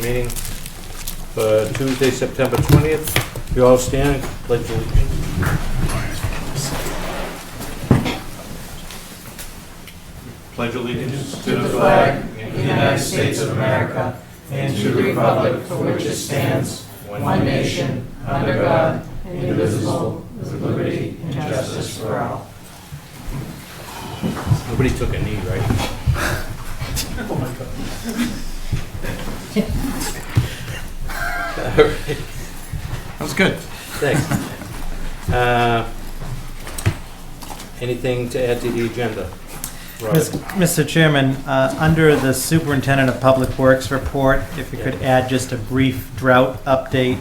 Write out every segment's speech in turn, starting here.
meeting for Tuesday, September 20th. You all stand, pledge allegiance. Pledge allegiance to the flag of the United States of America and to the republic for which it stands, one nation, under God, indivisible, with liberty and justice for all. Nobody took a knee, right? Oh my God. All right. That was good. Thanks. Anything to add to the agenda? Robert? Mr. Chairman, under the Superintendent of Public Works report, if you could add just a brief drought update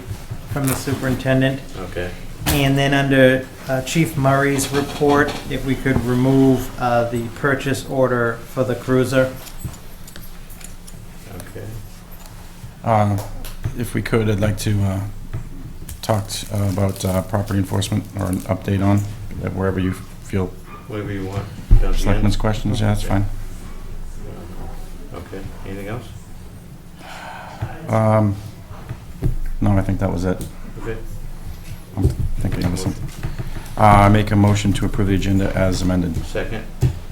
from the superintendent. Okay. And then under Chief Murray's report, if we could remove the purchase order for the cruiser. Okay. If we could, I'd like to talk about property enforcement or an update on wherever you feel. Whatever you want. Selectmen's questions, yeah, that's fine. Okay. Anything else? No, I think that was it. Okay. I'm thinking of something. I make a motion to approve the agenda as amended. Second.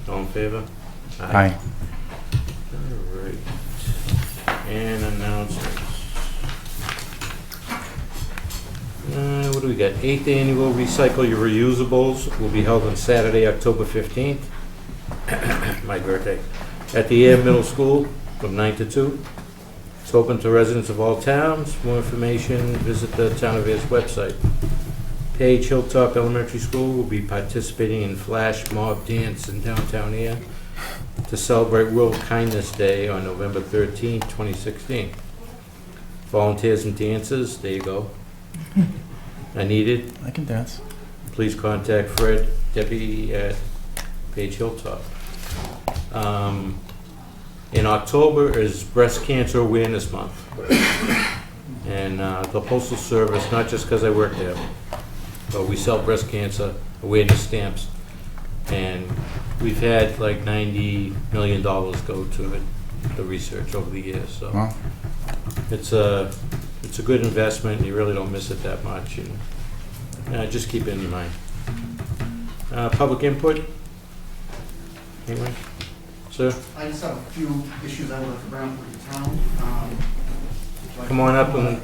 All in favor? Aye. All right. And announcements. What do we got? 8th annual Recycle Your Reusables will be held on Saturday, October 15th. My birthday. At the Ayer Middle School from 9 to 2. It's open to residents of all towns. For more information, visit the Town of Ayer's website. Page Hilltop Elementary School will be participating in Flash Mob Dance in downtown Ayer to celebrate World Kindness Day on November 13, 2016. Volunteers and dancers, there you go. I needed. I can dance. Please contact Fred, Debbie at Page Hilltop. In October is Breast Cancer Awareness Month. And the Postal Service, not just because I work there, but we sell breast cancer awareness stamps. And we've had like $90 million go to it, the research over the years. So Well, it's a good investment, and you really don't miss it that much. And just keep it in your mind. Public input? Anyway, sir, I just have a few issues I would like to bring up with the town. come on up and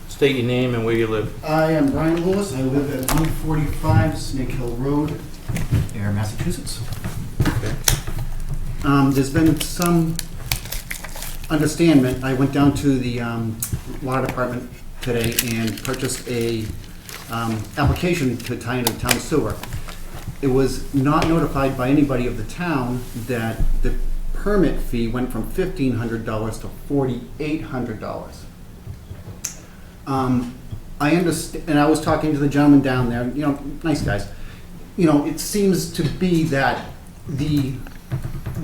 state your name and where you live. I am Brian Lewis. I live at 145 Snake Hill Road, Ayer, Massachusetts. Okay. There's been some understanding. I went down to the water department today and purchased a application to tie into the town sewer. It was not notified by anybody of the town that the permit fee went from $1,500 to $4,800. I understand, and I was talking to the gentleman down there, you know, nice guys. You know, it seems to be that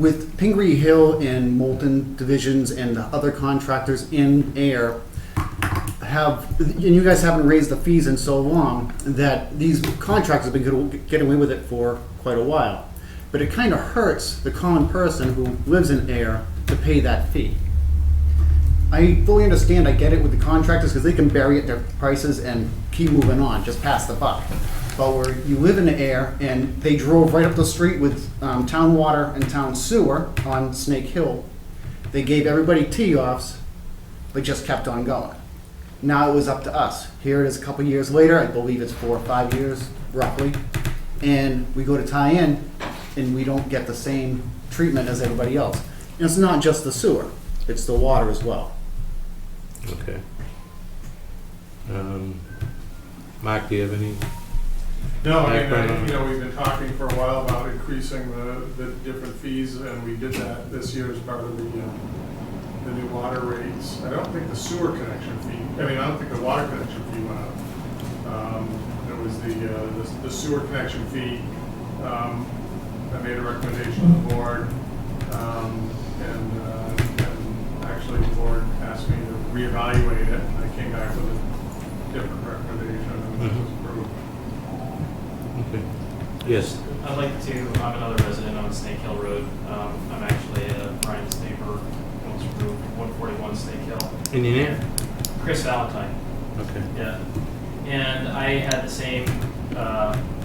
with Pingree Hill and Moulton divisions and the other contractors in Ayer and you guys haven't raised the fees in so long, that these contractors have been getting away with it for quite a while. But it kind of hurts the common person who lives in Ayer to pay that fee. I fully understand, I get it with the contractors because they can bury at their prices and keep moving on, just pass the buck. But where you live in Ayer and they drove right up the street with town water and town sewer on Snake Hill, they gave everybody tee-offs, but just kept on going. Now it was up to us. Here it is a couple years later, I believe it's 4 or 5 years roughly, and we go to tie in and we don't get the same treatment as everybody else. And it's not just the sewer, it's the water as well. Okay. Mark, do you have any? No, I mean, you know, we've been talking for a while about increasing the different fees, and we did that this year as part of the new water rates. I don't think the sewer connection fee, I don't think the water connection fee went up. It was the sewer connection fee. I made a recommendation to the board, and actually the board asked me to reevaluate it, and I came back with a different recommendation, and that was approved. Okay. Yes. I'd like to, I'm another resident on Snake Hill Road. I'm actually Brian's neighbor, house roof, 141 Snake Hill. And your name? Chris Valentine, Okay. yeah. And I had the same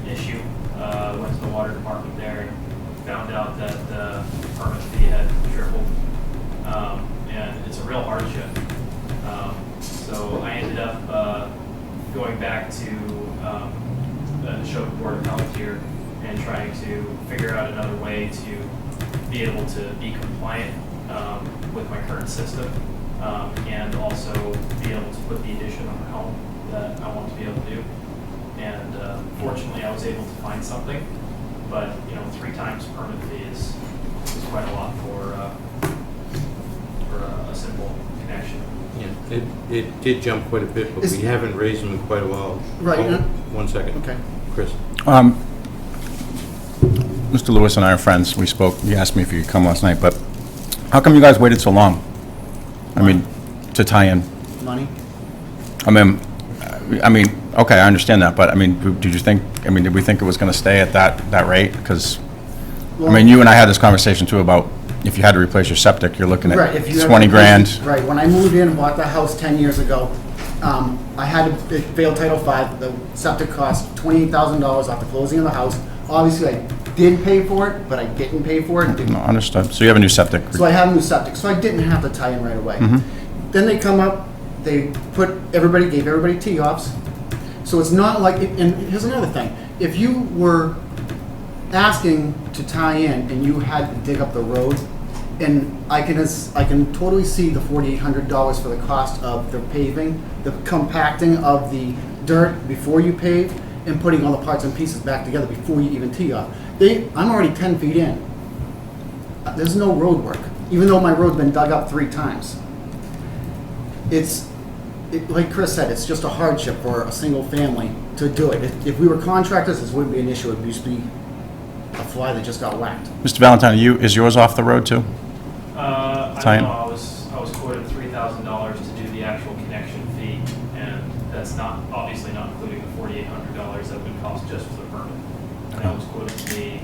issue. Went to the water department there and found out that the permit fee had tripled. And it's a real hardship. So I ended up going back to the Neshoba Board of Health here and trying to figure out another way to be able to be compliant with my current system, and also be able to put the addition on the home that I want to be able to do. And fortunately, I was able to find something, but 3 times permit fee is quite a lot for a simple connection. Yeah, it did jump quite a bit, but Is- we haven't raised them in quite a while. Right, Oh, yeah. 1 second. Okay. Chris? Mr. Lewis and I are friends. We spoke, he asked me if you could come last night, but how come you guys waited so long? I mean, to tie in? Money? I mean, okay, I understand that, but I mean, did we think it was gonna stay at that rate? Because, I mean, you and I had this conversation too about if you had to replace your septic, you're looking Right, at if you have 20 grand. Right, when I moved in and bought the house 10 years ago, I had to fail Title V. The septic cost $28,000 off the closing of the house. Obviously, I did pay for it, but I didn't pay for it. No, understood. So you have a new septic. So I have a new septic, so I didn't have to tie in right away. Mhm. Then they come up, they gave everybody tee-offs. So it's not like, and here's another thing. If you were asking to tie in and you had to dig up the road, and I can totally see the $4,800 for the cost of the paving, the compacting of the dirt before you pave, and putting all the parts and pieces back together before you even tee off. I'm already 10 feet in. There's no road work, even though my road's been dug up 3 times. Like Chris said, it's just a hardship for a single family to do it. If we were contractors, this wouldn't be an issue. It would just be a fly that just got whacked. Mr. Valentine, is yours off the road too? I Tie in? don't know, I was quoted $3,000 to do the actual connection fee, and that's obviously not including the $4,800 that would cost just for the permit. And that was quoted to me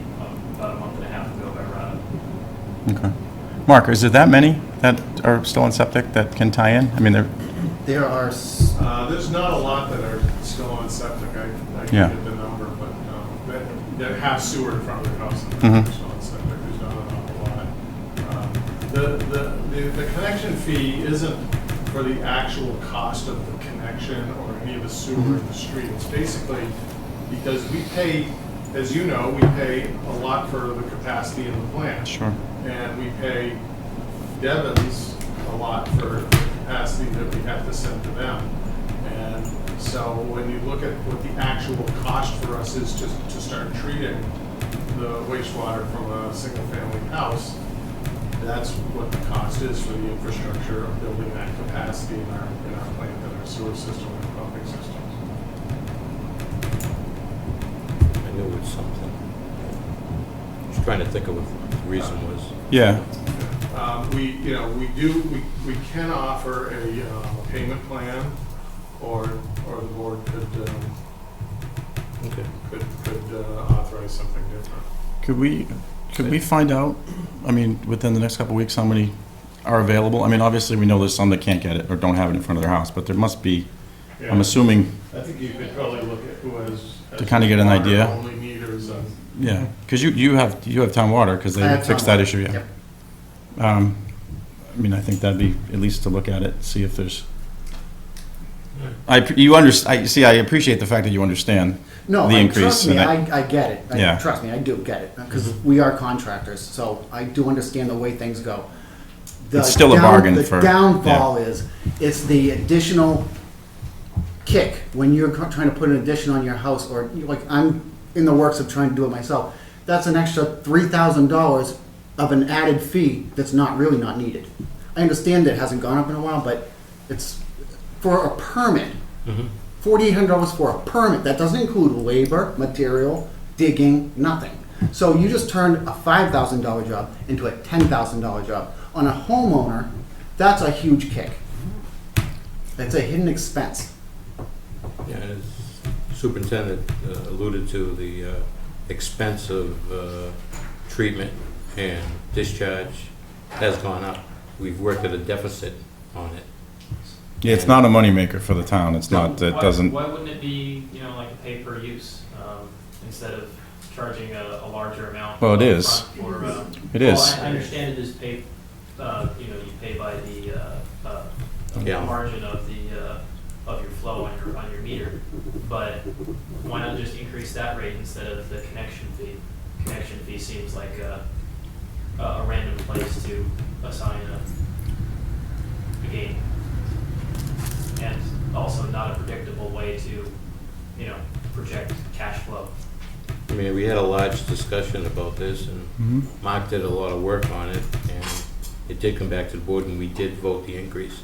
about a month and a half ago by Rada. Okay. Mark, is there that many that are still in septic that can tie in? I mean, There are, There's not a lot that are still on septic. I can Yeah. get the number, but that have sewer in front of their house and Mhm. they're still on septic. There's not an awful lot. The connection fee isn't for the actual cost of the connection or any of the sewer in the street. It's basically because we pay, as you know, we pay a lot for the capacity in the plant. sure. And we pay Devon's a lot for the capacity that we have to send to them. And so when you look at what the actual cost for us is just to start treating the wastewater from a single-family house, that's what the cost is for the infrastructure of building that capacity in our plant and our sewer system and pumping systems. I knew it was something. Just trying to think of what the reason was. Yeah. We can offer a payment plan, or the board could Okay. authorize something different. Could we find out, I mean, within the next couple of weeks, how many are available? I mean, obviously, we know there's some that can't get it or don't have it in front of their house, but there must be, I'm Yeah. assuming, I think you could probably look at who has. To kinda get an idea. Only meters on. yeah, because you have town water, because I they have fixed town that water. issue, yeah. Yep. I mean, I think that'd be, at least to look at it, see if there's, I appreciate the fact that you understand no, the I- increase. trust me, and that- I get it. Yeah. Trust me, I do get it, because we are contractors, so I do understand the way things go. The It's still a bargain The for- downfall is, it's the additional kick when you're trying to put an addition on your house, or like I'm in the works of trying to do it myself. That's an extra $3,000 of an added fee that's really not needed. I understand that it hasn't gone up in a while, but it's for a permit. $4,800 for a permit. That doesn't include labor, material, digging, nothing. So you just turned a $5,000 job into a $10,000 job. On a homeowner, that's a huge kick. It's a hidden expense. Yeah, as Superintendent alluded to, the expense of treatment and discharge has gone up. we've worked at a deficit on it. Yeah, it's not a moneymaker for the town. It's not, it Why- doesn't, Why wouldn't it be, like a pay per use, instead of charging a larger amount? Well, it is. upfront for, it is. Well, I understand it is paid, you pay by the Yeah. margin of your flow on your meter, but why not just increase that rate instead of the connection fee? Connection fee seems like a random place to assign a gain, and also not a predictable way to, project cash flow. I mean, we had a large discussion about this, and Mark did a lot of work on it, and it did come back to the board, and we did vote the increase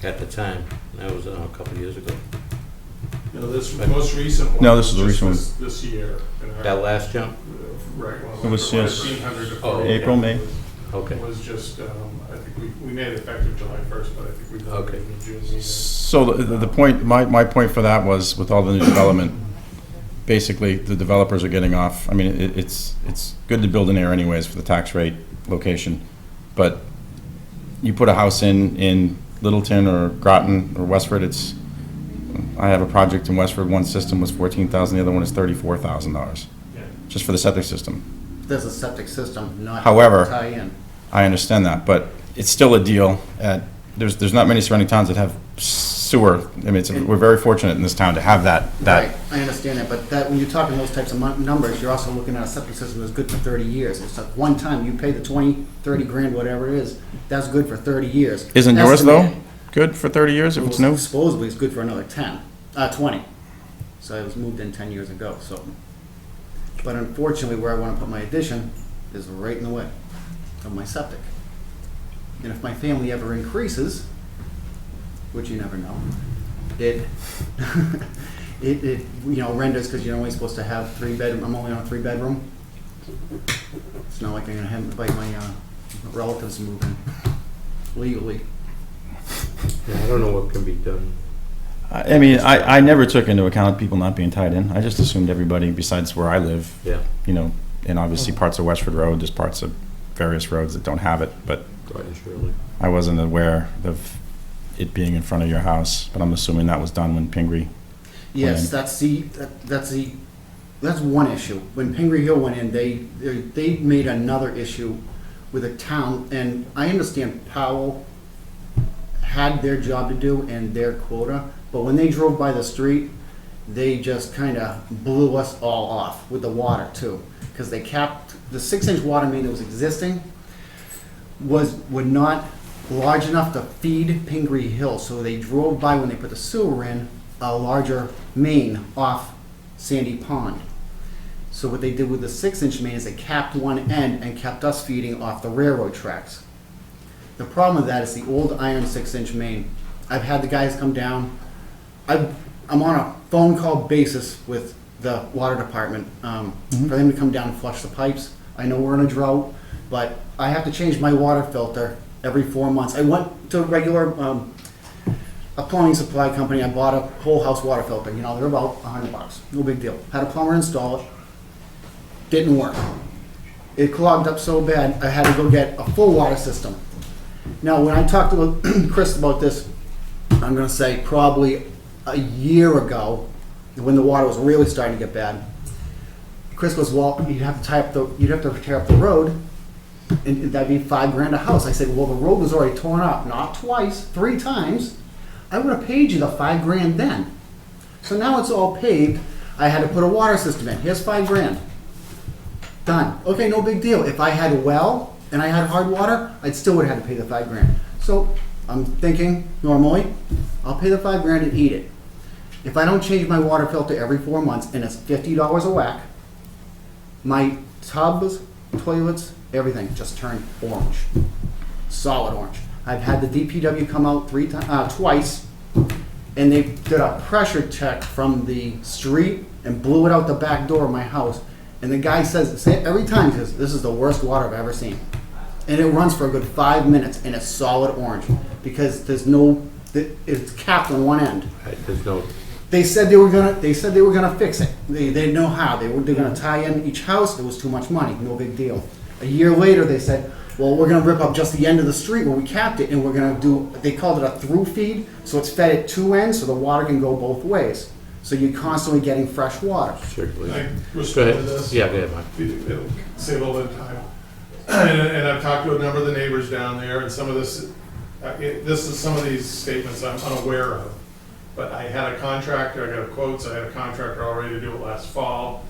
at the time. That was a couple of years ago. This most recent one. No, this is the just recent This year. in our- That last jump? Right. It was just 1,500 to Oh, 40. April, May? Okay. It was just, I think we made it effective July 1st, but I think we voted Okay. in the June meeting. So the point, my point for that was, with all the new development, basically, the developers are getting off. I mean, it's good to build in Ayer anyways for the tax rate location, but you put a house in Littleton or Groton or Westford, I have a project in Westford, one system was $14,000, the other one is $34,000, Yeah. just for the septic system. There's a septic system, not However- tie in. I understand that, but it's still a deal there's not many surrounding towns that have sewer. I mean, we're very fortunate in this town to have that. Right, I understand that, but when you're talking those types of numbers, you're also looking at a septic system that's good for 30 years. It's like one time, you pay the 20, 30 grand, whatever it is, that's good for 30 years. Isn't yours, though, Estimated. good for 30 years if it's new? Supposedly, it's good for another 20. So it was moved in 10 years ago, so. But unfortunately, where I want to put my addition is right in the way of my septic. And if my family ever increases, which you never know, it renders, because you're only supposed to have 3-bedroom, I'm only on a 3-bedroom. It's not like I'm gonna have to invite my relatives to move in legally. Yeah, I don't know what can be done. I mean, I never took into account people not being tied in. I just assumed everybody besides where I live, Yeah. And obviously parts of Westford Road, there's parts of various roads that don't have it, but Right, surely. I wasn't aware of it being in front of your house, but I'm assuming that was done when Pingree. Yes, that's one issue. When Pingree Hill went in, they made another issue with a town, and I understand Powell had their job to do and their quota, but when they drove by the street, they just kind of blew us all off with the water too, because they capped the 6-inch water main that was existing would not large enough to feed Pingree Hill, so they drove by when they put the sewer in a larger main off Sandy Pond. So what they did with the 6-inch main is they capped one end and kept us feeding off the railroad tracks. The problem with that is the old iron 6-inch main. I've had the guys come down. I'm on a phone call basis with the water department for them to come down and flush the pipes. I know we're in a drought, but I have to change my water filter every 4 months. I went to a regular a plumbing supply company. I bought a whole house water filter. They're about $100. No big deal. Had a plumber install it. Didn't work. It clogged up so bad, I had to go get a full water system. Now, when I talked to Chris about this, I'm going to say probably a year ago, when the water was really starting to get bad, Chris goes, well, you'd have to tear up the road, and that'd be $5 grand a house. I said, well, the road was already torn up, not twice, 3 times. I would have paid you the $5 grand then. So now it's all paved. I had to put a water system in. Here's $5 grand. Done. Okay, no big deal. If I had a well and I had hard water, I'd still would have had to pay the $5 grand. So I'm thinking, normally, I'll pay the $5 grand and eat it. If I don't change my water filter every 4 months, and it's $50 a whack, my tubs, toilets, everything just turned orange. Solid orange. I've had the DPW come out twice, and they did a pressure check from the street and blew it out the back door of my house. And the guy says, every time, he says, this is the worst water I've ever seen. And it runs for a good 5 minutes, and it's solid orange, because it's capped on one end. Right, there's no, They said they were gonna fix it. They didn't know how. They're gonna tie in each house. It was too much money. No big deal. A year later, they said, Well, we're gonna rip up just the end of the street where we capped it, and we're gonna do, they called it a through feed, so it's fed at two ends, so the water can go both ways. So you're constantly getting fresh water. Circulate. I Go respond to ahead. this. Yeah, go ahead, Mike. It'll save a little bit of time. And I've talked to a number of the neighbors down there, and some of this, this is some of these statements I'm unaware of. But I had a contractor, I got quotes, I had a contractor all ready to do it last fall.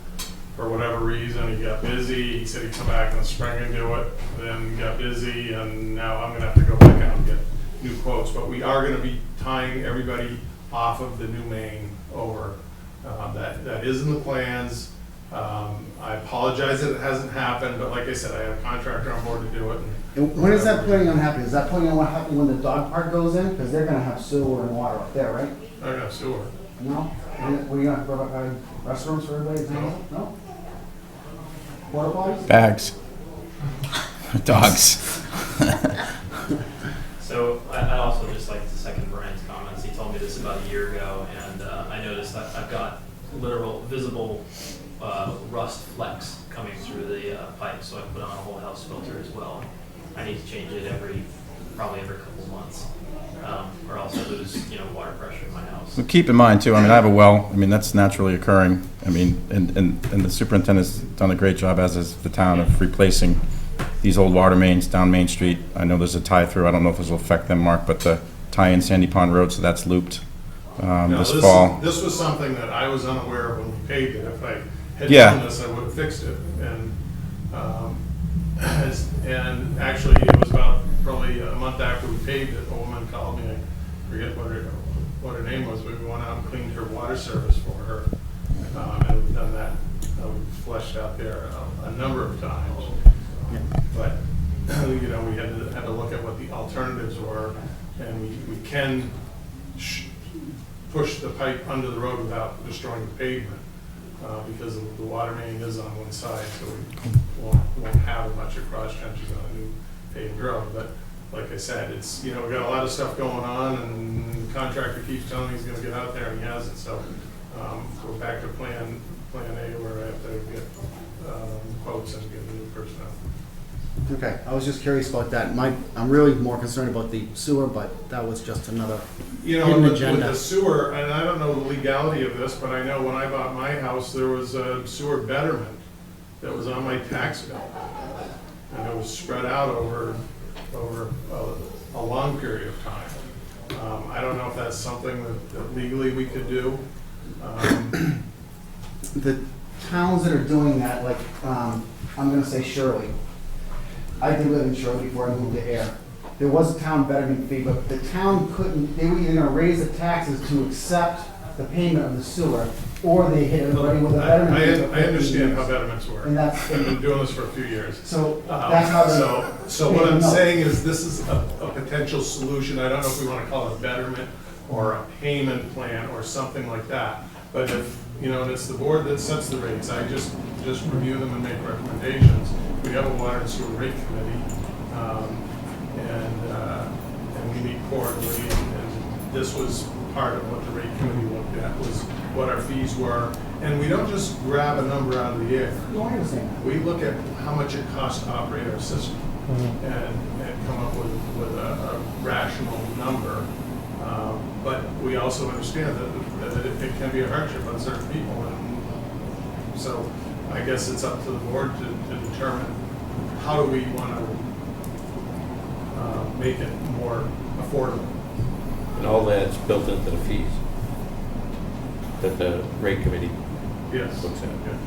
For whatever reason, he got busy, he said he'd come back in the spring and do it, then got busy, and now I'm gonna have to go back out and get new quotes. But we are gonna be tying everybody off of the new main over. That is in the plans. I apologize that it hasn't happened, but like I said, I have a contractor on board to do it. And when is that planning on happening? Is that planning on happening when the dog park goes in? Because they're gonna have sewer and water up there, right? I got sewer. No? What are you gonna, restrooms for everybody? No? Porta potties? Bags. Dogs. So I'd also just like to second Brian's comments. He told me this about a year ago, and I noticed that I've got literal visible rust flecks coming through the pipe, so I put on a whole house filter as well. I need to change it probably every couple of months, or else I lose, water pressure in my house. Well, keep in mind too, I mean, I have a well, I mean, that's naturally occurring. I mean, and the superintendent's done a great job, as is the town, of replacing these old water mains down Main Street. I know there's a tie-through, I don't know if this will affect them, Mark, but the tie-in Sandy Pond Road, so that's looped No, this fall. This was something that I was unaware of when we paved it. If I had Yeah. done this, I would have fixed it. And actually, it was about probably a month after we paved it, a woman called me, I forget what her name was, but we went out and cleaned her water service for her. And we've done that, we've flushed out there a number of times. But, we had to look at what the alternatives were, and we can push the pipe under the road without destroying the pavement, because the water main is on one side, so we won't have a bunch of cross trenches on a new paved road. But like I said, it's, we got a lot of stuff going on, and the contractor keeps telling me he's gonna get out there, and he hasn't, so we're back to plan A, where I have to get quotes and get a new person out. Okay, I was just curious about that. I'm really more concerned about the sewer, but that was just another hidden With agenda. the sewer, and I don't know the legality of this, but I know when I bought my house, there was a sewer betterment that was on my tax bill. And it was spread out over a long period of time. I don't know if that's something that legally we could do. The towns that are doing that, like, I'm gonna say Shirley. I did live in Shirley before I moved to Ayer. There was a town betterment fee, but the town couldn't, they were either gonna raise the taxes to accept the payment of the sewer, or they hit everybody with a betterment fee. for I 15 understand years. how betterments work. And that's, I've been doing this for a few years. so that's how the. So what I'm saying is, this is a potential solution. I don't know if we want to call it a betterment or a payment plan or something like that. But if, and it's the board that sets the rates, I just review them and make recommendations. We have a water and sewer rate committee, and we meet quarterly, and this was part of what the rate committee looked at, was what our fees were. And we don't just grab a number out of the air. No, I understand that. We look at how much it costs to operate our system and come up with a rational number. But we also understand that it can be a hardship on certain people. And so I guess it's up to the board to determine how do we want to make it more affordable. And all that's built into the fees that the rate committee Yes. looks at. Yeah.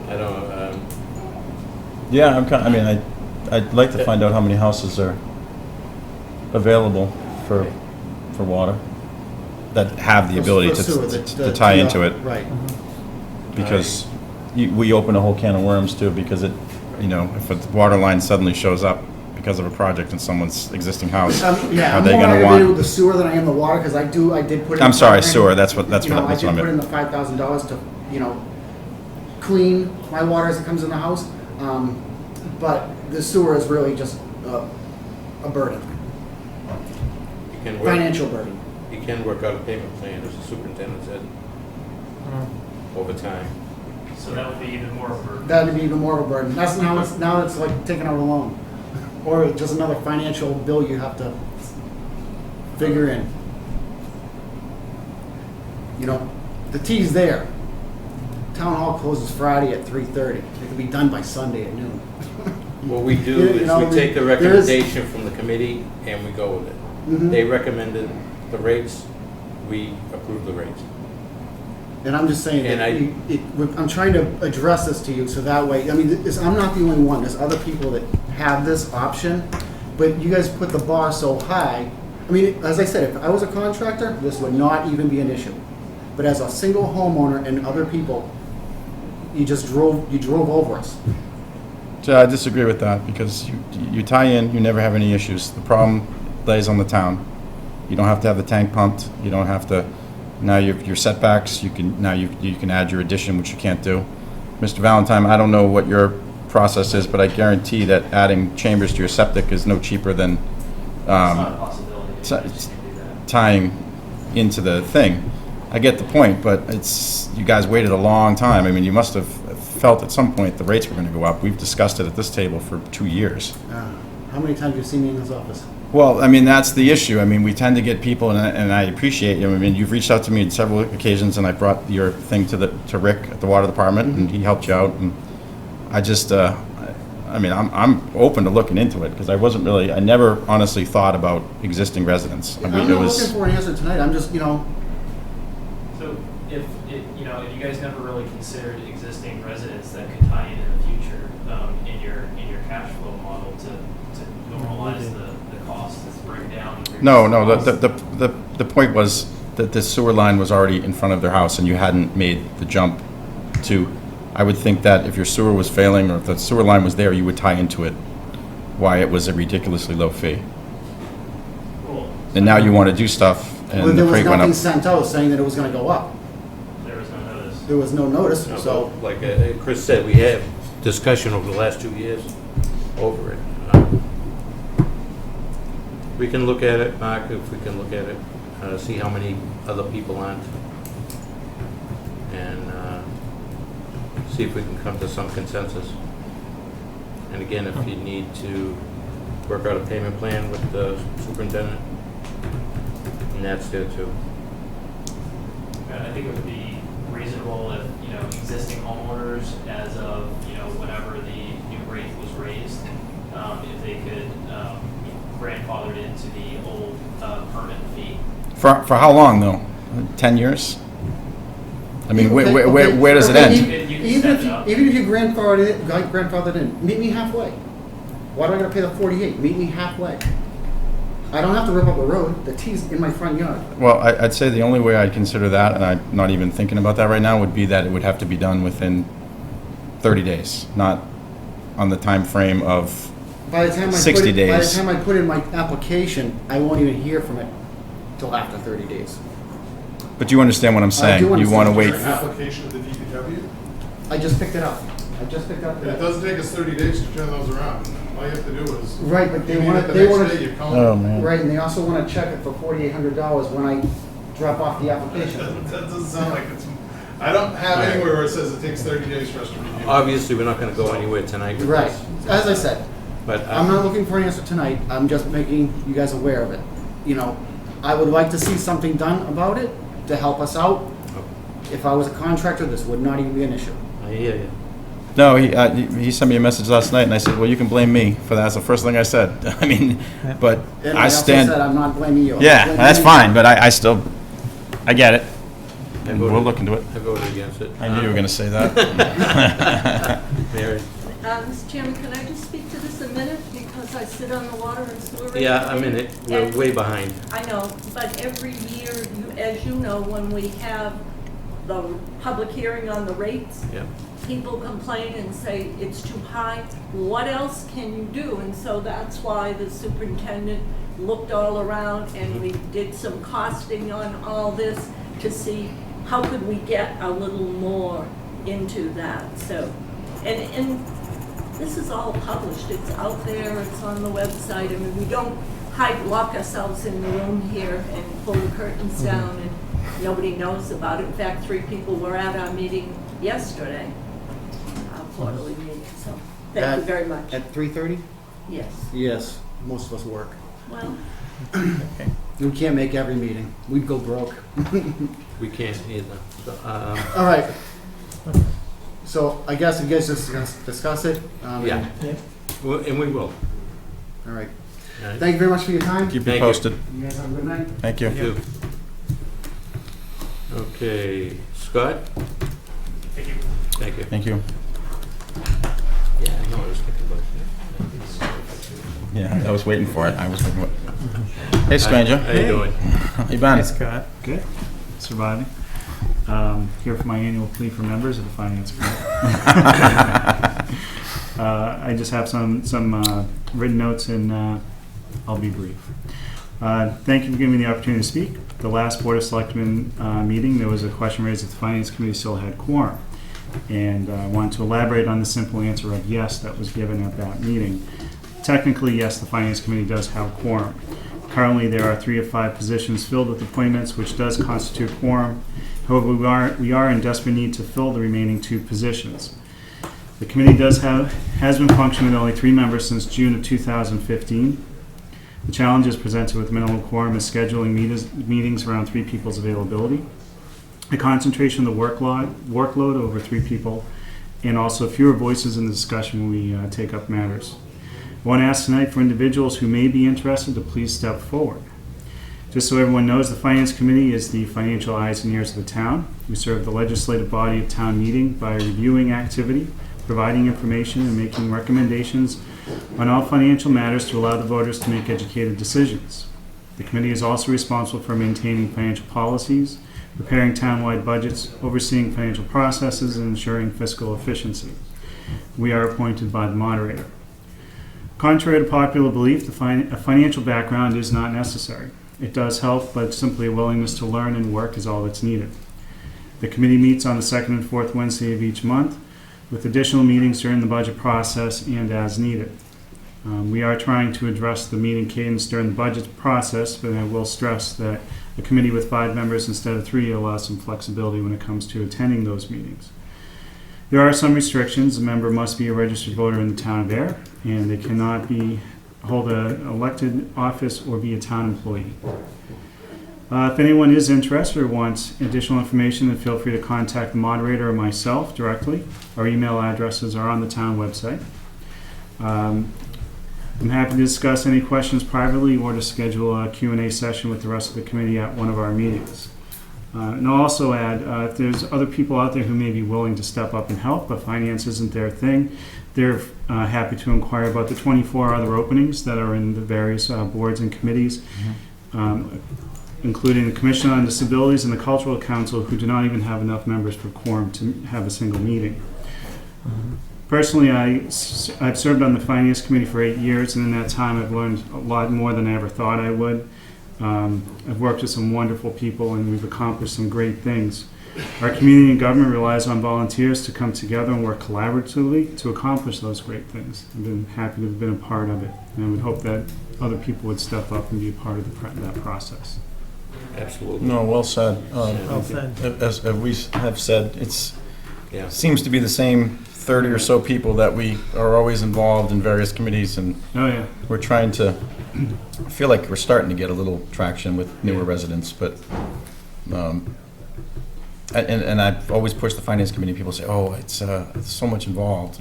I don't, Yeah, I'd like to find out how many houses are available for water that have the ability For sewer, to tie into it, Right. because we open a whole can of worms too, because if a water line suddenly shows up because of a project in someone's existing house, Yeah, are I'm they more gonna aggravated with want? the sewer than I am the water, because I did put in. I'm sorry, $5,000 sewer, that's what I I did put in meant. the $5,000 to, clean my water as it comes in the house. But the sewer is really just a burden, you can work, financial burden. you can work out a payment plan, as the superintendent said, over time. So that would be even more of a burden. That'd be even more of a burden. That's now it's like taking out a loan, or just another financial bill you have to figure in. You know, the T's there. Town hall closes Friday at 3:30. It can be done by Sunday at noon. What we do You is know, we take the there is- recommendation from the committee and we go with it. Mhm. They recommended the rates, we approve the rates. And I'm just saying And that I'm trying to address this to you so that way, I mean, I'm not the only one. There's other people that have this option, but you guys put the bar so high. I mean, as I said, if I was a contractor, this would not even be an issue. But as a single homeowner and other people, you drove over us. So I disagree with that, because you tie in, you never have any issues. The problem lays on the town. You don't have to have the tank pumped, you don't have to, now your setbacks, you can add your addition, which you can't do. Mr. Valentine, I don't know what your process is, but I guarantee that adding chambers to your septic is no cheaper than It's not a possibility. so- You just can't do that. tying into the thing. I get the point, but you guys waited a long time. I mean, you must have felt at some point the rates were going to go up. We've discussed it at this table for 2 years. How many times have you seen me in this office? Well, I mean, that's the issue. I mean, we tend to get people, and I appreciate you. I mean, you've reached out to me on several occasions, and I brought your thing to Rick at the water department, and he helped you out. And I just, I mean, I'm open to looking into it, because I never honestly thought about existing residents. I I'm mean, not looking for an answer tonight. I'm just, So if you guys never really considered existing residents that could tie in the future, in your cash flow model to normalize the costs, to bring down. No, costs. the point was that the sewer line was already in front of their house and you hadn't made the jump to, I would think that if your sewer was failing or if the sewer line was there, you would tie into it, why it was a ridiculously low fee. Cool. And now you want to do stuff well, and there the was rate went nothing up. sent out saying that it was going to go up. There was no notice. There was no notice, No, so. but like Chris said, we have discussion over the last 2 years over it. We can look at it, Mark, if we can look at it, see how many other people aren't, and see if we can come to some consensus. And again, if you need to work out a payment plan with the superintendent, and that's there too. I think it would be reasonable if, existing homeowners, as of, whenever the new rate was raised, if they could grandfathered into the old permit fee. For how long though? 10 years? I mean, Okay, where does it okay, end? You can Even step it up. if you grandfathered in, meet me halfway. Why do I gotta pay the 48? Meet me halfway. I don't have to rip up the road. The T's in my front yard. Well, I'd say the only way I'd consider that, and I'm not even thinking about that right now, would be that it would have to be done within 30 days, not on the time frame of, By the time 60 days. By the time I put in my application, I won't even hear from it till after 30 days. but you understand what I'm saying? do You want to understand. wait. Your application to the DPW, I just picked it up. it doesn't take us 30 days to turn those around. All you have to do is. Right, but they you need want it to, the they next want day, to, you call Oh, them. man. right, and they also want to check it for $4,800 when I drop off the application. That doesn't sound like it's, I don't have anywhere where it says it takes 30 days for us to review. Obviously, we're not gonna go anywhere tonight with Right, this. as I said, But I'm not looking for an answer tonight, I'm just making you guys aware of it. I would like to see something done about it to help us out. If I was a contractor, this would not even be an issue. I hear you. No, he sent me a message last night, and I said, well, you can blame me for that. That's the first thing I said. I mean, but And I also stand. said I'm not blaming you. I'm Yeah, blaming that's you. fine, but I still, I get it. And voted- we'll look into it. I voted against it. I knew you were going to say that. Mary? Mr. Chairman, can I just speak to this a minute? Because I sit on the water and sewer. Rate Yeah, I'm in it. We're And- way behind. I know, but every year, as you know, when we have the public hearing on the rates, Yeah. people complain and say it's too high. What else can you do? And so that's why the superintendent looked all around and we did some costing on all this to see how could we get a little more into that. So, and this is all published. It's out there. It's on the website. I mean, we don't lock ourselves in the room here and pull the curtains down and nobody knows about it. In fact, 3 people were at our meeting yesterday quarterly meeting, so thank you very much. At 3:30? Yes. Yes, most of us work. Well, We can't make every meeting. We'd go broke. We can't either. So, All right. So I guess you guys just discuss it. Yeah. Well, and we will. All right. All right. Thank you very much for your time. Keep Thank you you. posted. You guys have a good night. Thank you. Thank you. Okay, Scott? Thank you. Thank you. Thank you. Yeah, no, I was thinking about Yeah, I was waiting for it. I was waiting. Hey, stranger. How you doing? How you been? Hey, Scott. Good. Surviving. Here for my annual plea for members of the Finance Committee. I just have some written notes, and I'll be brief. Thank you for giving me the opportunity to speak. The last Board of Selectmen meeting, there was a question raised if the Finance Committee still had quorum. And I wanted to elaborate on the simple answer of yes that was given at that meeting. Technically, yes, the Finance Committee does have quorum. Currently, there are 3 of 5 positions filled with appointments, which does constitute quorum. However, we are in desperate need to fill the remaining 2 positions. The committee has been functioning with only 3 members since June of 2015. The challenges presented with minimal quorum is scheduling meetings around 3 people's availability, the concentration of the workload over 3 people, and also fewer voices in the discussion when we take up matters. I want to ask tonight for individuals who may be interested to please step forward. Just so everyone knows, the Finance Committee is the financial eyes and ears of the town. We serve the legislative body of town meeting by reviewing activity, providing information, and making recommendations on all financial matters to allow the voters to make educated decisions. The committee is also responsible for maintaining financial policies, preparing townwide budgets, overseeing financial processes, and ensuring fiscal efficiency. We are appointed by the moderator. Contrary to popular belief, a financial background is not necessary. It does help, but simply a willingness to learn and work is all that's needed. The committee meets on the 2nd and 4th Wednesday of each month, with additional meetings during the budget process and as needed. We are trying to address the meeting cadence during the budget process, but I will stress that a committee with 5 members instead of 3 allows some flexibility when it comes to attending those meetings. There are some restrictions. A member must be a registered voter in the town of Ayer, and they cannot hold an elected office or be a town employee. If anyone is interested or wants additional information, then feel free to contact the moderator or myself directly. Our email addresses are on the town website. I'm happy to discuss any questions privately or to schedule a Q&A session with the rest of the committee at one of our meetings. And I'll also add, if there's other people out there who may be willing to step up and help, but finance isn't their thing, they're happy to inquire about the 24 other openings that are in the various boards and committees, including the Commission on Disabilities and the Cultural Council, who do not even have enough members for quorum to have a single meeting. Personally, I've served on the Finance Committee for 8 years, and in that time I've learned a lot more than I ever thought I would. I've worked with some wonderful people, and we've accomplished some great things. Our community and government relies on volunteers to come together and work collaboratively to accomplish those great things. I've been happy to have been a part of it, and I would hope that other people would step up and be a part of that process. Absolutely. No, well said. Well said. As we have said, it Yeah. seems to be the same 30 or so people that we are always involved in various committees, and Oh, yeah. we're trying to, I feel like we're starting to get a little traction with newer residents, but, and I've always pushed the Finance Committee. People say, oh, it's so much involved.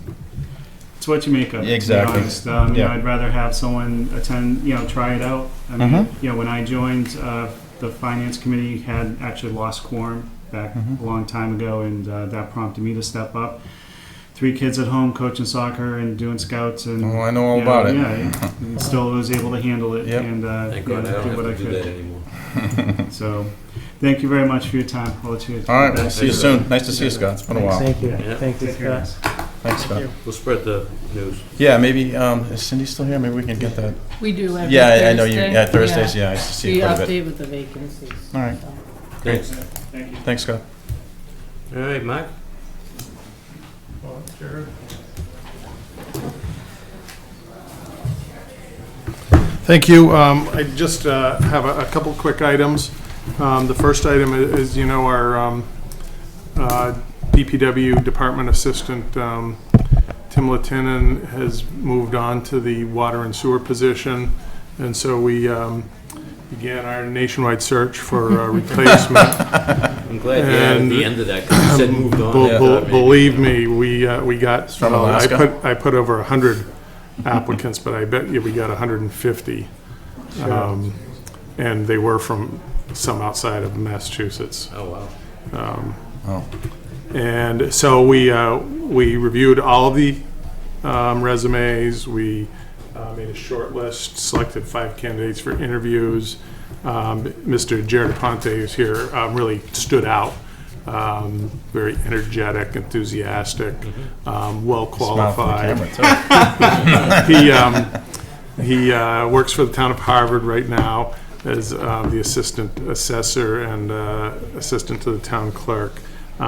It's what you make of it, Exactly. to be honest. You Yeah. know, I'd rather have someone attend, try it out. I mean, Mhm. when I joined, the Finance Committee had actually lost quorum back a long time ago, and that prompted me to step up. 3 kids at home coaching soccer and doing scouts, and Oh, I know all about it. Yeah, and still was able to handle it Yep. and Thank God I don't do have what I to do that could. anymore. So, thank you very much for your time. I'll let you. All right, we'll see you soon. Nice to see you, Scott. It's been a while. Thank you. Yeah. Thank you, Take care. Scott. Thanks, Scott. We'll spread the news. Yeah, maybe, is Cindy still here? Maybe we can get that. we do every Yeah, Thursday. I know you, yeah, Thursdays, yeah, I used to see We you quite a bit. update with the vacancies. All right. so. Thanks. Thank you. Thanks, Scott. All right, Mark? Well, Jared? Thank you. I just have a couple quick items. The first item is, our DPW Department Assistant Tim Latinen has moved on to the water and sewer position, and so we began our nationwide search for a replacement. I'm glad you added the end of that, because you said moved on. I thought maybe- Believe me, we got, From Alaska? I put over 100 applicants, but I bet you we got 150. And they were from some outside of Massachusetts. Oh, wow. Oh, And so we reviewed all of the resumes. We made a short list, selected 5 candidates for interviews. Mr. Jared Ponte, who's here, really stood out. Very energetic, enthusiastic, well smile for the qualified. camera, too. He works for the town of Harvard right now as the assistant assessor and assistant to the town clerk.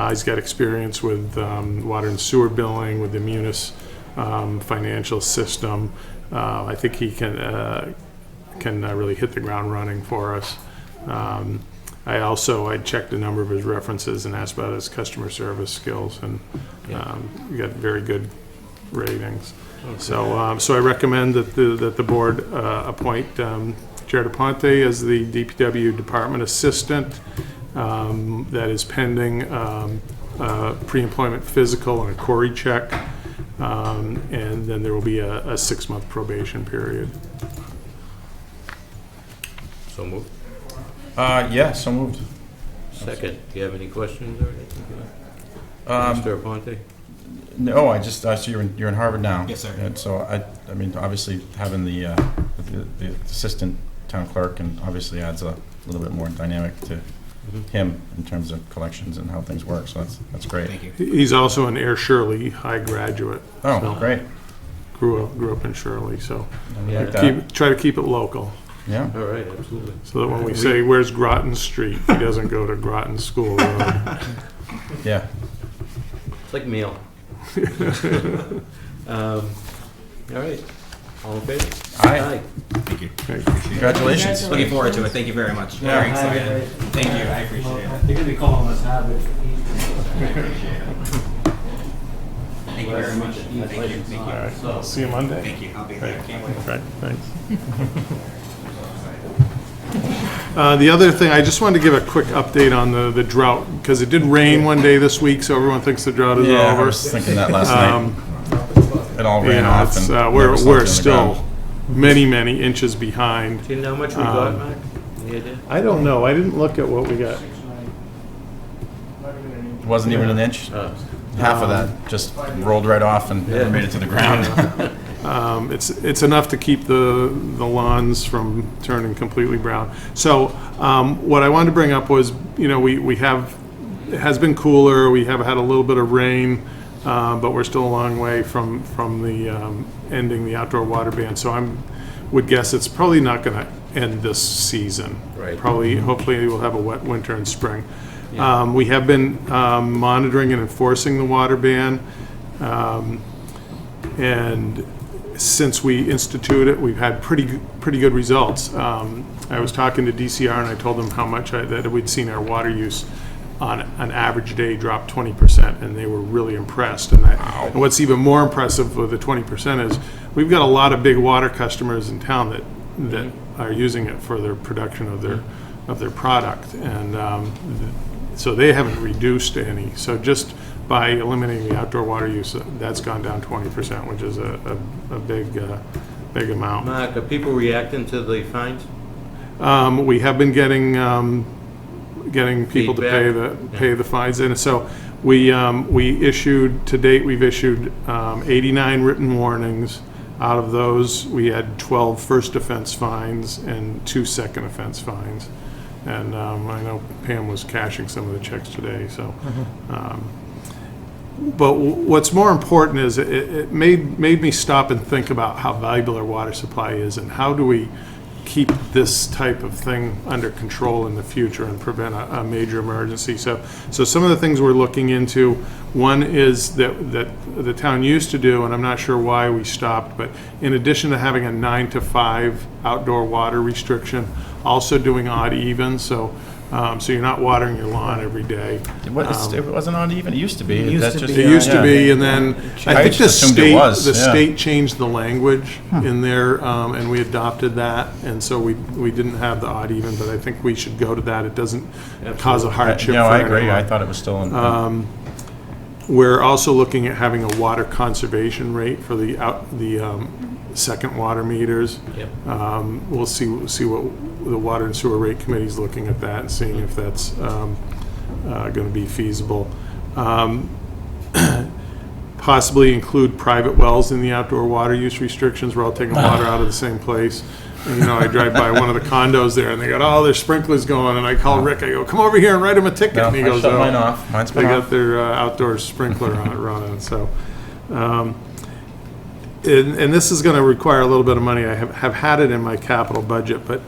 He's got experience with water and sewer billing, with the Munis financial system. I think he can really hit the ground running for us. I checked a number of his references and asked about his customer service skills, and we got very good ratings. So I recommend that the board appoint Jared Ponte as the DPW Department Assistant. That is pending pre-employment physical and a query check, and then there will be a 6-month probation period. So moved. Yeah, so moved. Second, do you have any questions or anything? Um, Mr. Aponte? No, I see you're in Harvard now. Yes, sir. And so I mean, obviously having the assistant town clerk and obviously adds a little bit more dynamic to him in terms of collections and how things work. So that's great. Thank you. He's also an Ayer Shirley High graduate. Oh, So, great. Grew up in Shirley, so I like that. try to keep it local, Yeah. All right, absolutely. so that when we say, where's Groton Street, he doesn't go to Groton School Road. Yeah. It's like meal. All right, all in favor? Aye. Thank you. Congratulations. Looking forward to it. Thank you very much. Very excited. Thank you. I appreciate it. You're gonna be calling us Harvard. Thank you very much. Thank you. Thank you. All right, I'll see you Monday. Thank you. I'll be there. Can't wait. Right, thanks. The other thing, I just wanted to give a quick update on the drought, because it did rain one day this week, so everyone thinks the drought is Yeah, I over. was thinking that last night. It all ran Yeah, off. it's, And we're never slumped on the still ground. many inches behind. Do you know how much we got, Mark? Any idea? I don't know, I didn't look at what we got. It wasn't even an inch. Half of that just rolled right off and never made it to the ground. It's enough to keep the lawns from turning completely brown. So what I wanted to bring up was, we have, it has been cooler, we have had a little bit of rain, but we're still a long way from the ending the outdoor water ban. So would guess it's probably not going to end this season. Right. Hopefully we'll have a wet winter and spring. We have been monitoring and enforcing the water ban, and since we instituted it, we've had pretty good results. I was talking to DCR and I told them how much that we'd seen our water use on an average day drop 20%, and they were really impressed. And what's even more impressive with the 20% is we've got a lot of big water customers in town that are using it for their production of their product, and so they haven't reduced any. So just by eliminating the outdoor water use, that's gone down 20%, which is a big amount. Mark, are people reacting to the fines? We have been getting people to Feedback. pay the fines, and so we issued, to date, we've issued 89 written warnings. Out of those, we had 12 first offense fines and 2 second offense fines. And I know Pam was cashing some of the checks today, so. But what's more important is it made me stop and think about how valuable our water supply is, and how do we keep this type of thing under control in the future and prevent a major emergency. So some of the things we're looking into, one is that the town used to do, and I'm not sure why we stopped, but in addition to having a 9 to 5 outdoor water restriction, also doing odd even. So So you're not watering your lawn every day. It wasn't uneven, it used to be. It used That's to just- be, It used to yeah. be, and then I I think the just assumed it state, was, the yeah. state changed the language in there, and we adopted that, and so we didn't have the odd even, but I think we should go to that. It doesn't cause a hardship No, for I agree, anyone. I thought it was still in. We're also looking at having a water conservation rate for the second water meters. Yep. We'll see what the Water and Sewer Rate Committee's looking at that and seeing if that's going to be feasible. Possibly include private wells in the outdoor water use restrictions. We're all taking water out of the same place. And, I drive by one of the condos there, and they got all their sprinklers going, and I call Rick, I go, come over here and write him a ticket. No, And he I goes, shut "Oh." mine off. Mine's They been got off. their outdoor sprinkler on it running, so. And this is gonna require a little bit of money. I have had it in my capital budget, but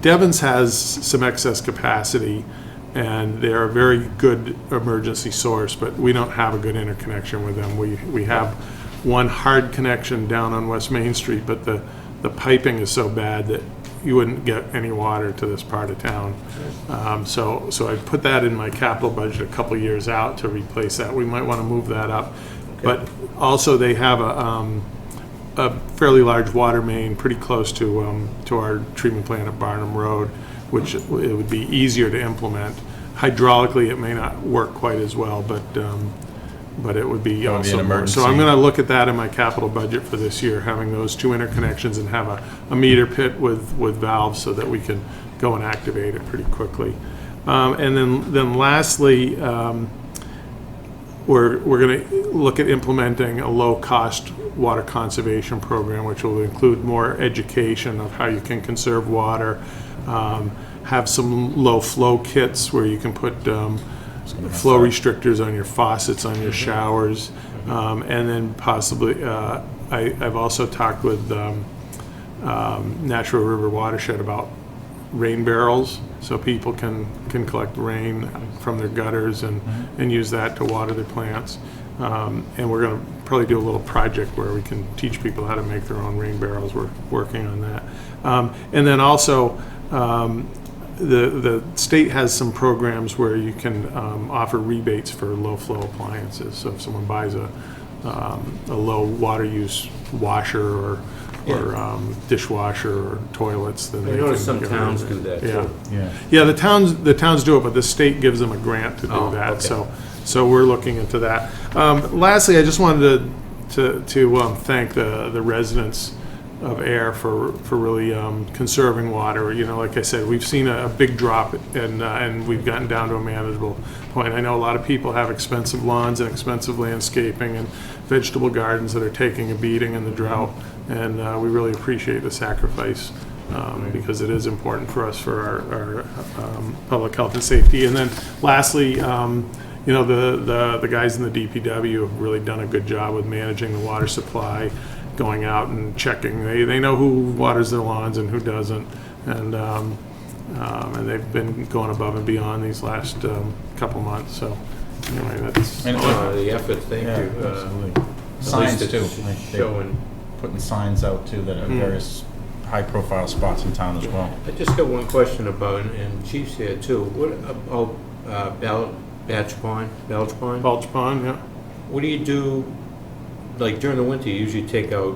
Devon's has some excess capacity, and they're a very good emergency source, but we don't have a good interconnection with them. We have one hard connection down on West Main Street, but the piping is so bad that you wouldn't get any water to this part of town. So I put that in my capital budget a couple years out to replace that. We might want to move that up. But also, they have a fairly large water main pretty close to our treatment plant at Barnum Road, which it would be easier to implement. Hydraulically, it may not work quite as well, but it would be That would be also an more. So I'm emergency. going to look at that in my capital budget for this year, having those two interconnections and have a meter pit with valves so that we can go and activate it pretty quickly. And then lastly, we're going to look at implementing a low-cost water conservation program, which will include more education of how you can conserve water, have some low-flow kits where you can put flow restrictors on your faucets, on your showers, and then possibly, I've also talked with Natural River Watershed about rain barrels, so people can collect rain from their gutters and use that to water their plants. And we're going to probably do a little project where we can teach people how to make their own rain barrels. We're working on that. And then also, the state has some programs where you can offer rebates for low-flow appliances. So if someone buys a low water use washer or dishwasher or toilets, then I they noticed can some get a towns rebate. do that, Yeah. too. Yeah, the towns do it, but the state gives them a grant to do Oh, that. okay. So we're looking into that. Lastly, I just wanted to thank the residents of Ayer for really conserving water. Like I said, we've seen a big drop, and we've gotten down to a manageable point. I know a lot of people have expensive lawns and expensive landscaping and vegetable gardens that are taking a beating in the drought, and we really appreciate the sacrifice because it is important for us for our public health and safety. And then lastly, the guys in the DPW have really done a good job with managing the water supply, going out and checking. They know who waters their lawns and who doesn't, and they've been going above and beyond these last couple months. So anyway, that's And The effort, thank Yeah, you. absolutely. At Signs least too, it's like they- showing. putting signs out too that are various high-profile spots in town as well. I just got one question about, and Chief's here too, what about Belch Pond? Bulge Pond. Yeah. What do you do, like during the winter, you usually take out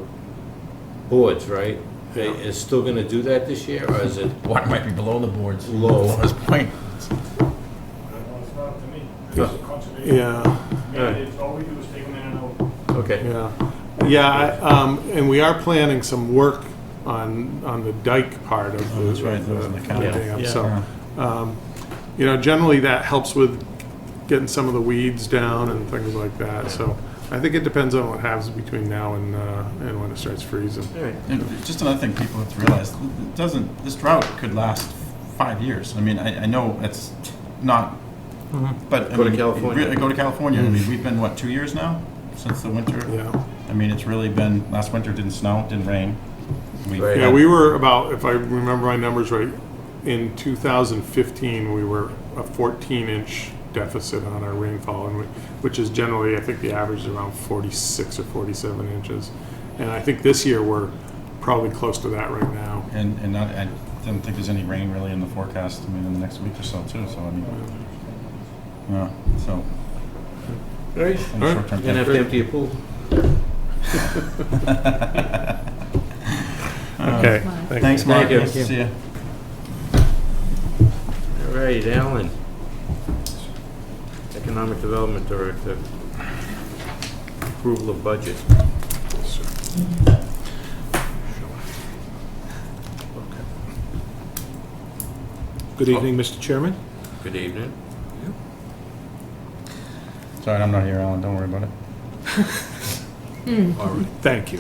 boards, right? Is still gonna do that this year, or is it Water might be below the boards. Low. Below his point. It's not up to me. It's conservation. Yeah. All we do is take them in and out. okay? Yeah, and we are planning some work on the dike part of the, that's right, those in the county. dam. Yeah. So, generally that helps with getting some of the weeds down and things like that. So I think it depends on what happens between now and when it starts freezing. All right. And just another thing people have to realize, this drought could last 5 years. I mean, I know it's not, but I Go to mean, California. Go to California. I mean, we've been, 2 years now since the winter? Yeah. I mean, it's really been, last winter didn't snow, didn't rain. Right. Yeah, we were about, if I remember my numbers right, in 2015, we were a 14-inch deficit on our rainfall, and which is generally, I think the average is around 46 or 47 inches. And I think this year we're probably close to that right now. And didn't think there's any rain really in the forecast, I mean, in the next week or so too, so I mean, yeah, so. All right, Any short-term you're gonna have to thing. empty your pool. Okay, Thanks, Mark. Thank you. Thank you. See ya. All right, Alan. Economic Development Director. Approval of budget. Good evening, Mr. Chairman. Good evening. Sorry, I'm not here, Alan, don't worry about it. All right, thank you.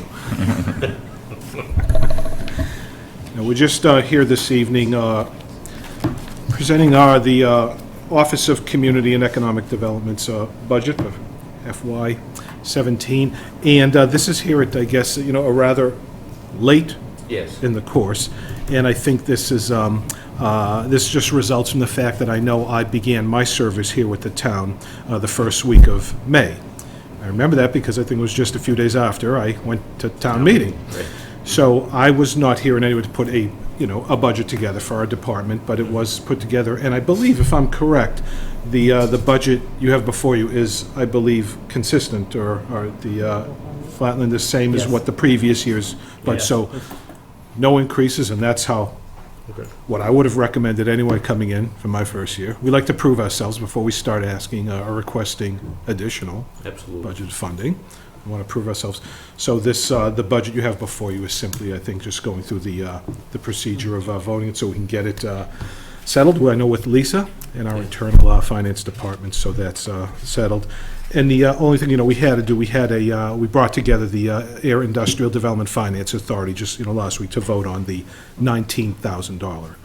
Now, we're just here this evening presenting the Office of Community and Economic Development's budget of FY17. And this is here at, I guess, a rather late Yes. in the course. And I think this is, this just results from the fact that I know I began my service here with the town the first week of May. I remember that because I think it was just a few days after I went to town meeting. Right. So I was not here in any way to put a budget together for our department, but it was put together, and I believe, if I'm correct, the budget you have before you is, I believe, consistent, or the flatland the same as Yes. what the previous year's, but Yes. so, no increases, and that's how, what I would have recommended anyway coming in for my first year. We like to prove ourselves before we start asking or requesting additional Absolutely. budget funding. We want to prove ourselves. So this, the budget you have before you is simply, I think, just going through the procedure of voting it so we can get it settled. I know with Lisa and our internal finance department, so that's settled. And the only thing, we had to do, we brought together the Ayer Industrial Development Finance Authority just, last week to vote on the $19,000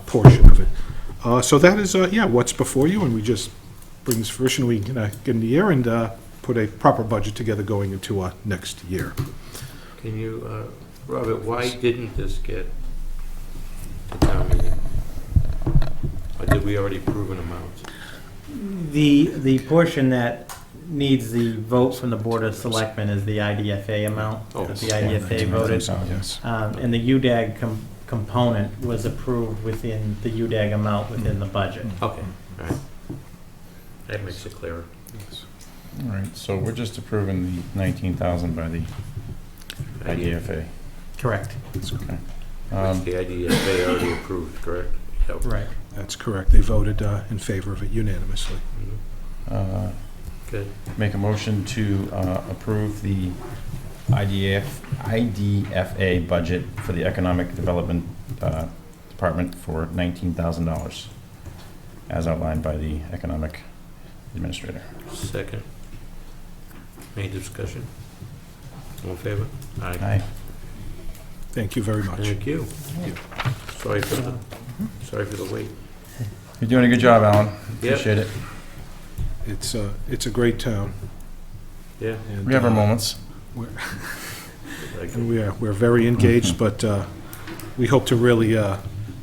portion of it. So that is, what's before you, and we just bring this fruition, we get in the year and put a proper budget together going into next year. Can you, Robert, why didn't this get to town meeting? Or did we already prove an amount? The portion that needs the vote from the Board of Selectmen is the IDFA amount, Oh. that the IDFA voted. Yes. And the UDAG component was approved within the UDAG amount within the budget. Okay, all right. That makes it clearer. All right, so we're just approving the 19,000 by the IDFA. Correct. That's okay. Which the IDFA already approved, correct? Yep. Right. That's correct. They voted in favor of it unanimously. Mhm. Good. Make a motion to approve the IDFA budget for the Economic Development Department for $19,000, as outlined by the Economic Administrator. Second. Any discussion? All in favor? Aye. Thank you very much. Thank you. Sorry for the wait. You're doing a good job, Alan. Yep. Appreciate it. It's a great town. Yeah. And, We have our moments. Like, And we're very engaged, but we hope to really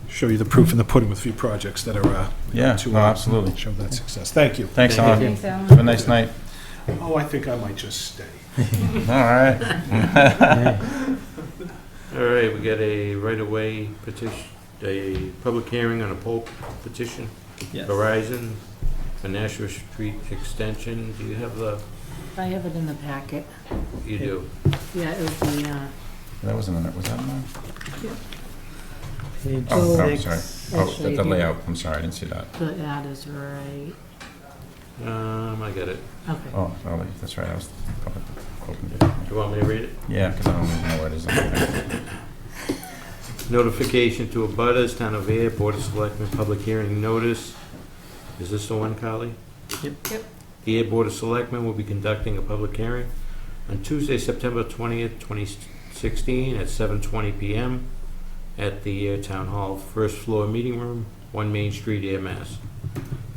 show you the proof in the pudding with a few projects that are Yeah, to no, absolutely. show that success. Thank you. Thanks, Thank Alan. you. Thanks, Alan. Have a nice night. Oh, I think I might just stay. All right. All right, we got a right-of-way petition, a public hearing on a poll petition. Yes. Verizon, for Nashua Street Extension. Do you have the, I have it in the packet. you do? Yeah, it was the, That wasn't in it, was that in there? Page Oh, I'm 6. sorry. Oh, Actually, the here. layout, I'm sorry, I didn't see that. the ad is right. I got it. Okay. Oh, that's right, I was open. Do you want me to read it? Yeah, because I don't even know where it is. Notification to abutters, Town of Ayer, Board of Selectmen, public hearing notice. Is this the one, Carly? Yep. The Ayer Board of Selectmen will be conducting a public hearing on Tuesday, September 20th, 2016, at 7:20 PM at the Ayer Town Hall, first floor meeting room, 1 Main Street, Ayer, Mass.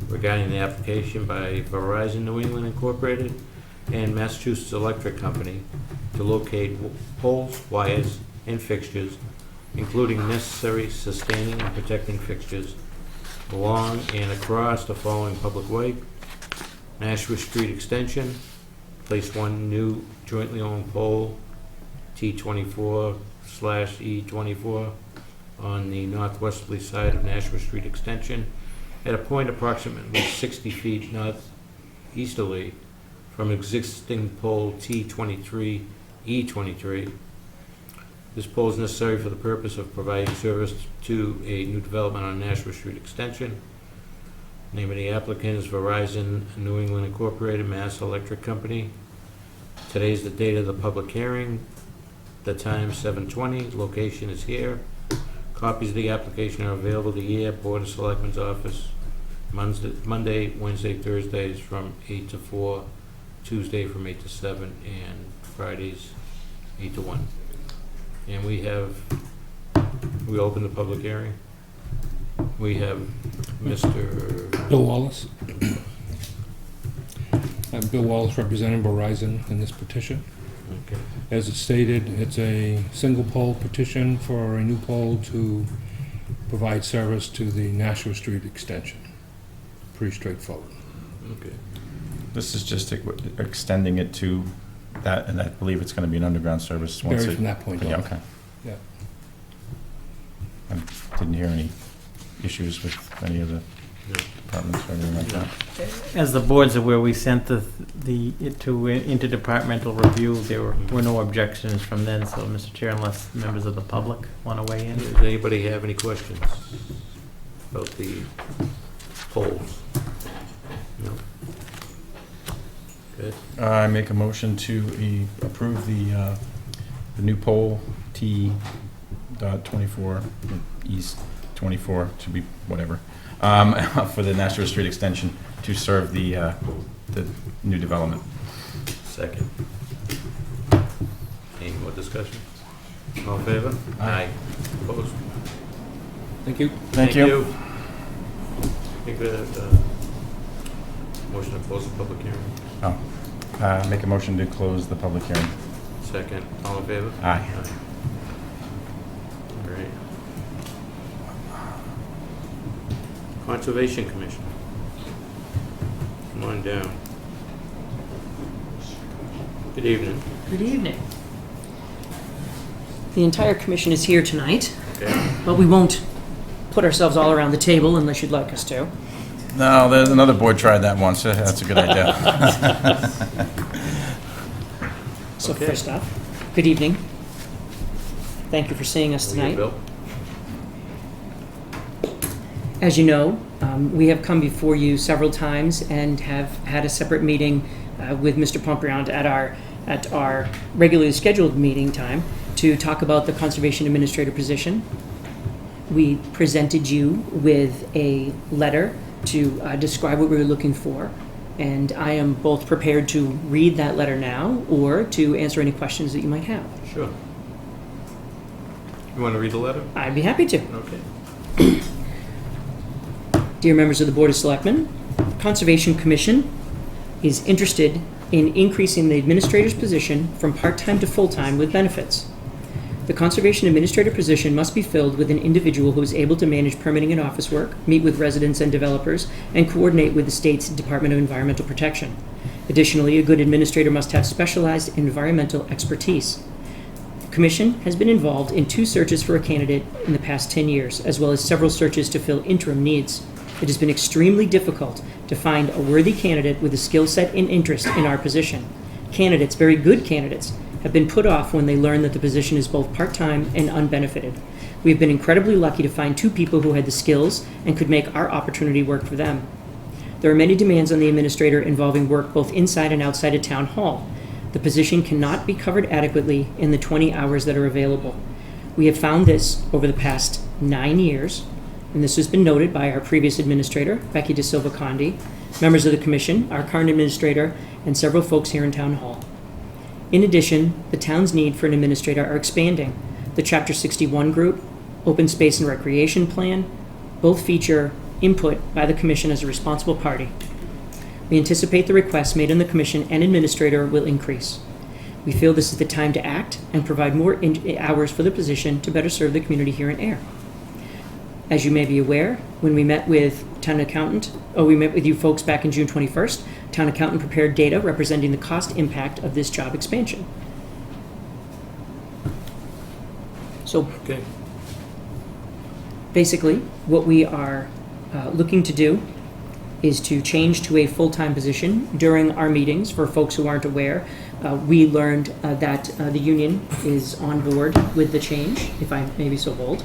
Regarding the application by Verizon New England Incorporated and Massachusetts Electric Company to locate poles, wires, and fixtures, including necessary sustaining and protecting fixtures, along and across the following public way: Nashua Street Extension, place one new jointly owned pole, T24/E24, on the northwesterly side of Nashua Street Extension at a point approximately 60 feet northeasterly from existing pole T23, E23. This pole is necessary for the purpose of providing service to a new development on Nashua Street Extension. Name of the applicant is Verizon New England Incorporated, Mass Electric Company. Today's the date of the public hearing. The time 7:20. Location is here. Copies of the application are available at the Ayer Board of Selectmen's office Monday, Wednesday, Thursdays from 8 to 4, Tuesday from 8 to 7, and Fridays 8 to 1. And we open the public hearing. We have Mr. Bill Wallace. Bill Wallace representing Verizon in this petition. Okay. As it's stated, it's a single pole petition for a new pole to provide service to the Nashua Street extension. Pretty straightforward. Okay. This is just extending it to that, and I believe it's going to be an underground service once Varies it... from that point Yeah, on. okay. Yeah. I didn't hear any issues with any of the departments or anything like that. As the board's aware, we sent it to interdepartmental review. There were no objections from then, so Mr. Chair, unless members of the public want to weigh in. Does anybody have any questions about the polls? No? Good. I make a motion to approve the new pole T.24 East 24 to be whatever for the Nashua Street extension to serve the new development. Second. Any more discussion? All in favor? Aye. Opposed? Thank you. Thank you. Think that, motion to close the public hearing. Make a motion to close the public hearing. Second. All in favor? Aye. Great. Conservation Commission. Come on down. Good evening. Good evening. The entire commission is here tonight, Okay. but we won't put ourselves all around the table unless you'd like us to. No, there's another board tried that once. That's a good idea. So Okay. first off, good evening. Thank you for seeing us Will you, tonight. Bill? As you know, we have come before you several times and have had a separate meeting with Mr. Pompriant at our regularly scheduled meeting time to talk about the Conservation Administrator position. We presented you with a letter to describe what we were looking for, and I am both prepared to read that letter now or to answer any questions that you might have. Sure. You want to read the letter? I'd be happy to. Okay. Dear members of the Board of Selectmen, Conservation Commission is interested in increasing the administrator's position from part-time to full-time with benefits. The Conservation Administrator position must be filled with an individual who is able to manage permitting and office work, meet with residents and developers, and coordinate with the state's Department of Environmental Protection. Additionally, a good administrator must have specialized environmental expertise. The Commission has been involved in 2 searches for a candidate in the past 10 years, as well as several searches to fill interim needs. It has been extremely difficult to find a worthy candidate with a skill set and interest in our position. Candidates, very good candidates, have been put off when they learn that the position is both part-time and unbenefited. We have been incredibly lucky to find 2 people who had the skills and could make our opportunity work for them. There are many demands on the administrator involving work both inside and outside of Town Hall. The position cannot be covered adequately in the 20 hours that are available. We have found this over the past 9 years, and this has been noted by our previous administrator, Becky De Silva Condi, members of the Commission, our current administrator, and several folks here in Town Hall. In addition, the town's need for an administrator are expanding. The Chapter 61 group, Open Space and Recreation Plan, both feature input by the Commission as a responsible party. We anticipate the requests made on the Commission and administrator will increase. We feel this is the time to act and provide more hours for the position to better serve the community here in Ayer. As you may be aware, when we met with town accountant, we met with you folks back in June 21st, town accountant prepared data representing the cost impact of this job expansion. So Okay. Basically, what we are looking to do is to change to a full-time position. During our meetings, for folks who aren't aware, we learned that the union is on board with the change, if I may be so bold,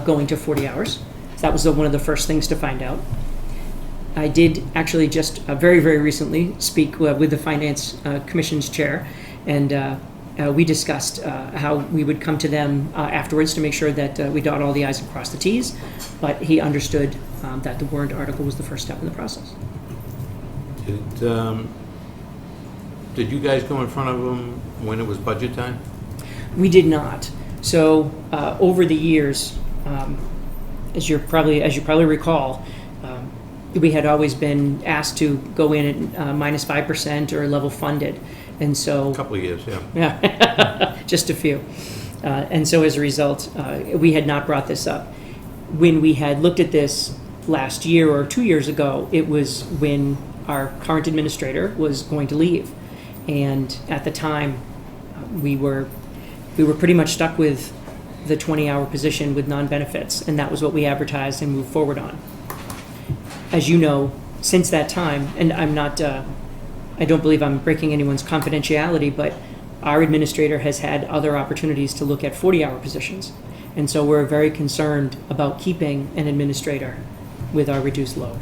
going to 40 hours. That was one of the first things to find out. I did actually just very, very recently speak with the Finance Commission's chair, and we discussed how we would come to them afterwards to make sure that we dot all the i's and cross the t's, but he understood that the warrant article was the first step in the process. Did you guys go in front of them when it was budget time? We did not. So over the years, as you probably recall, we had always been asked to go in at -5% or level funded, and so A couple of years, yeah. yeah, just a few. And so as a result, we had not brought this up. When we had looked at this last year or 2 years ago, it was when our current administrator was going to leave, and at the time, we were pretty much stuck with the 20-hour position with non-benefits, and that was what we advertised and moved forward on. As you know, since that time, and I'm not, I don't believe I'm breaking anyone's confidentiality, but our administrator has had other opportunities to look at 40-hour positions. And so we're very concerned about keeping an administrator with our reduced load,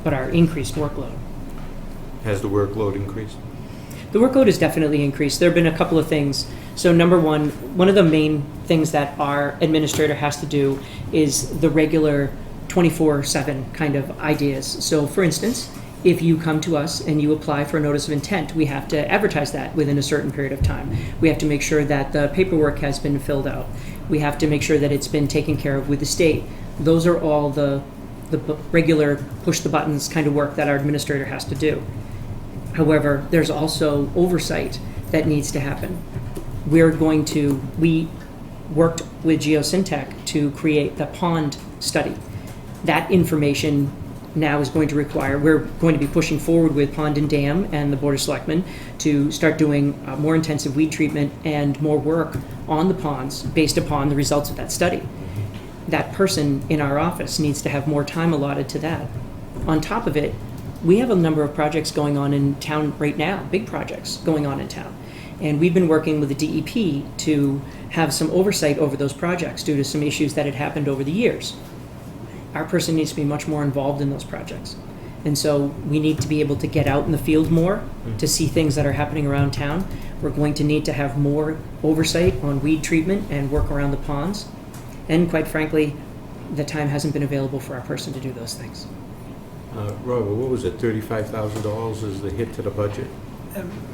but our increased workload. Has the workload increased? The workload has definitely increased. There have been a couple of things. So number one of the main things that our administrator has to do is the regular 24/7 kind of ideas. So for instance, if you come to us and you apply for a notice of intent, we have to advertise that within a certain period of time. We have to make sure that the paperwork has been filled out. We have to make sure that it's been taken care of with the state. Those are all the regular push the buttons kind of work that our administrator has to do. However, there's also oversight that needs to happen. We worked with Geosyntec to create the pond study. That information now is going to require, we're going to be pushing forward with Pond and Dam and the Board of Selectmen to start doing more intensive weed treatment and more work on the ponds based upon the results of that study. That person in our office needs to have more time allotted to that. On top of it, we have a number of projects going on in town right now, big projects going on in town. And we've been working with the DEP to have some oversight over those projects due to some issues that had happened over the years. Our person needs to be much more involved in those projects. And so we need to be able to get out in the field more to see things that are happening around town. We're going to need to have more oversight on weed treatment and work around the ponds. And quite frankly, the time hasn't been available for our person to do those things. Robert, what was it, $35,000 is the hit to the budget?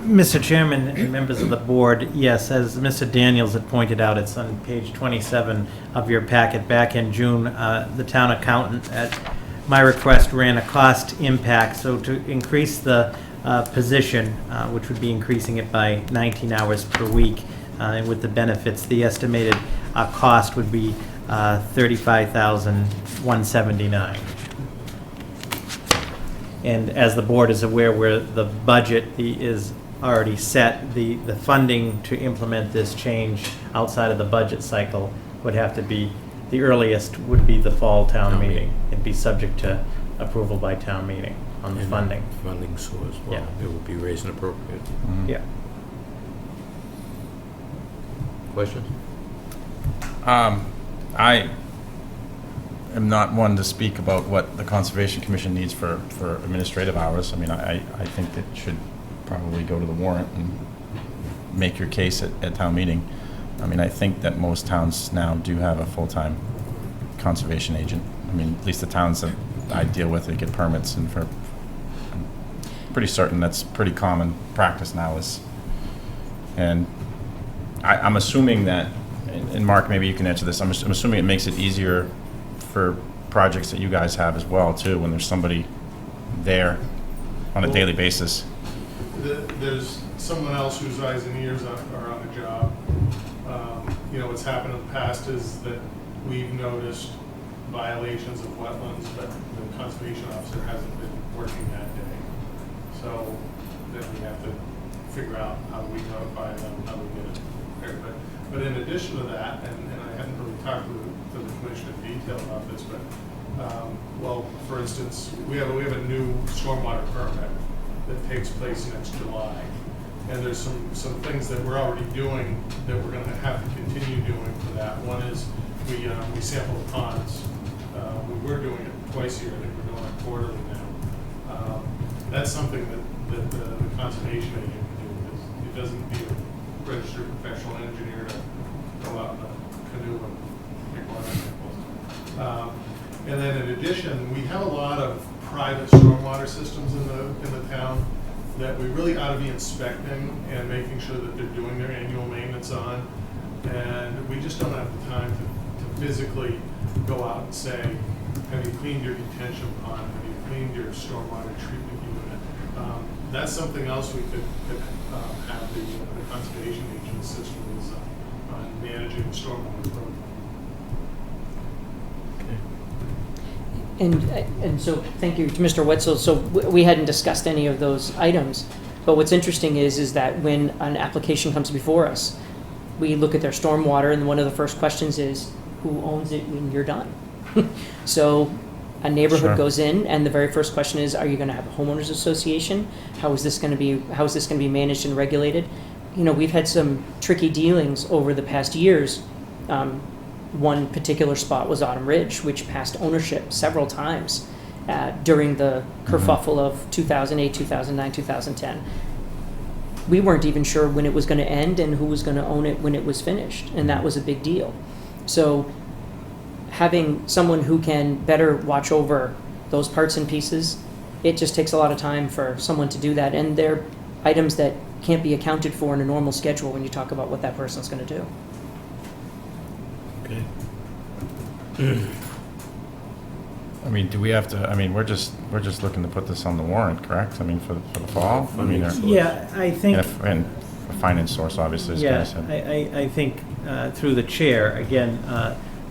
Mr. Chairman and members of the board, yes, as Mr. Daniels had pointed out, it's on page 27 of your packet. Back in June, the town accountant, at my request, ran a cost impact. So to increase the position, which would be increasing it by 19 hours per week, and with the benefits, the estimated cost would be $35,179. And as the board is aware, where the budget is already set, the funding to implement this change outside of the budget cycle would have to be, the earliest would be the fall town meeting. It'd be subject to approval by town meeting on the funding. Funding source, well, Yeah. it will be raised and appropriate. Yeah. Questions? I am not one to speak about what the Conservation Commission needs for administrative hours. I mean, I think that should probably go to the warrant and make your case at town meeting. I mean, I think that most towns now do have a full-time conservation agent. I mean, at least the towns that I deal with, they get permits, and I'm pretty certain that's pretty common practice now. And I'm assuming that, and Mark, maybe you can answer this, I'm assuming it makes it easier for projects that you guys have as well, too, when there's somebody there on a daily basis. There's someone else whose eyes and ears are on the job. What's happened in the past is that we've noticed violations of wetlands, but the conservation officer hasn't been working that day. So then we have to figure out how do we notify them, how do we get it there. But in addition to that, and I hadn't really talked to the information in detail about this, but, well, for instance, we have a new stormwater permit that takes place next July. And there's some things that we're already doing that we're gonna have to continue doing for that. One is we sample the ponds. We were doing it twice a year, I think we're doing it quarterly now. That's something that the conservation agent can do, because it doesn't need a registered professional engineer to go out in a canoe and pick water samples. And then in addition, we have a lot of private stormwater systems in the town that we really ought to be inspecting and making sure that they're doing their annual maintenance on. And we just don't have the time to physically go out and say, have you cleaned your detention pond? Have you cleaned your stormwater treatment unit? That's something else we could have the conservation agent assist with, is on managing the stormwater program. And so, thank you to Mr. Wetzel. So we hadn't discussed any of those items, but what's interesting is that when an application comes before us, we look at their stormwater, and one of the first questions is, who owns it when you're done? So a neighborhood Sure. goes in, and the very first question is, are you going to have a homeowners association? How is this going to be managed and regulated? You know, we've had some tricky dealings over the past years. One particular spot was Autumn Ridge, which passed ownership several times during the kerfuffle of 2008, 2009, 2010. We weren't even sure when it was going to end and who was going to own it when it was finished, and that was a big deal. So having someone who can better watch over those parts and pieces, it just takes a lot of time for someone to do that, and they're items that can't be accounted for in a normal schedule when you talk about what that person's going to do. Okay. I mean, do we have to, I mean, we're just looking to put this on the warrant, correct? I mean, for the fall? I mean, Yeah, I think. and a finance source, obviously, as Yeah, Guy said. I think through the chair, again,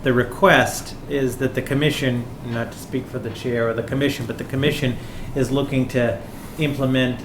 the request is that the commission, not to speak for the chair or the commission, but the commission is looking to implement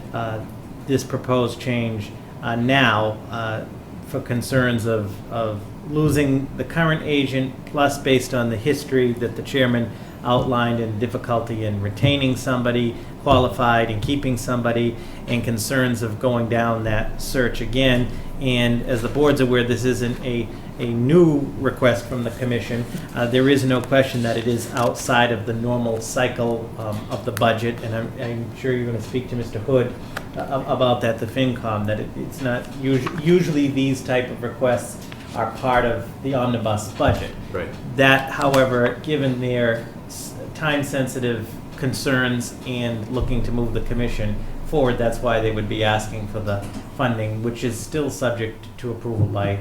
this proposed change now for concerns of losing the current agent, plus based on the history that the chairman outlined and difficulty in retaining somebody qualified and keeping somebody, and concerns of going down that search again. And as the board's aware, this isn't a new request from the commission. There is no question that it is outside of the normal cycle of the budget, and I'm sure you're going to speak to Mr. Hood about that, the FinCom, that it's not usually these type of requests are part of the omnibus budget. Right. That, however, given their time-sensitive concerns and looking to move the commission forward, that's why they would be asking for the funding, which is still subject to approval by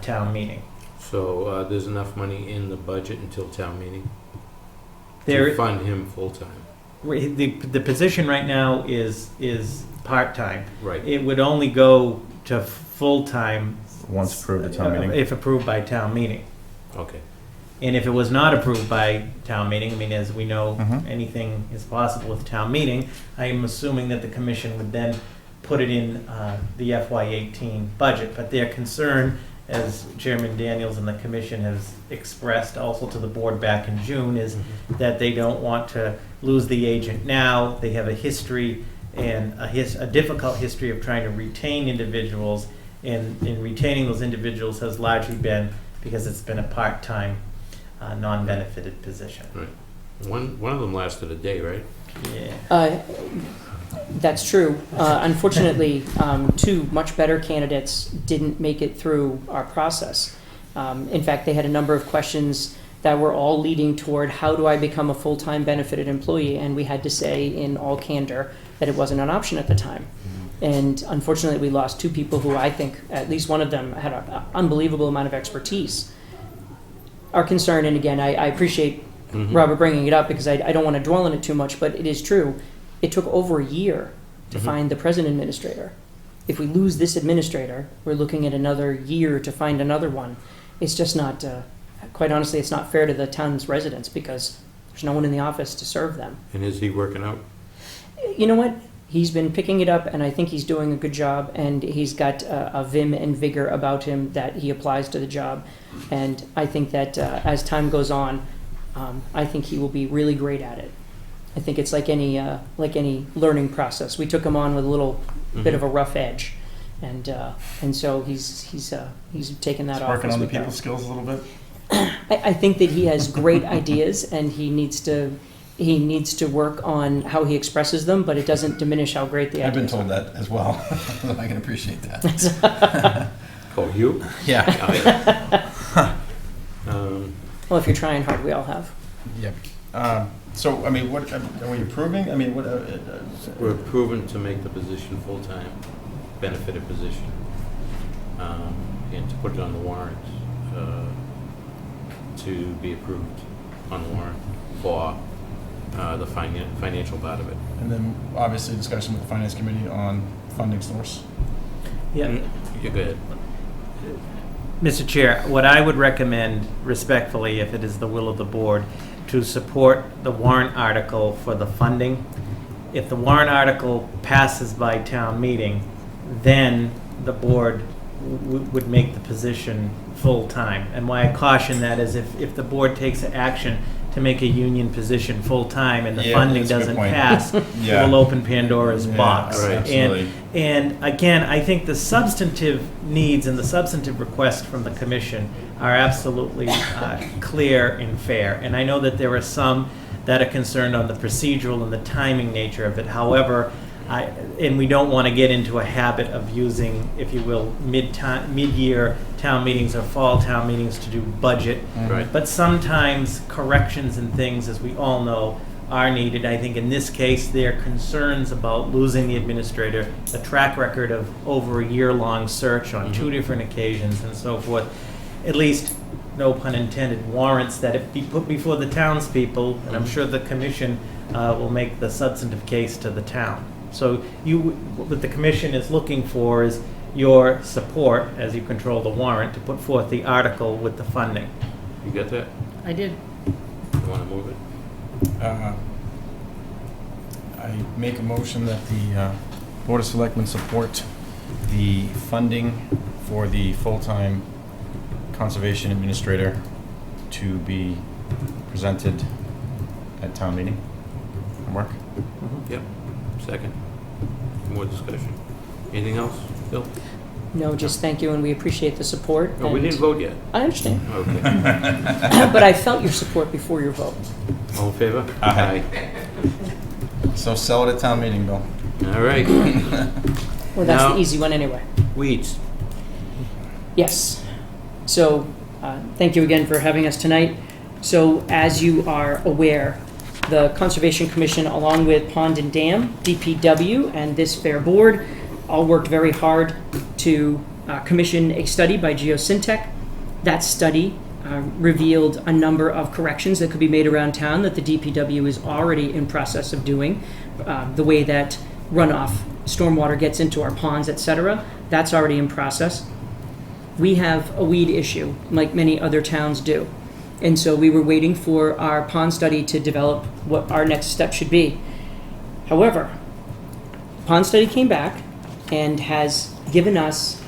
town meeting. So there's enough money in the budget until town meeting There, to fund him full-time? the position right now is part-time. Right. It would only go to full-time Once approved at town meeting. if approved by town meeting. Okay. And if it was not approved by town meeting, I mean, as we know, Mhm. anything is possible with town meeting, I am assuming that the commission would then put it in the FY18 budget. But their concern, as Chairman Daniels and the commission has expressed also to the board back in June, is that they don't want to lose the agent now. They have a history and a difficult history of trying to retain individuals, and retaining those individuals has largely been because it's been a part-time, non-benefited position. Right. One of them lasted a day, right? Yeah. That's true. Unfortunately, two much better candidates didn't make it through our process. In fact, they had a number of questions that were all leading toward, how do I become a full-time benefited employee? And we had to say in all candor that it wasn't an option at the time. And unfortunately, we lost two people who I think, at least one of them, had an unbelievable amount of expertise. Our concern, and again, I appreciate Robert bringing it up because I don't want to dwell on it too much, but it is true. It took over a year to find the present administrator. If we lose this administrator, we're looking at another year to find another one. It's just not, quite honestly, it's not fair to the town's residents because there's no one in the office to serve them. And is he working out? You know what? he's been picking it up, and I think he's doing a good job, and he's got a vim and vigor about him that he applies to the job. And I think that as time goes on, I think he will be really great at it. I think it's like any learning process. We took him on with a little bit of a rough edge, and so he's taken that off. Working as on the we go. people skills a little bit. I think that he has great ideas, and he needs to work on how he expresses them, but it doesn't diminish how great the I've been ideas told are. that as well. I can appreciate that. Oh, you? Yeah. Oh, yeah. Well, if you're trying hard, we all have. Yep. So, I mean, what, are we approving? I mean, what? We're approving to make the position full-time, benefited position, and to put it on the warrant, to be approved on the warrant for the financial part of it. And then, obviously, discussion with the Finance Committee on funding source. Yeah. You're good. Mr. Chair, what I would recommend respectfully, if it is the will of the board, to support the warrant article for the funding. If the warrant article passes by town meeting, then the board would make the position full-time. And why I caution that is if the board takes action to make a union position full-time and the Yeah, funding that's a good doesn't point. pass, Yeah. it will open Pandora's Yeah, box. right. Absolutely. And again, I think the substantive needs and the substantive requests from the commission are absolutely clear and fair. And I know that there are some that are concerned on the procedural and the timing nature of it. However, and we don't want to get into a habit of using, if you will, mid-year town meetings or fall town meetings to do budget. Right. But sometimes corrections and things, as we all know, are needed. I think in this case, there are concerns about losing the administrator, the track record of over a year-long search on two different occasions and so forth. At least, no pun intended, warrants that it be put before the townspeople, and I'm sure the commission will make the substantive case to the town. So what the commission is looking for is your support, as you control the warrant, to put forth the article with the funding. You get that? I did. You want to move it? I make a motion that the Board of Selectmen support the funding for the full-time conservation administrator to be presented at town meeting. Work? Yep. Second. More discussion. Anything else, Bill? No, just thank you, and we appreciate the support. No, we and didn't vote yet. I understand, Okay. but I felt your support before your vote. All in favor? Aye. So sell it at town meeting, Bill. All right. Well, that's Now- the easy one anyway. Weeds. Yes. So, thank you again for having us tonight. So, as you are aware, the Conservation Commission, along with Pond and Dam, DPW, and this fair board, all worked very hard to commission a study by Geosyntec. That study revealed a number of corrections that could be made around town that the DPW is already in process of doing. The way that runoff, stormwater gets into our ponds, etc., that's already in process. We have a weed issue, like many other towns do. And so we were waiting for our pond study to develop what our next step should be. However, pond study came back and has given us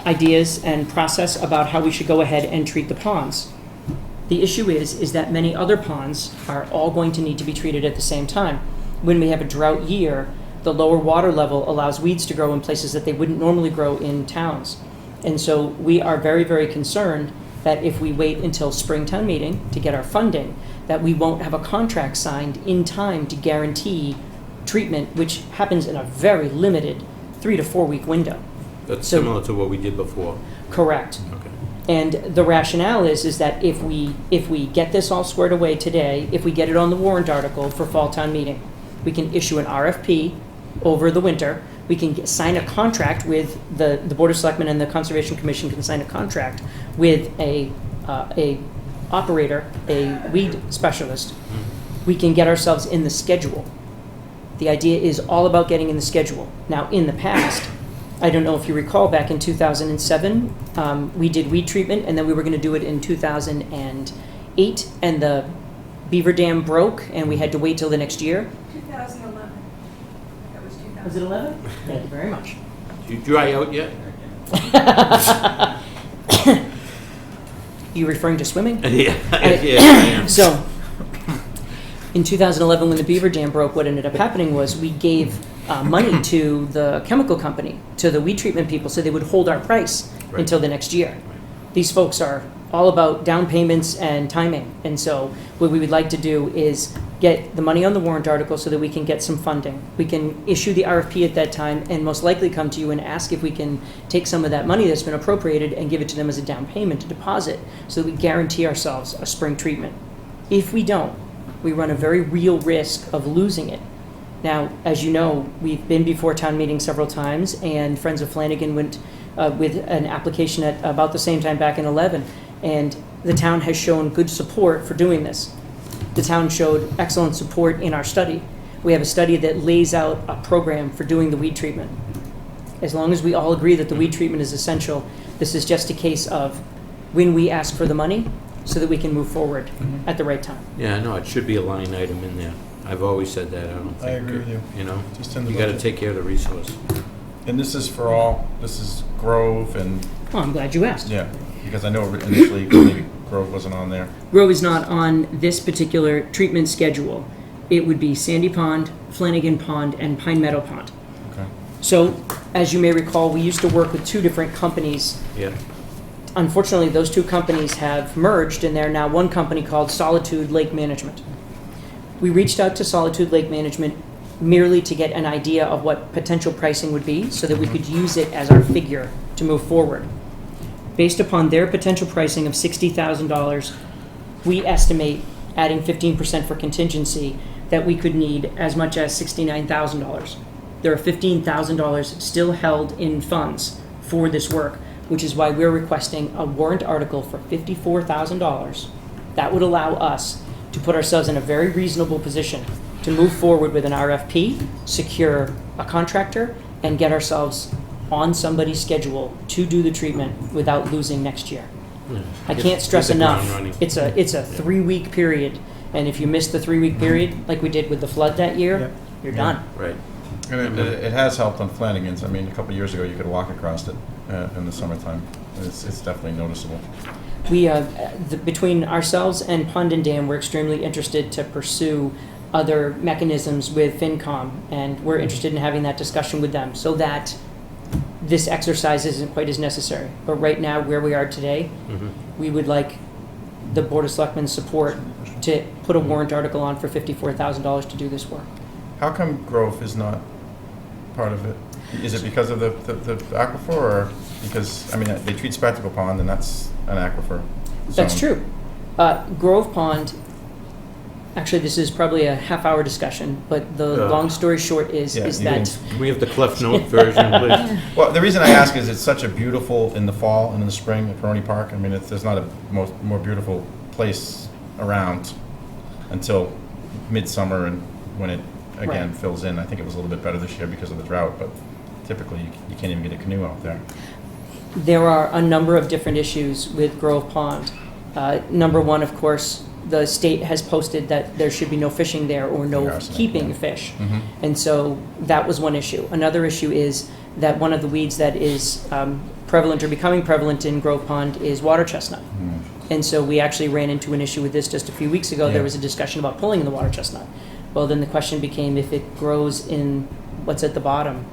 ideas and process about how we should go ahead and treat the ponds. The issue is that many other ponds are all going to need to be treated at the same time. When we have a drought year, the lower water level allows weeds to grow in places that they wouldn't normally grow in towns. And so we are very, very concerned that if we wait until Springtown meeting to get our funding, that we won't have a contract signed in time to guarantee treatment, which happens in a very limited 3 to 4 week window. That's So- similar to what we did before. Correct. Okay. And the rationale is that if we get this all squared away today, if we get it on the warrant article for fall town meeting, we can issue an RFP over the winter. We can sign a contract with the Board of Selectmen, and the Conservation Commission can sign a contract with a operator, a weed specialist. We can get ourselves in the schedule. The idea is all about getting in the schedule. Now, in the past, I don't know if you recall, back in 2007, we did weed treatment, and then we were going to do it in 2008, and the beaver dam broke, and we had to wait till the next year. 2011. Was it 11? Thank you very much. You dry out yet? You referring to swimming? Yeah, yeah, I am. So, in 2011, when the Beaver Dam broke, what ended up happening was we gave money to the chemical company, to the weed treatment people, so they would hold our price Right. until the next year. These folks are all about down payments and timing. And so what we would like to do is get the money on the warrant article so that we can get some funding. We can issue the RFP at that time and most likely come to you and ask if we can take some of that money that's been appropriated and give it to them as a down payment, a deposit, so that we guarantee ourselves a spring treatment. If we don't, we run a very real risk of losing it. Now, as you know, we've been before town meeting several times, and Friends of Flanagan went with an application at about the same time back in 11, and the town has shown good support for doing this. The town showed excellent support in our study. We have a study that lays out a program for doing the weed treatment. As long as we all agree that the weed treatment is essential, this is just a case of when we ask for the money so that we can move forward at the right time. Yeah, no, it should be a line item in there. I've always said that, I don't think. I agree with you. You know, Just in the you gotta budget. take care of the resource. And this is for all, this is Grove and, Well, I'm glad you asked. yeah, because I know initially maybe Grove wasn't on there. Grove is not on this particular treatment schedule. It would be Sandy Pond, Flanagan Pond, and Pine Meadow Pond. Okay. So, as you may recall, we used to work with two different companies. Yeah, Unfortunately, those two companies have merged, and they're now one company called Solitude Lake Management. We reached out to Solitude Lake Management merely to get an idea of what potential pricing would be so that we could use it as our figure to move forward. Based upon their potential pricing of $60,000, we estimate, adding 15% for contingency, that we could need as much as $69,000. There are $15,000 still held in funds for this work, which is why we're requesting a warrant article for $54,000. That would allow us to put ourselves in a very reasonable position to move forward with an RFP, secure a contractor, and get ourselves on somebody's schedule to do the treatment without losing next year. yeah. I Hit- can't stress hit the ground enough, running. it's a 3-week period, and if you miss the 3-week period, like we did with the flood that year, Yep. you're done. Right. And it has helped on Flanagan's. I mean, a couple of years ago, you could walk across it in the summertime. It's definitely noticeable. We, between ourselves and Pond and Dam, we're extremely interested to pursue other mechanisms with FinCom, and we're interested in having that discussion with them so that this exercise isn't quite as necessary. But right now, where we are today, Mhm. we would like the Board of Selectmen's support to put a warrant article on for $54,000 to do this work. How come Grove is not part of it? Is it because of the aquifer, or because, I mean, they treat Spectacle Pond, and that's an aquifer That's zone. true. Grove Pond, actually, this is probably a half-hour discussion, but the Yeah. long story short is Yeah, you that Can we have the Cliff Note version, please? Well, the reason I ask is it's such a beautiful, in the fall and in the spring at Peroni Park, I mean, there's not a more beautiful place around until midsummer, and when it, again, Right. fills in. I think it was a little bit better this year because of the drought, but typically you can't even get a canoe out there. there are a number of different issues with Grove Pond. Number one, of course, the state has posted that there should be no fishing there or no Arsenic, keeping yeah. fish. Mhm. And so that was one issue. Another issue is that one of the weeds that is prevalent or becoming prevalent in Grove Pond is water chestnut. And so we actually ran into an issue with this just a few weeks ago. Yeah. There was a discussion about pulling the water chestnut. Well, then the question became, if it grows in what's at the bottom,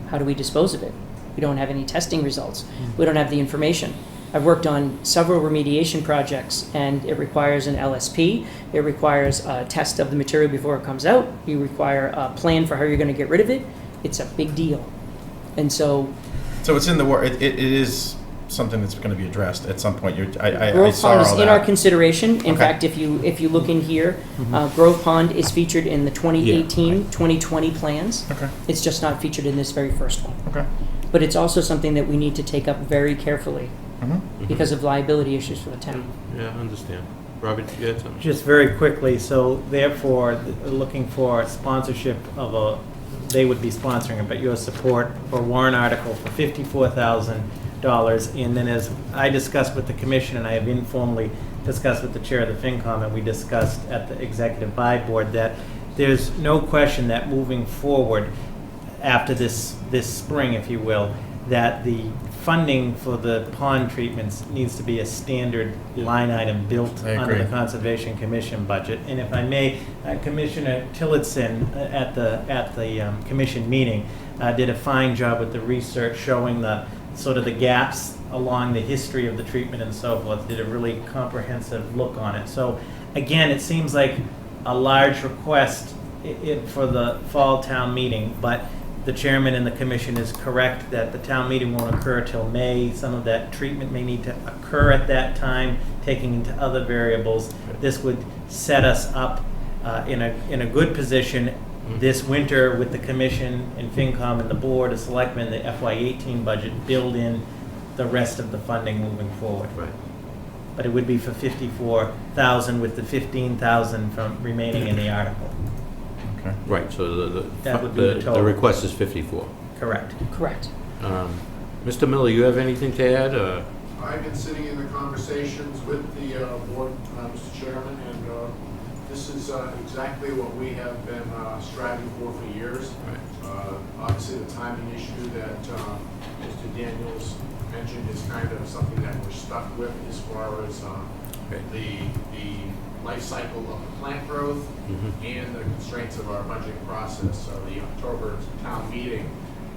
how do we dispose of it? We don't have any testing results. We don't have the information. I've worked on several remediation projects, and it requires an LSP. It requires a test of the material before it comes out. You require a plan for how you're going to get rid of it. It's a big deal. And so So it's in the it is something that's going to be addressed at some point. I Grove saw Pond all is that. in our consideration. In Okay. fact, if you look in here, Grove Pond is featured in the 2018-2020 plans. Okay, It's just not featured in this very first one. okay. But it's also something that we need to take up very carefully Mhm. because of liability issues for the town. Yeah, I understand. Robert, you had something? Just very quickly, so therefore, looking for sponsorship of a, they would be sponsoring it, but your support for a warrant article for $54,000. And then as I discussed with the commission, and I have informally discussed with the chair of the FinCom, and we discussed at the executive buy board, that there's no question that moving forward, after this spring, if you will, that the funding for the pond treatments needs to be a standard line item built I under the agree. Conservation Commission budget. And if I may, Commissioner Tillotson at the commission meeting did a fine job with the research showing the sort of the gaps along the history of the treatment and so forth, did a really comprehensive look on it. So again, it seems like a large request for the fall town meeting, but the chairman and the commission is correct that the town meeting won't occur till May. Some of that treatment may need to occur at that time, taking into other variables. This would set us up in a good position this winter with the commission and FinCom and the board of selectmen, the FY18 budget, build in the rest of the funding moving forward. Right. But it would be for 54,000 with the 15,000 from remaining in the article. Okay. Right, so That would be the the total. request is 54. Correct. Correct. Mr. Miller, you have anything to add? I've been sitting in the conversations with the board, Mr. Chairman, and this is exactly what we have been striving for years. Obviously, the timing issue that Mr. Daniels mentioned is kind of something that we're stuck with as far as the life cycle of the plant growth and the constraints of our budget process. So the October town meeting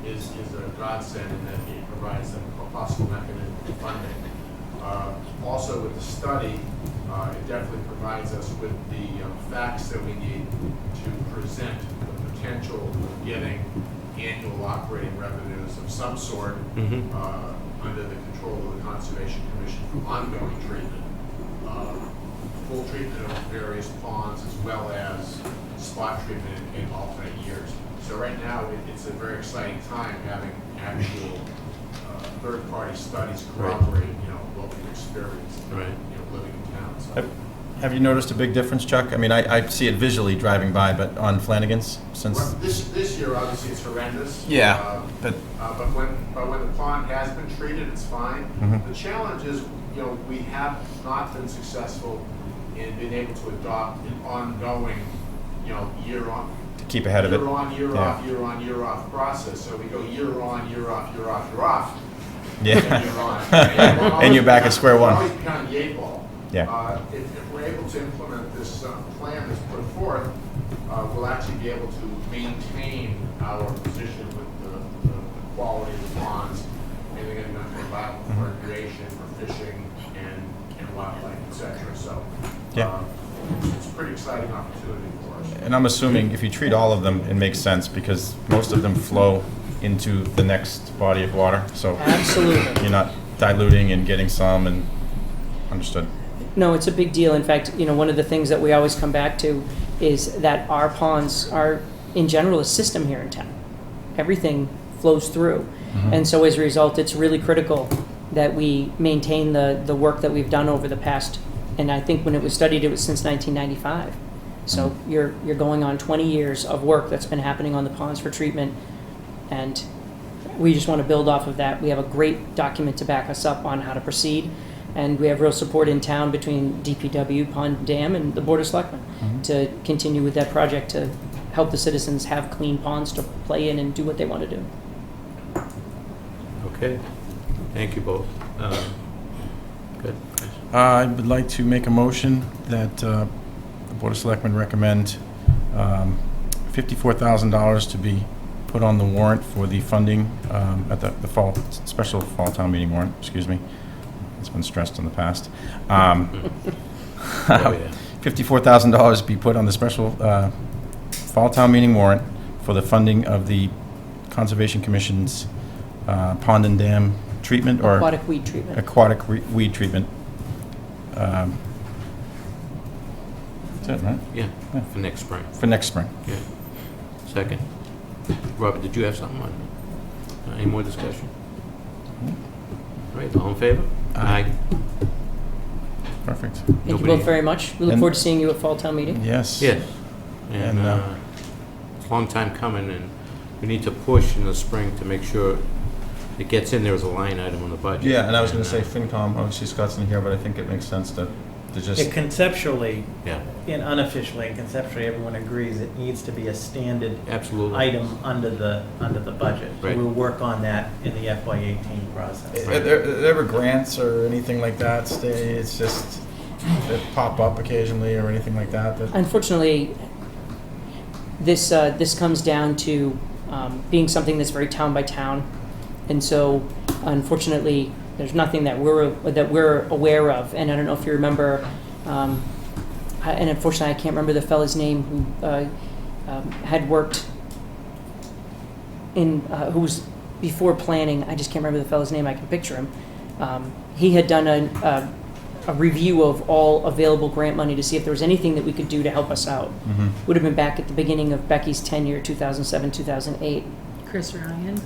is a godsend in that it provides a possible mechanism for funding. Also with the study, it definitely provides us with the facts that we need to present the potential of getting annual operating revenues of some sort under the control of the Conservation Commission for ongoing treatment. Full treatment of various ponds as well as spot treatment in alternate years. So right now, it's a very exciting time having actual third-party studies corroborate, what we've experienced, living in town. So. Have you noticed a big difference, Chuck? I mean, I see it visually driving by, but on Flanagan's since. Well, this year, obviously, it's horrendous. Yeah, but when the pond has been treated, it's fine. The challenge is, we have not been successful in being able to adopt an ongoing, year on. To keep ahead of it. Year on, year off, year on, year off process. So we go year on, year off, year off, year off. Yeah. And year on. And you're back at square one. We're always behind the 8 ball. Yeah. If we're able to implement this plan that's put forth, we'll actually be able to maintain our position with the quality of the ponds, anything that's going to provide for recreation, for fishing, and wildlife, etc. So it's a pretty exciting opportunity for us. And I'm assuming if you treat all of them, it makes sense because most of them flow into the next body of water. So Absolutely. you're not diluting and getting some and understood. No, it's a big deal. In fact, one of the things that we always come back to is that our ponds are, in general, a system here in town. Everything flows through. And so as a result, it's really critical that we maintain the work that we've done over the past, and I think when it was studied, it was since 1995. So you're going on 20 years of work that's been happening on the ponds for treatment, and we just want to build off of that. We have a great document to back us up on how to proceed. And we have real support in town between DPW, Pond and Dam, and the Board of Selectmen to continue with that project to help the citizens have clean ponds to play in and do what they want to do. Okay, thank you both. Good. I would like to make a motion that the Board of Selectmen recommend $54,000 to be put on the warrant for the funding at the special fall town meeting warrant, excuse me. It's been stressed in the past. $54,000 be put on the special fall town meeting warrant for the funding of the Conservation Commission's pond and dam treatment or Aquatic weed treatment. aquatic weed treatment. That's it, right? Yeah, for next spring. For next spring. Yeah. Second. Robert, did you have something on? Any more discussion? All right, all in favor? Aye. Perfect. Thank you Nobody- both very much. We look And- forward to seeing you at fall town meeting. Yes. Yes. And And, it's a long time coming, and we need to push in the spring to make sure it gets in there as a line item on the budget. Yeah, and I was going to say FinCom, obviously Scott's in here, but I think it makes sense to There's just, Conceptually, Yeah, and unofficially and conceptually, everyone agrees it needs to be a standard absolutely. item under the budget. So Right. we'll work on that in the FY18 process. are there ever grants or anything like that stay? It's just, that pop up occasionally or anything like that? Unfortunately, this comes down to being something that's very town by town, and so unfortunately, there's nothing that we're aware of. And I don't know if you remember, and unfortunately, I can't remember the fella's name who had worked in who was before planning. I just can't remember the fella's name. I can picture him. He had done a review of all available grant money to see if there was anything that we could do to help us out. Mhm. Would have been back at the beginning of Becky's tenure, 2007, 2008. Chris Ryan.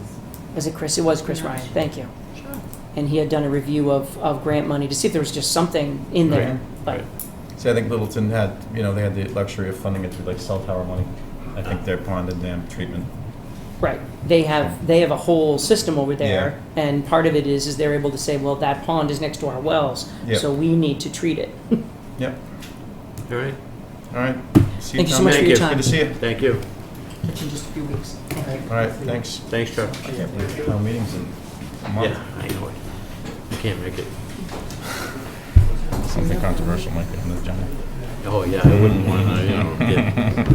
Was it Chris? It was Chris Yeah. Ryan. Thank you. Sure. And he had done a review of grant money to see if there was just something in there. Right. But Right. See, I think Littleton had, they had the luxury of funding it through like cell tower money. I think their pond and dam treatment. right, they have a whole system over there, and part of it is they're able to say, well, that pond is next to our wells, Yep. so we need to treat it. Yep. All right, All right. Thank you so much for your time. Good to see you. thank you. Catch you in just a few weeks. All right, thanks. Thanks, Chuck. Town meetings in a month. Yeah, I know it. You can't make it. Something controversial might be on the agenda. Oh, yeah, I wouldn't want to, get...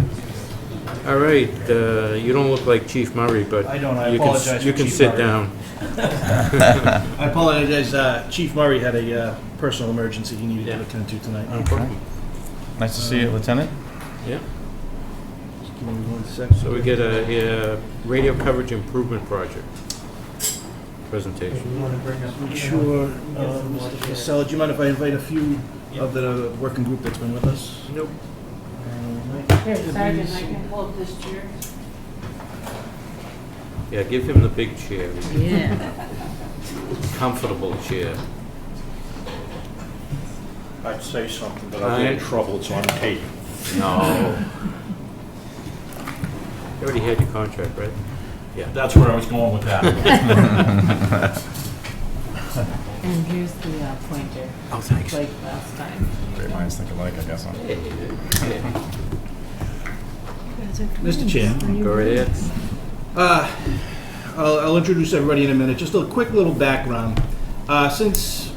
All right, you don't look like Chief Murray, but I don't. I you apologize can, you for can Chief sit Murray. down. I apologize. Chief Murray had a personal emergency he needed Yeah. to attend to tonight. No problem. Nice to see you, Lieutenant. Yeah, Just give me 1 second. so we get a radio coverage improvement project presentation. You want to bring up? Sure. Mr. Casella, do you mind if I invite a few of the working group that's been with us? Nope. Here, Sergeant, I can pull up this chair. Yeah, give him the big chair, Yeah. comfortable chair. I'd say something, but I'll get in trouble, it's on tape. No. You already had your contract, right? Yeah. That's where I was going with that. And here's the pointer, Oh, thanks. like last time. Great minds think alike, I guess. Huh? Hey, Mr. Chair. go right ahead. I'll introduce everybody in a minute. Just a quick little background. Since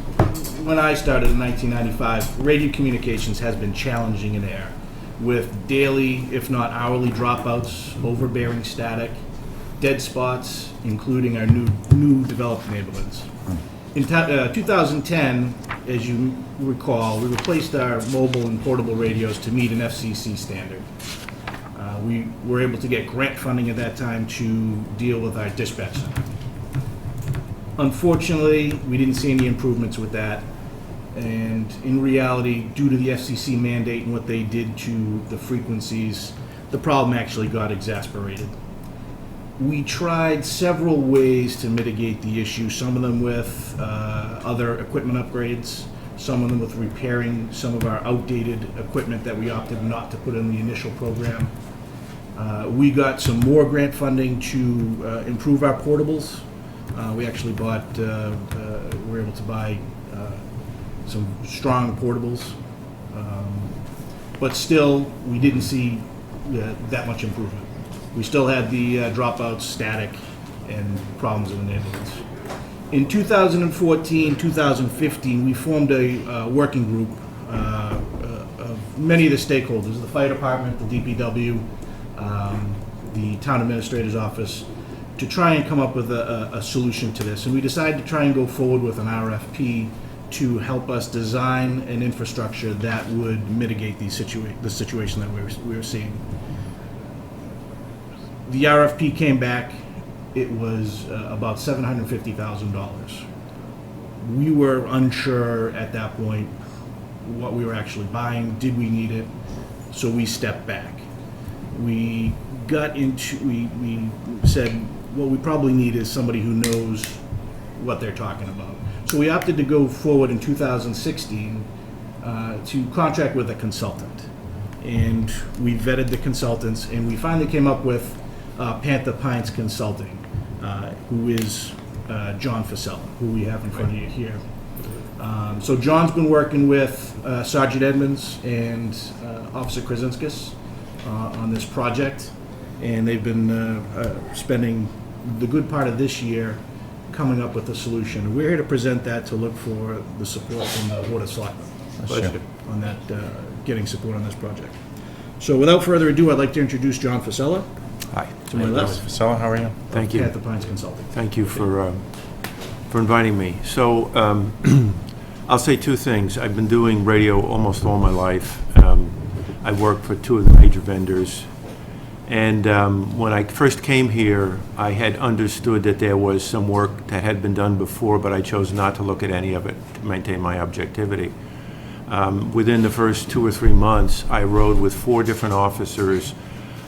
when I started in 1995, radio communications has been challenging in air, with daily, if not hourly, dropouts, overbearing static, dead spots, including our new developed neighborhoods. In 2010, as you recall, we replaced our mobile and portable radios to meet an FCC standard. We were able to get grant funding at that time to deal with our dispatch center. Unfortunately, we didn't see any improvements with that, and in reality, due to the FCC mandate and what they did to the frequencies, the problem actually got exacerbated. We tried several ways to mitigate the issue, some of them with other equipment upgrades, some of them with repairing some of our outdated equipment that we opted not to put in the initial program. We got some more grant funding to improve our portables. We actually bought, we were able to buy some strong portables. But still, we didn't see that much improvement. We still had the dropouts, static, and problems in the neighborhoods. In 2014, 2015, we formed a working group of many of the stakeholders, the fire department, the DPW, the town administrator's office, to try and come up with a solution to this. And we decided to try and go forward with an RFP to help us design an infrastructure that would mitigate the situation that we were seeing. The RFP came back, it was about $750,000. We were unsure at that point what we were actually buying, did we need it, so we stepped back. We said, what we probably need is somebody who knows what they're talking about. So we opted to go forward in 2016 to contract with a consultant. And we vetted the consultants, and we finally came up with Panther Pines Consulting, who is John Fasella, who we have in front of you here. So John's been working with Sergeant Edmonds and Officer Krasinskis on this project, and they've been spending the good part of this year coming up with a solution. We're here to present that, to look for the support from the Board of Selectmen on that, getting support on this project. So without further ado, I'd like to introduce John Fasella. Hi. To my left. Fasella, how are you? Thank you. At the Pines Consulting. Thank you for inviting me. So I'll say two things. I've been doing radio almost all my life. I've worked for two of the major vendors. And when I first came here, I had understood that there was some work that had been done before, but I chose not to look at any of it to maintain my objectivity. Within the first 2 or 3 months, I rode with 4 different officers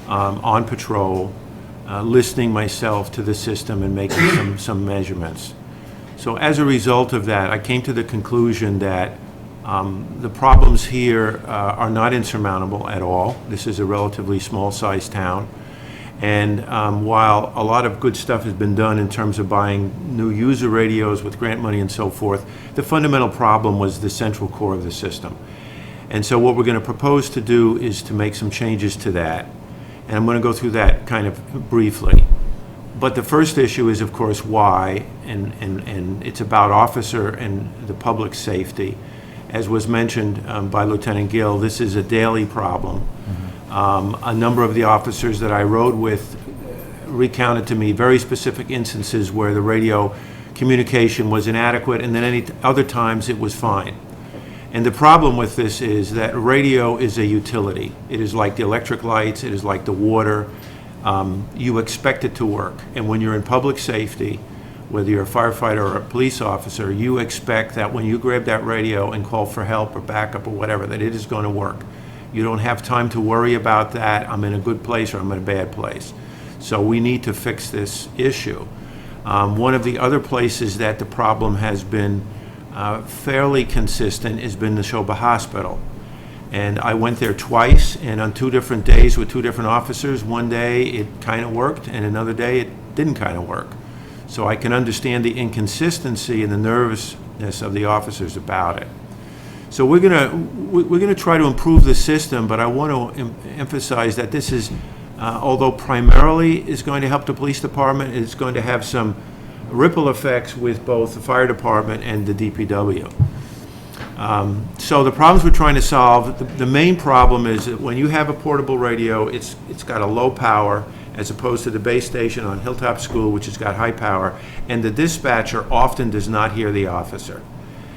on patrol, listening myself to the system and making some measurements. So as a result of that, I came to the conclusion that the problems here are not insurmountable at all. This is a relatively small-sized town. And while a lot of good stuff has been done in terms of buying new user radios with grant money and so forth, the fundamental problem was the central core of the system. And so what we're going to propose to do is to make some changes to that. And I'm going to go through that kind of briefly. But the first issue is, of course, why, and it's about officer and the public safety. As was mentioned by Lieutenant Gill, this is a daily problem. A number of the officers that I rode with recounted to me very specific instances where the radio communication was inadequate, and then any other times it was fine. And the problem with this is that radio is a utility. It is like the electric lights, it is like the water. You expect it to work. And when you're in public safety, whether you're a firefighter or a police officer, you expect that when you grab that radio and call for help or backup or whatever, that it is going to work. You don't have time to worry about that. I'm in a good place or I'm in a bad place. So we need to fix this issue. One of the other places that the problem has been fairly consistent has been the Neshoba Hospital. And I went there twice, and on 2 different days with 2 different officers. One day it kind of worked, and another day it didn't kind of work. So I can understand the inconsistency and the nervousness of the officers about it. So we're gonna try to improve the system, but I want to emphasize that this is, although primarily is going to help the police department, it's going to have some ripple effects with both the fire department and the DPW. So the problems we're trying to solve, the main problem is that when you have a portable radio, it's got a low power, as opposed to the base station on Hilltop School, which has got high power, and the dispatcher often does not hear the officer.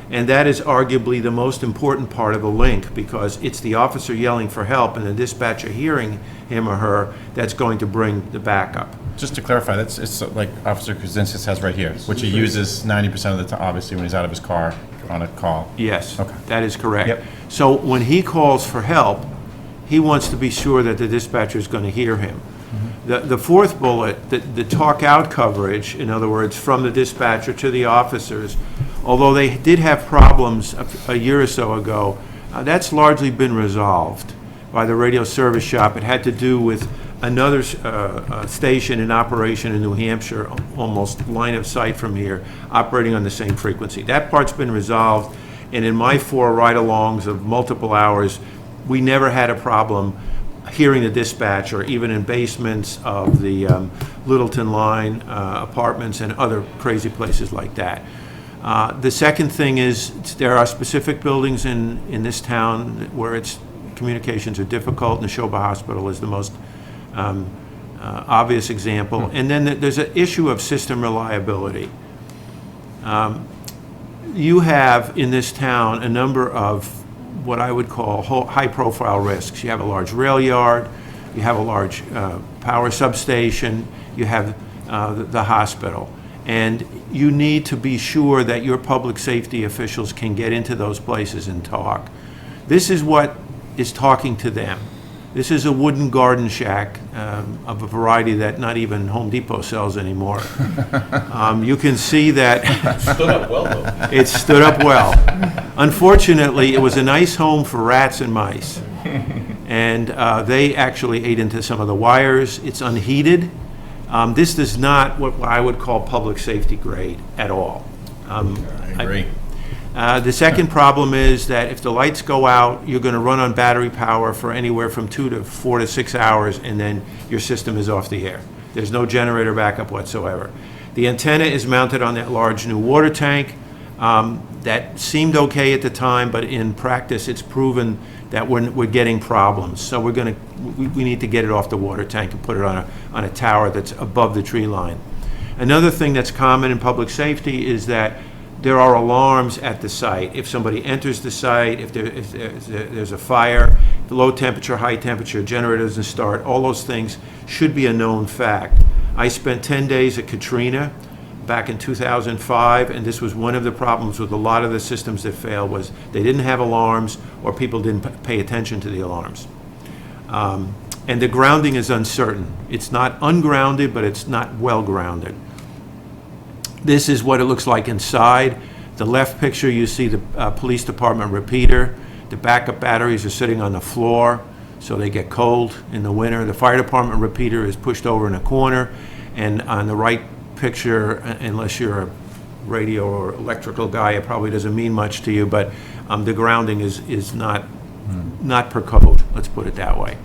And that is arguably the most important part of the link, because it's the officer yelling for help and the dispatcher hearing him or her that's going to bring the backup. Just to clarify, it's like Officer Krasinskis has right here, which he uses 90% of the time, obviously, when he's out of his car on a call. Yes, Okay. that is correct. Yep. So when he calls for help, he wants to be sure that the dispatcher is going to hear him. The fourth bullet, the talk out coverage, in other words, from the dispatcher to the officers, although they did have problems a year or so ago, that's largely been resolved by the radio service shop. It had to do with another station in operation in New Hampshire, almost line of sight from here, operating on the same frequency. That part's been resolved, and in my 4 ride-alongs of multiple hours, we never had a problem hearing the dispatcher, even in basements of the Littleton line apartments and other crazy places like that. The second thing is there are specific buildings in this town where its communications are difficult. Neshoba Hospital is the most obvious example. And then there's an issue of system reliability. You have in this town a number of what I would call high-profile risks. You have a large rail yard, you have a large power substation, you have the hospital. And you need to be sure that your public safety officials can get into those places and talk. This is what is talking to them. This is a wooden garden shack of a variety that not even Home Depot sells anymore. You can see that It stood up well, though. it stood up well. Unfortunately, it was a nice home for rats and mice. And they actually ate into some of the wires. It's unheated. This is not what I would call public safety grade at all. I agree. The second problem is that if the lights go out, you're going to run on battery power for anywhere from 2 to 4 to 6 hours, and then your system is off the air. There's no generator backup whatsoever. The antenna is mounted on that large new water tank. That seemed okay at the time, but in practice, it's proven that we're getting problems. So we need to get it off the water tank and put it on a tower that's above the tree line. Another thing that's common in public safety is that there are alarms at the site. If somebody enters the site, if there's a fire, the low temperature, high temperature, generator doesn't start, all those things should be a known fact. I spent 10 days at Katrina back in 2005, and this was one of the problems with a lot of the systems that failed, was they didn't have alarms or people didn't pay attention to the alarms. And the grounding is uncertain. It's not ungrounded, but it's not well grounded. This is what it looks like inside. The left picture, you see the police department repeater. The backup batteries are sitting on the floor, so they get cold in the winter. The fire department repeater is pushed over in a corner, and on the right picture, unless you're a radio or electrical guy, it probably doesn't mean much to you, but the grounding is not per code, let's put it that way.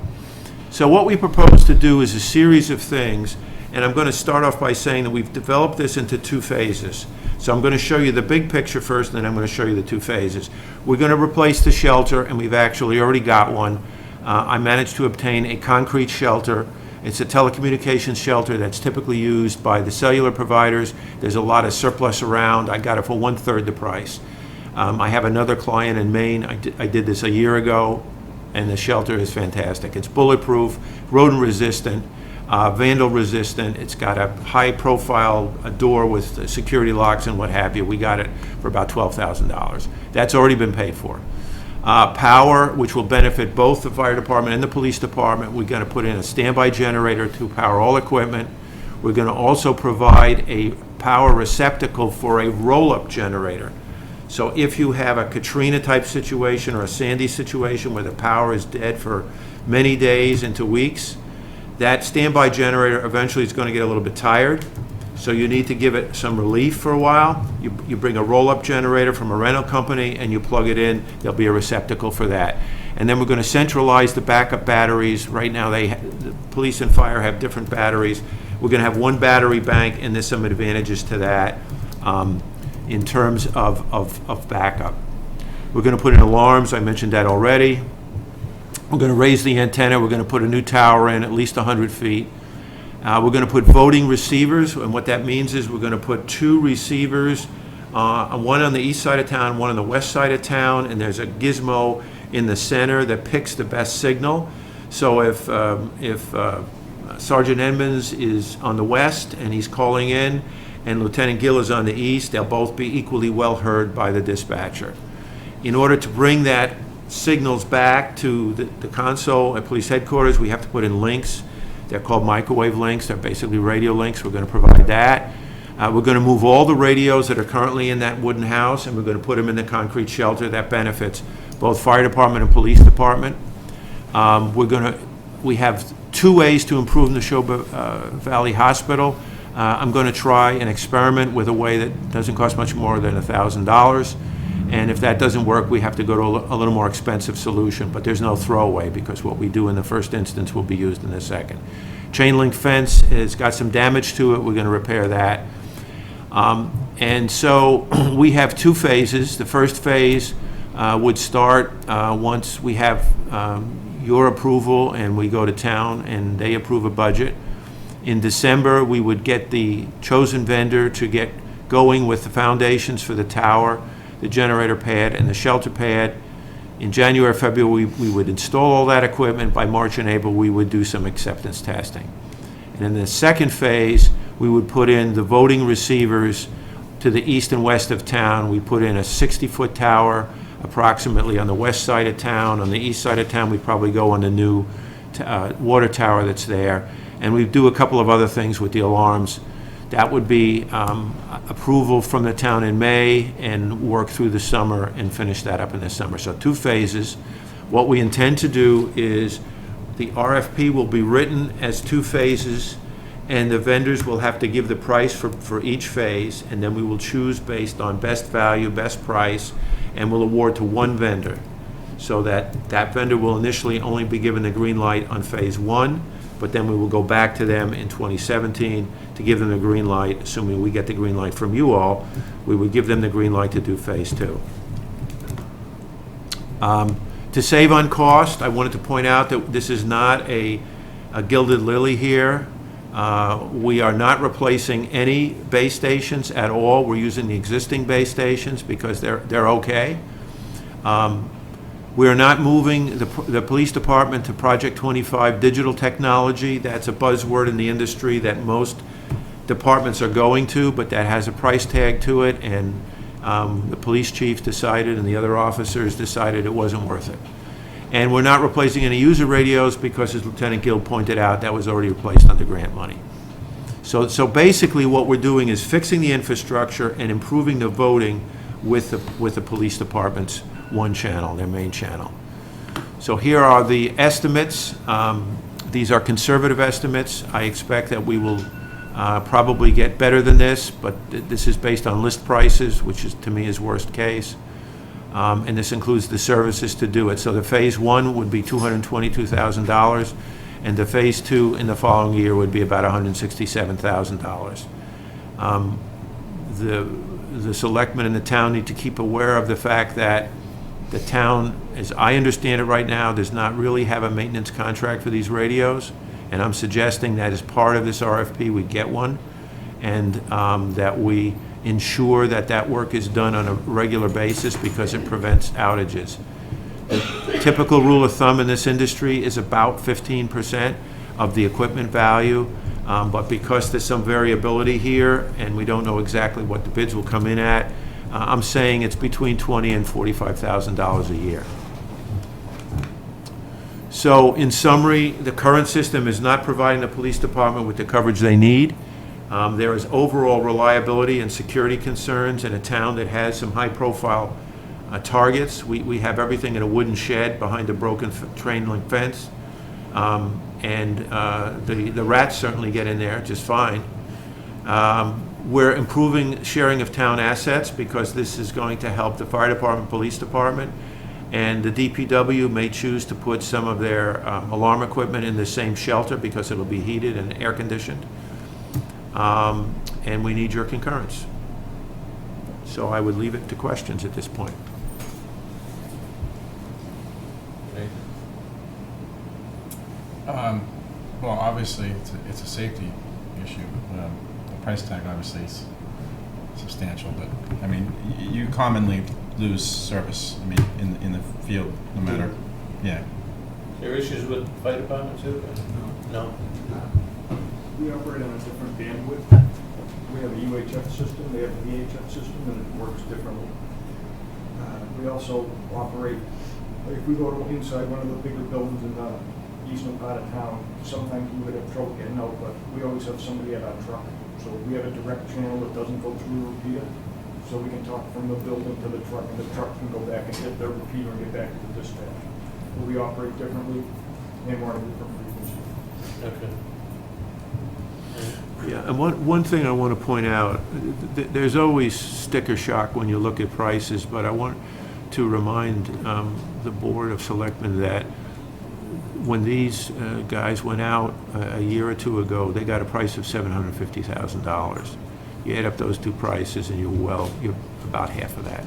So what we propose to do is a series of things, and I'm going to start off by saying that we've developed this into 2 phases. So I'm going to show you the big picture first, and then I'm going to show you the 2 phases. We're going to replace the shelter, and we've actually already got one. I managed to obtain a concrete shelter. It's a telecommunications shelter that's typically used by the cellular providers. There's a lot of surplus around. I got it for 1/3 the price. I have another client in Maine. I did this a year ago, and the shelter is fantastic. It's bulletproof, rodent resistant, vandal resistant. It's got a high profile door with security locks and what have you. We got it for about $12,000. That's already been paid for. Power, which will benefit both the fire department and the police department. We're going to put in a standby generator to power all equipment. We're going to also provide a power receptacle for a roll-up generator. So if you have a Katrina type situation or a Sandy situation where the power is dead for many days into weeks, that standby generator eventually is going to get a little bit tired. So you need to give it some relief for a while. You bring a roll-up generator from a rental company and you plug it in. There'll be a receptacle for that. And then we're going to centralize the backup batteries. Right now, the police and fire have different batteries. We're going to have one battery bank, and there's some advantages to that in terms of backup. We're going to put in alarms. I mentioned that already. We're going to raise the antenna. We're going to put a new tower in at least 100 feet. We're going to put voting receivers, and what that means is we're going to put 2 receivers, one on the east side of town, one on the west side of town, and there's a gizmo in the center that picks the best signal. So if Sergeant Edmonds is on the west and he's calling in, and Lieutenant Gill is on the east, they'll both be equally well heard by the dispatcher. In order to bring that signals back to the console at police headquarters, we have to put in links. They're called microwave links. They're basically radio links. We're going to provide that. We're going to move all the radios that are currently in that wooden house, and we're going to put them in the concrete shelter. That benefits both fire department and police department. We have 2 ways to improve the Neshoba Valley Hospital. I'm going to try an experiment with a way that doesn't cost much more than $1,000. And if that doesn't work, we have to go to a little more expensive solution. But there's no throwaway, because what we do in the first instance will be used in the second. Chain link fence has got some damage to it. We're going to repair that. And so we have 2 phases. The first phase would start once we have your approval and we go to town and they approve a budget. In December, we would get the chosen vendor to get going with the foundations for the tower, the generator pad, and the shelter pad. In January, February, we would install all that equipment. By March and April, we would do some acceptance testing. And in the second phase, we would put in the voting receivers to the east and west of town. We put in a 60-foot tower approximately on the west side of town. On the east side of town, we'd probably go on the new water tower that's there. And we do a couple of other things with the alarms. That would be approval from the town in May and work through the summer and finish that up in the summer. So 2 phases. What we intend to do is the RFP will be written as 2 phases, and the vendors will have to give the price for each phase, and then we will choose based on best value, best price, and we'll award to one vendor. So that vendor will initially only be given the green light on phase 1, but then we will go back to them in 2017 to give them the green light, assuming we get the green light from you all, we would give them the green light to do phase 2. To save on cost, I wanted to point out that this is not a gilded lily here. We are not replacing any base stations at all. We're using the existing base stations because they're okay. We are not moving the police department to Project 25 digital technology. That's a buzzword in the industry that most departments are going to, but that has a price tag to it, and the police chief decided and the other officers decided it wasn't worth it. And we're not replacing any user radios because, as Lieutenant Gill pointed out, that was already replaced under grant money. So basically what we're doing is fixing the infrastructure and improving the voting with the police department's one channel, their main channel. So here are the estimates. These are conservative estimates. I expect that we will probably get better than this, but this is based on list prices, which is, to me, is worst case. And this includes the services to do it. So the phase 1 would be $222,000, and the phase 2 in the following year would be about $167,000. The selectmen in the town need to keep aware of the fact that the town, as I understand it right now, does not really have a maintenance contract for these radios, and I'm suggesting that as part of this RFP, we get one, and that we ensure that that work is done on a regular basis because it prevents outages. The typical rule of thumb in this industry is about 15% of the equipment value, but because there's some variability here and we don't know exactly what the bids will come in at, I'm saying it's between $20,000 and $45,000 a year. So in summary, the current system is not providing the police department with the coverage they need. There is overall reliability and security concerns in a town that has some high-profile targets. We have everything in a wooden shed behind a broken chain link fence, and the rats certainly get in there just fine. We're improving sharing of town assets because this is going to help the fire department, police department, and the DPW may choose to put some of their alarm equipment in the same shelter because it'll be heated and air conditioned. And we need your concurrence. So I would leave it to questions at this point. Well, obviously, it's a safety issue. The price tag obviously is substantial, but, I mean, you commonly lose service, I mean, in the field, no matter, yeah. There are issues with the fire department too? No? We operate on a different bandwidth. We have a UHF system, they have a VHF system, and it works differently. We also operate, if we go to inside one of the bigger buildings in the eastern part of town, sometimes we would have trouble getting out, but we always have somebody at our truck. So we have a direct channel that doesn't go through a repeater, so we can talk from the building to the truck, and the truck can go back and hit the repeater and get back to the dispatch. But we operate differently, and we're on a different frequency. Okay. Yeah, and one thing I want to point out, there's always sticker shock when you look at prices, but I want to remind the Board of Selectmen that when these guys went out a year or two ago, they got a price of $750,000. You add up those two prices and you're about half of that.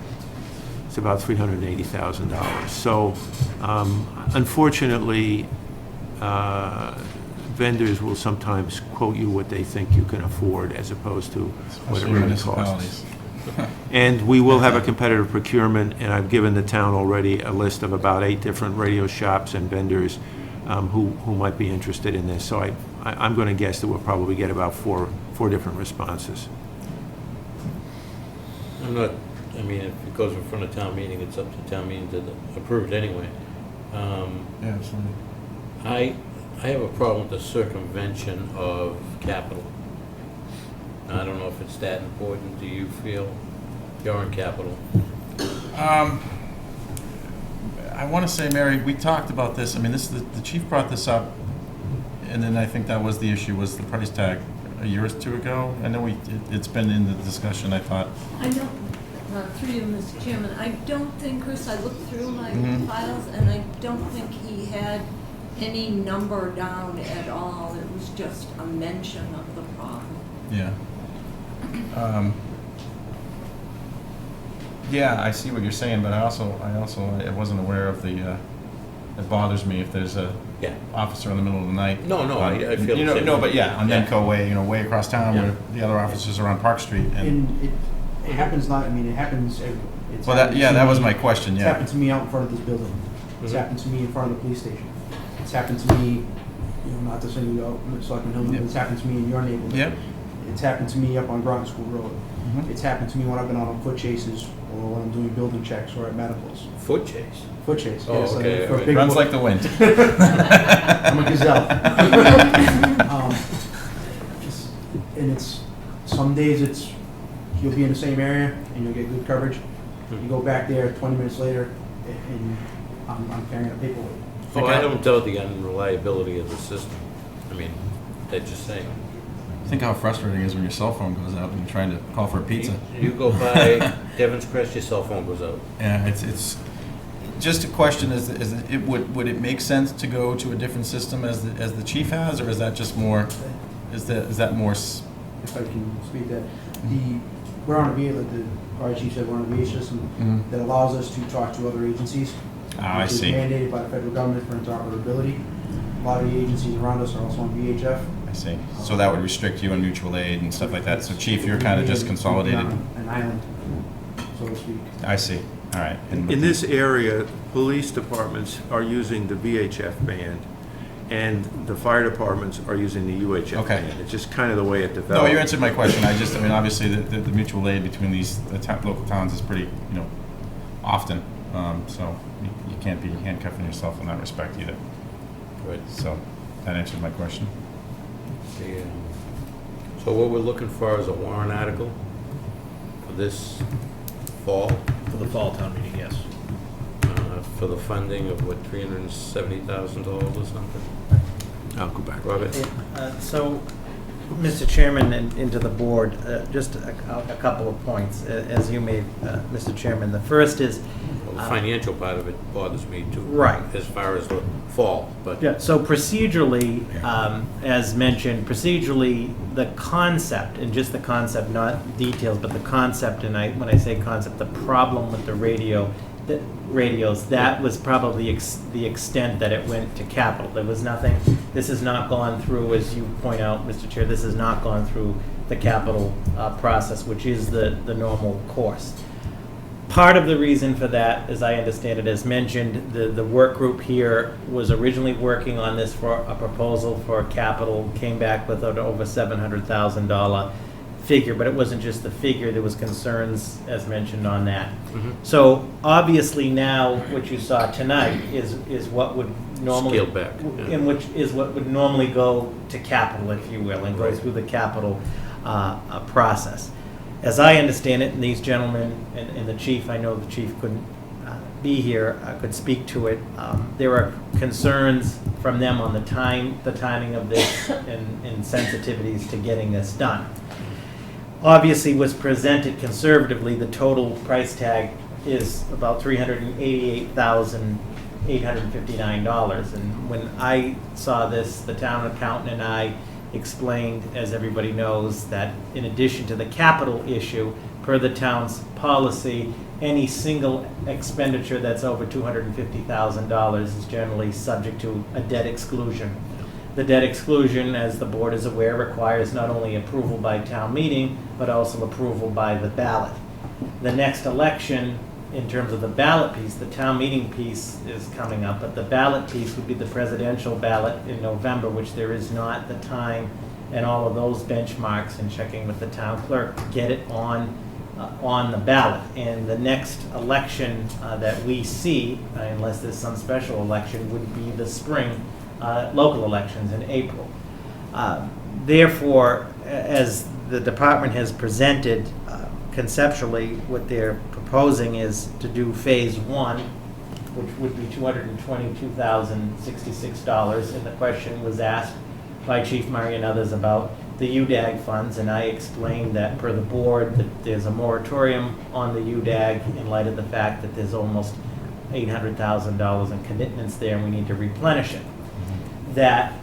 It's about $380,000. So unfortunately, vendors will sometimes quote you what they think you can afford as opposed to what it really costs. And we will have a competitive procurement, and I've given the town already a list of about 8 different radio shops and vendors who might be interested in this. So I'm going to guess that we'll probably get about four different responses. I'm not, I mean, if it goes in front of town meeting, it's up to town meeting to approve it anyway. Yeah, absolutely. I have a problem with the circumvention of capital. I don't know if it's that important. Do you feel you're in capital? I want to say, Mary, we talked about this. I mean, the chief brought this up And then I think that was the issue, was the price tag a year or two ago. I know it's been in the discussion, I thought. I don't, through you, Mr. Chairman, I don't think, Chris, I looked through my Mhm. files, and I don't think he had any number down at all. It was just a mention of the problem. Yeah. Yeah, I see what you're saying, but I wasn't aware of the, it bothers me if there's a Yeah. officer in the middle of the night. No, I feel You the know, same no, way. but yeah, on Yeah. Nemco Way, way across town Yeah. where the other officers are on Park Street and, And it happens not, I mean, it happens, it's. well, that, happened yeah, to that was me- my question, It's yeah. happened to me out in front of this building. It's Mhm. happened to me in front of the police station. It's happened to me, not to single you out, Selectman Hill, Yep. it's happened to me in your neighborhood. Yep. It's happened to me up on Groton School Road. Mhm. It's happened to me when I've been out on foot chases or when I'm doing building checks or at medicals. Foot chase. Foot chase, Oh, yes. okay, For all right. big Runs wo- like the wind. I'm a gazelle. Um, And it's, some days it's, you'll be in the same area and you'll get good coverage. You go back there 20 minutes later and I'm carrying a paperweight. Oh, I don't doubt the unreliability of the system. I mean, they're just saying. Think how frustrating it is when your cell phone goes out and you're trying to call for a pizza. You go by Devon's Crest, your cell phone goes out. Yeah, it's just a question, would it make sense to go to a different system as the chief has, or is that just more, is that more, If I can speak that, we're on a VA, like the fire chief said, we're on a VA system Mhm. that allows us to talk to other agencies. I Which is see. mandated by the federal government for interoperability. A lot of the agencies around us are also on VHF. I see. So that would restrict you on mutual aid and stuff like that. So chief, you're kind of just consolidated. An island, so to speak. I see. All right. And In this area, police departments are using the VHF band, and the fire departments are using the UHF Okay. band. It's just kind of the way it developed. No, you answered my question. I mean, obviously, the mutual aid between local towns is pretty, often. So you can't be handcuffing yourself in that respect either. Right. So that answered my question. Yeah. So what we're looking for is a warrant article for this fall, For the fall town meeting, yes. for the funding of what, $370,000 or something? I'll go back. Robert? So, Mr. Chairman, and to the board, just a couple of points, as you made, Mr. Chairman. The first is, Well, the financial part of it bothers me too. Right. As far as the fall, but. yeah, so procedurally, as mentioned, procedurally, the concept, and just the concept, not details, but the concept, and when I say concept, the problem with the radios, that was probably the extent that it went to capital. There was nothing, this has not gone through, as you point out, Mr. Chair, this has not gone through the capital process, which is the normal course. Part of the reason for that, as I understand it, as mentioned, the work group here was originally working on this for a proposal for capital, came back with an over $700,000 figure, but it wasn't just the figure, there was concerns, as mentioned, on that. So obviously now, what you saw tonight is what would normally. Scaled back, yeah. In which is what would normally go to capital, if you will, and go Right. through the capital process. As I understand it, and these gentlemen and the chief, I know the chief couldn't be here, could speak to it. There are concerns from them on the timing of this and sensitivities to getting this done. Obviously was presented conservatively, the total price tag is about $388,859. And when I saw this, the town accountant and I explained, as everybody knows, that in addition to the capital issue, per the town's policy, any single expenditure that's over $250,000 is generally subject to a debt exclusion. The debt exclusion, as the board is aware, requires not only approval by town meeting, but also approval by the ballot. The next election, in terms of the ballot piece, the town meeting piece is coming up, but the ballot piece would be the presidential ballot in November, which there is not the time and all of those benchmarks and checking with the town clerk to get it on the ballot. And the next election that we see, unless there's some special election, would be the spring local elections in April. Therefore, as the department has presented conceptually, what they're proposing is to do phase one, which would be $222,066, and the question was asked, by Chief Murray and others about the UDAG funds, and I explained that per the board, that there's a moratorium on the UDAG in light of the fact that there's almost $800,000 in commitments there, and we need to replenish it. That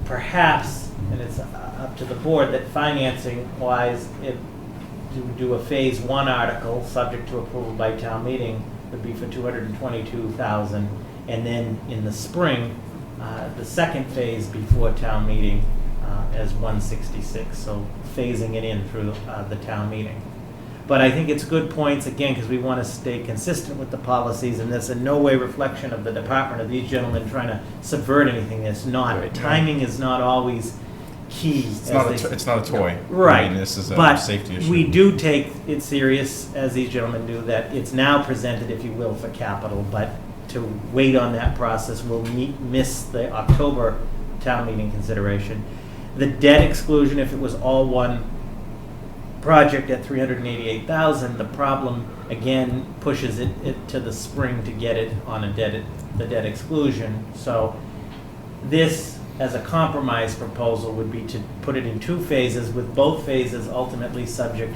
perhaps, and it's up to the board, that financing-wise, if to do a phase one article, subject to approval by town meeting, would be for $222,000, and then in the spring, the second phase before town meeting as 166, so phasing it in through the town meeting. But I think it's good points, again, because we want to stay consistent with the policies, and this in no way reflection of the department or these gentlemen trying to subvert anything. It's not. Right. Timing is not always key. It's not a toy. Right. I mean, this is a But safety issue. we do take it serious, as these gentlemen do, that it's now presented, if you will, for capital, but to wait on that process will miss the October town meeting consideration. The debt exclusion, if it was all one project at $388,000, the problem, again, pushes it to the spring to get it on the debt exclusion. So this, as a compromise proposal, would be to put it in two phases, with both phases ultimately subject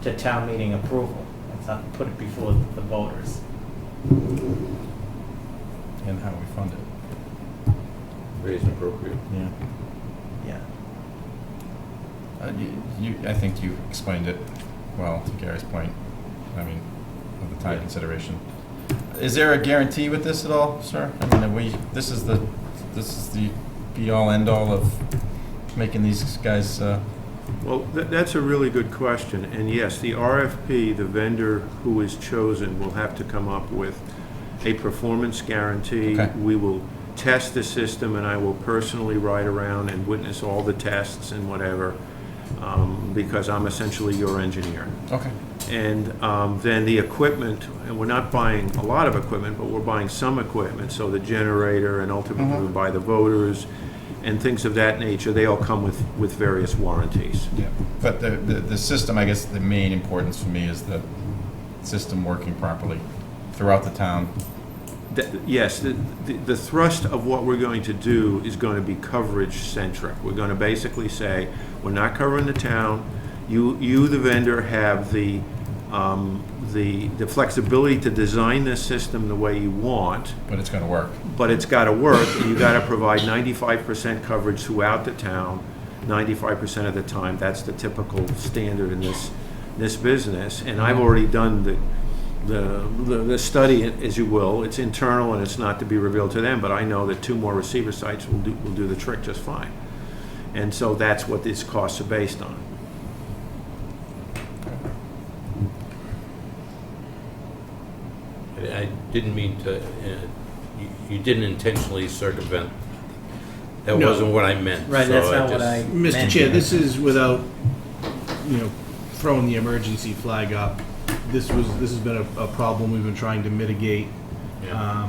to town meeting approval. Let's not put it before the voters. And how we fund it. Raise and appropriate. Yeah. Yeah. I think you explained it well, to Gary's point. I mean, of the time consideration. Is there a guarantee with this at all, sir? I mean, this is the be-all, end-all of making these guys, Well, that's a really good question. And yes, the RFP, the vendor who is chosen, will have to come up with a performance guarantee. Okay. We will test the system, and I will personally ride around and witness all the tests and whatever, because I'm essentially your engineer. Okay. And then the equipment, and we're not buying a lot of equipment, but we're buying some equipment, so the generator, and ultimately we buy the voters and things of that nature, they all come with various warranties. Yeah. But the system, I guess the main importance for me is the system working properly throughout the town. Yes, the thrust of what we're going to do is going to be coverage-centric. We're going to basically say, we're not covering the town. You, the vendor, have the flexibility to design this system the way you want. But it's going to work. But it's got to work, and you've got to provide 95% coverage throughout the town, 95% of the time. That's the typical standard in this business. And I've already done the study, as you will. It's internal and it's not to be revealed to them, but I know that 2 more receiver sites will do the trick just fine. And so that's what these costs are based on. I didn't mean to, you didn't intentionally circumvent. That No. wasn't what I meant. Right, so that's not what I Mr. meant. Chair, this is without, throwing the emergency flag up. This has been a problem we've been trying to mitigate. Yeah.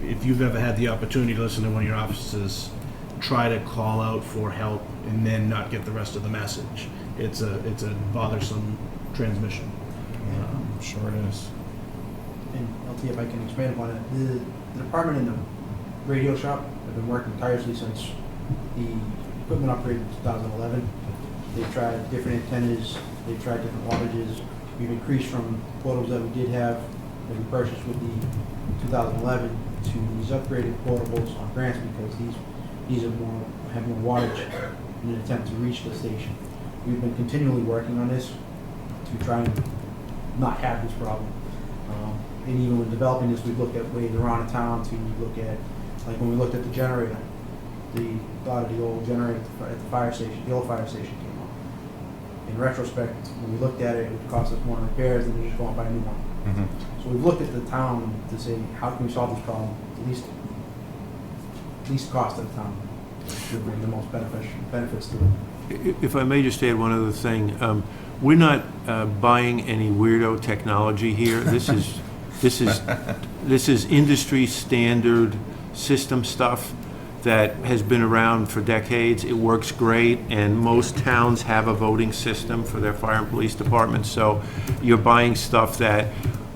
If you've ever had the opportunity to listen to one of your officers try to call out for help and then not get the rest of the message, it's a bothersome transmission. I'm sure it is. And I'll see if I can expand upon it. The department and the radio shop have been working tirelessly since the equipment upgrade in 2011. They've tried different antennas, they've tried different wattages. We've increased from portables that we did have, that we purchased with the 2011, to these upgraded portables on grants, because these have more wattage in an attempt to reach the station. We've been continually working on this to try and not have this problem. And even when developing this, we've looked at ways around town to look at, like when we looked at the generator, the thought of the old generator at the fire station, the old fire station came up. In retrospect, when we looked at it, it would cost us more in repairs than we just go and buy a new one. Mm-hmm. So we've looked at the town to say, how can we solve this problem, the least cost of the town, to bring the most benefits to it. If I may just add one other thing, we're not buying any weirdo technology here. This is industry standard system stuff that has been around for decades. It works great, and most towns have a voting system for their fire and police departments. So you're buying stuff that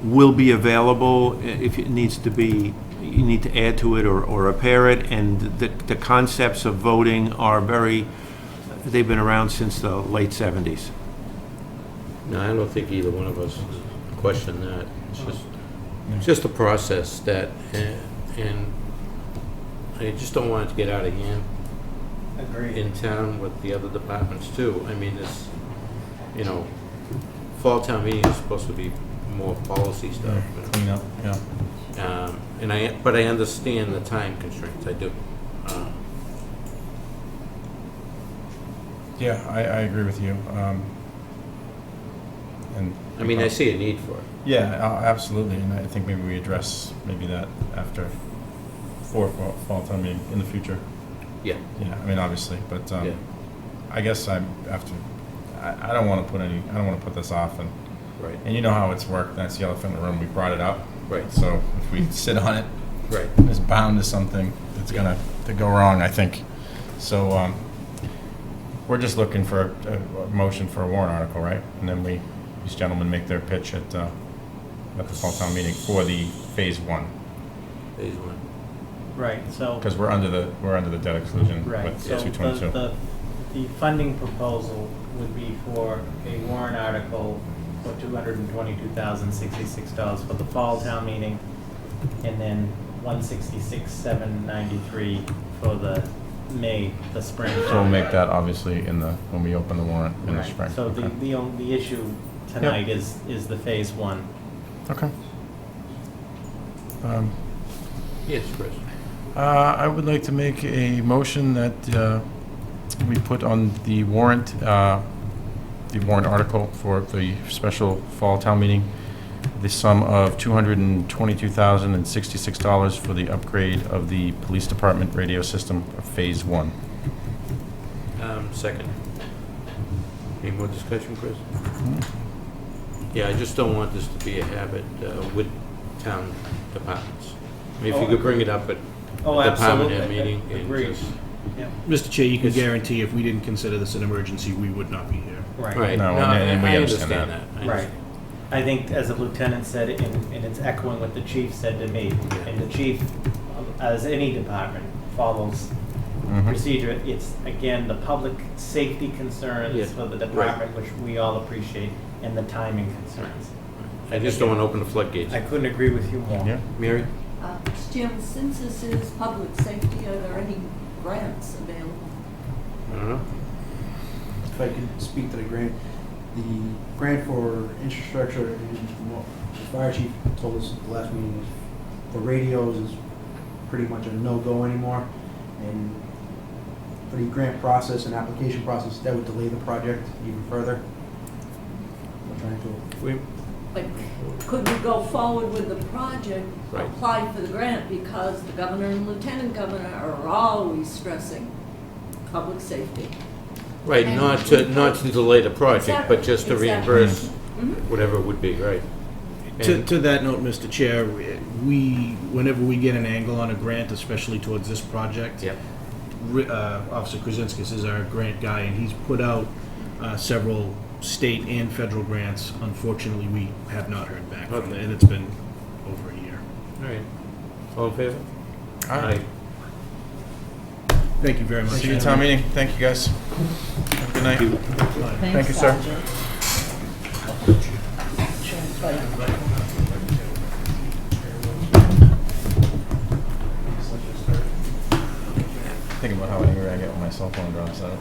will be available if it needs to be, you need to add to it or repair it, and the concepts of voting are they've been around since the late 70s. No, I don't think either one of us question that. It's just a process that, and I just don't want it to get out of hand Agreed. in town with the other departments too. I mean, this, fall town meeting is supposed to be more policy stuff. Clean up, yeah. But I understand the time constraints, I do. Yeah, I agree with you. And I mean, I see a need for it. yeah, absolutely, and I think maybe we address that after fall time meeting in the future. Yeah. Yeah, I mean, obviously, but Yeah. I guess I don't want to put this off, and Right. and you know how it's worked. That's the elephant in the room. We brought it up. Right. So if we sit on it, Right. it's bound to something that's gonna go wrong, I think. So we're just looking for a motion for a warrant article, right? And then these gentlemen make their pitch at the fall town meeting for the phase 1, Phase 1. Right, so. because we're under the debt exclusion Right, with so 222. the funding proposal would be for a warrant article for $222,066 for the fall town meeting, and then $166,793 for the spring. So we'll make that obviously when we open the warrant in the Right, spring. so Okay. the issue tonight is the phase 1. Okay. Yes, Chris. I would like to make a motion that we put on the warrant article for the special fall town meeting, the sum of $222,066 for the upgrade of the police department radio system of phase 1. Second. Any more discussion, Chris? Yeah, I just don't want this to be a habit with town departments. I mean, if you could bring it up at Oh, department head absolutely. meeting and Agreed. just, Mr. Chair, you can It's- guarantee if we didn't consider this an emergency, we would not be here. Right. right. No, No, and we I understand understand that. that. I Right. I think, as the lieutenant said, and it's echoing what the chief said to me, and the chief, as any department, follows Mhm. procedure. It's, again, the public safety Yeah. concerns for the department, which we all appreciate, and the timing concerns. I just don't want to open the floodgates. I couldn't agree with you more. Yeah. Mary? Jim, since this is public safety, are there any grants available? I don't know. If I could speak to the grant for infrastructure, well, the fire chief told us at the last meeting, is for radios is pretty much a no-go anymore. And for the grant process and application process, that would delay the project even further. We're trying to Like, could we go forward with the project, Right. apply for the grant, because the governor and lieutenant governor are always stressing public safety? Right, And not to delay the project, but just to Exactly. reimburse Mhm. whatever it would be, right? And- To that note, Mr. Chair, whenever we get an angle on a grant, especially towards this project, Yep. Officer Krasinskis is our grant guy, and he's put out several state and federal grants. Unfortunately, we have not heard back from Okay. it, and it's been over a year. All right. All in favor? Aye. Thank you very much. See you at town meeting. Thank you, guys. Have a good night. Thank you, sir. Think about how angry I get when my cell phone drops out.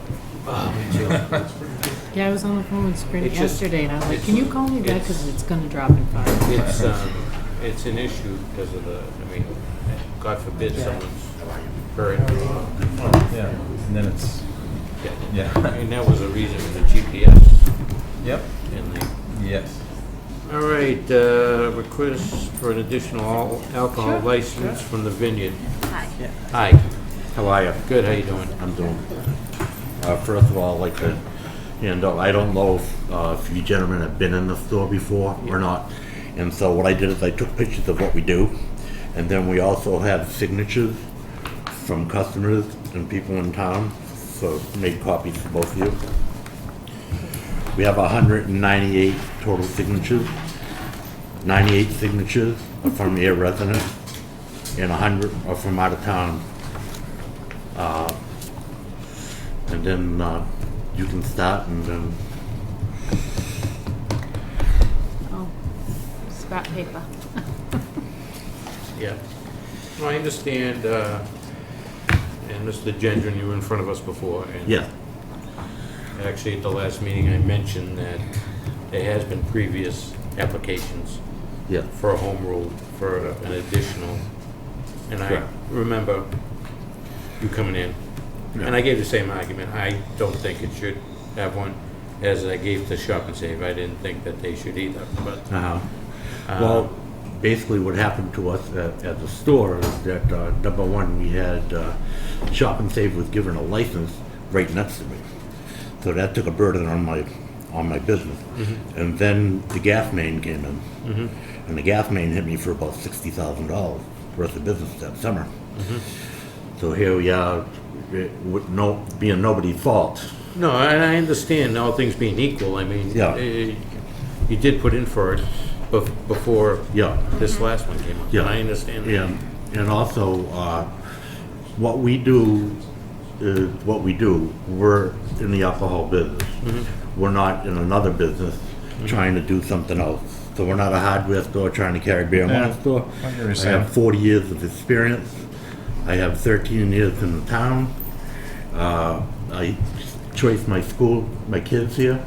Yeah, I was on the phone with Sprint It's just- yesterday, and I was like, it's- can you call me back, because it's gonna drop in 5 minutes. It's an issue because of God forbid someone's hurt. Yeah, and then it's, yeah. And that was a reason for the GPS. Yep. And the Yes. All right, request for an additional alcohol license from the Vineyard. Hi. Hi, How are you? good, how you doing? I'm doing. First of all, I'd like to, and I don't know if you gentlemen have been in the store before or not. And so what I did is I took pictures of what we do, and then we also have signatures from customers and people in town, so made copies for both of you. We have 198 total signatures. 98 signatures are from Ayer residents, and 100 are from out of town. And then you can start, and then Oh, scrap paper. Yeah. No, I understand, and Mr. Gendron, you were in front of us before. And yeah, actually, at the last meeting, I mentioned that there has been previous applications yeah. for a home rule, for an additional, and I Correct. remember you coming in, Yeah. and I gave the same argument. I don't think it should have one, as I gave to Shop and Save. I didn't think that they should either, but. Well, basically what happened to us at the store is that, number one, we had, Shop and Save was given a license right next to me. So that took a burden on my business. And then the gas main came in. And the gas main hit me for about $60,000 worth of business that summer. So here we are, with being nobody's fault. No, and I understand all things being equal. I mean, Yeah. You did put in for it before Yeah. this last one came up. Yeah. And I understand that. And also, what we do is what we do. We're in the alcohol business. We're not in another business trying to do something else. So we're not a hardware store trying to carry beer in one store. I hear what you're I saying. have 40 years of experience. I have 13 years in the town. I choice my school, my kids here.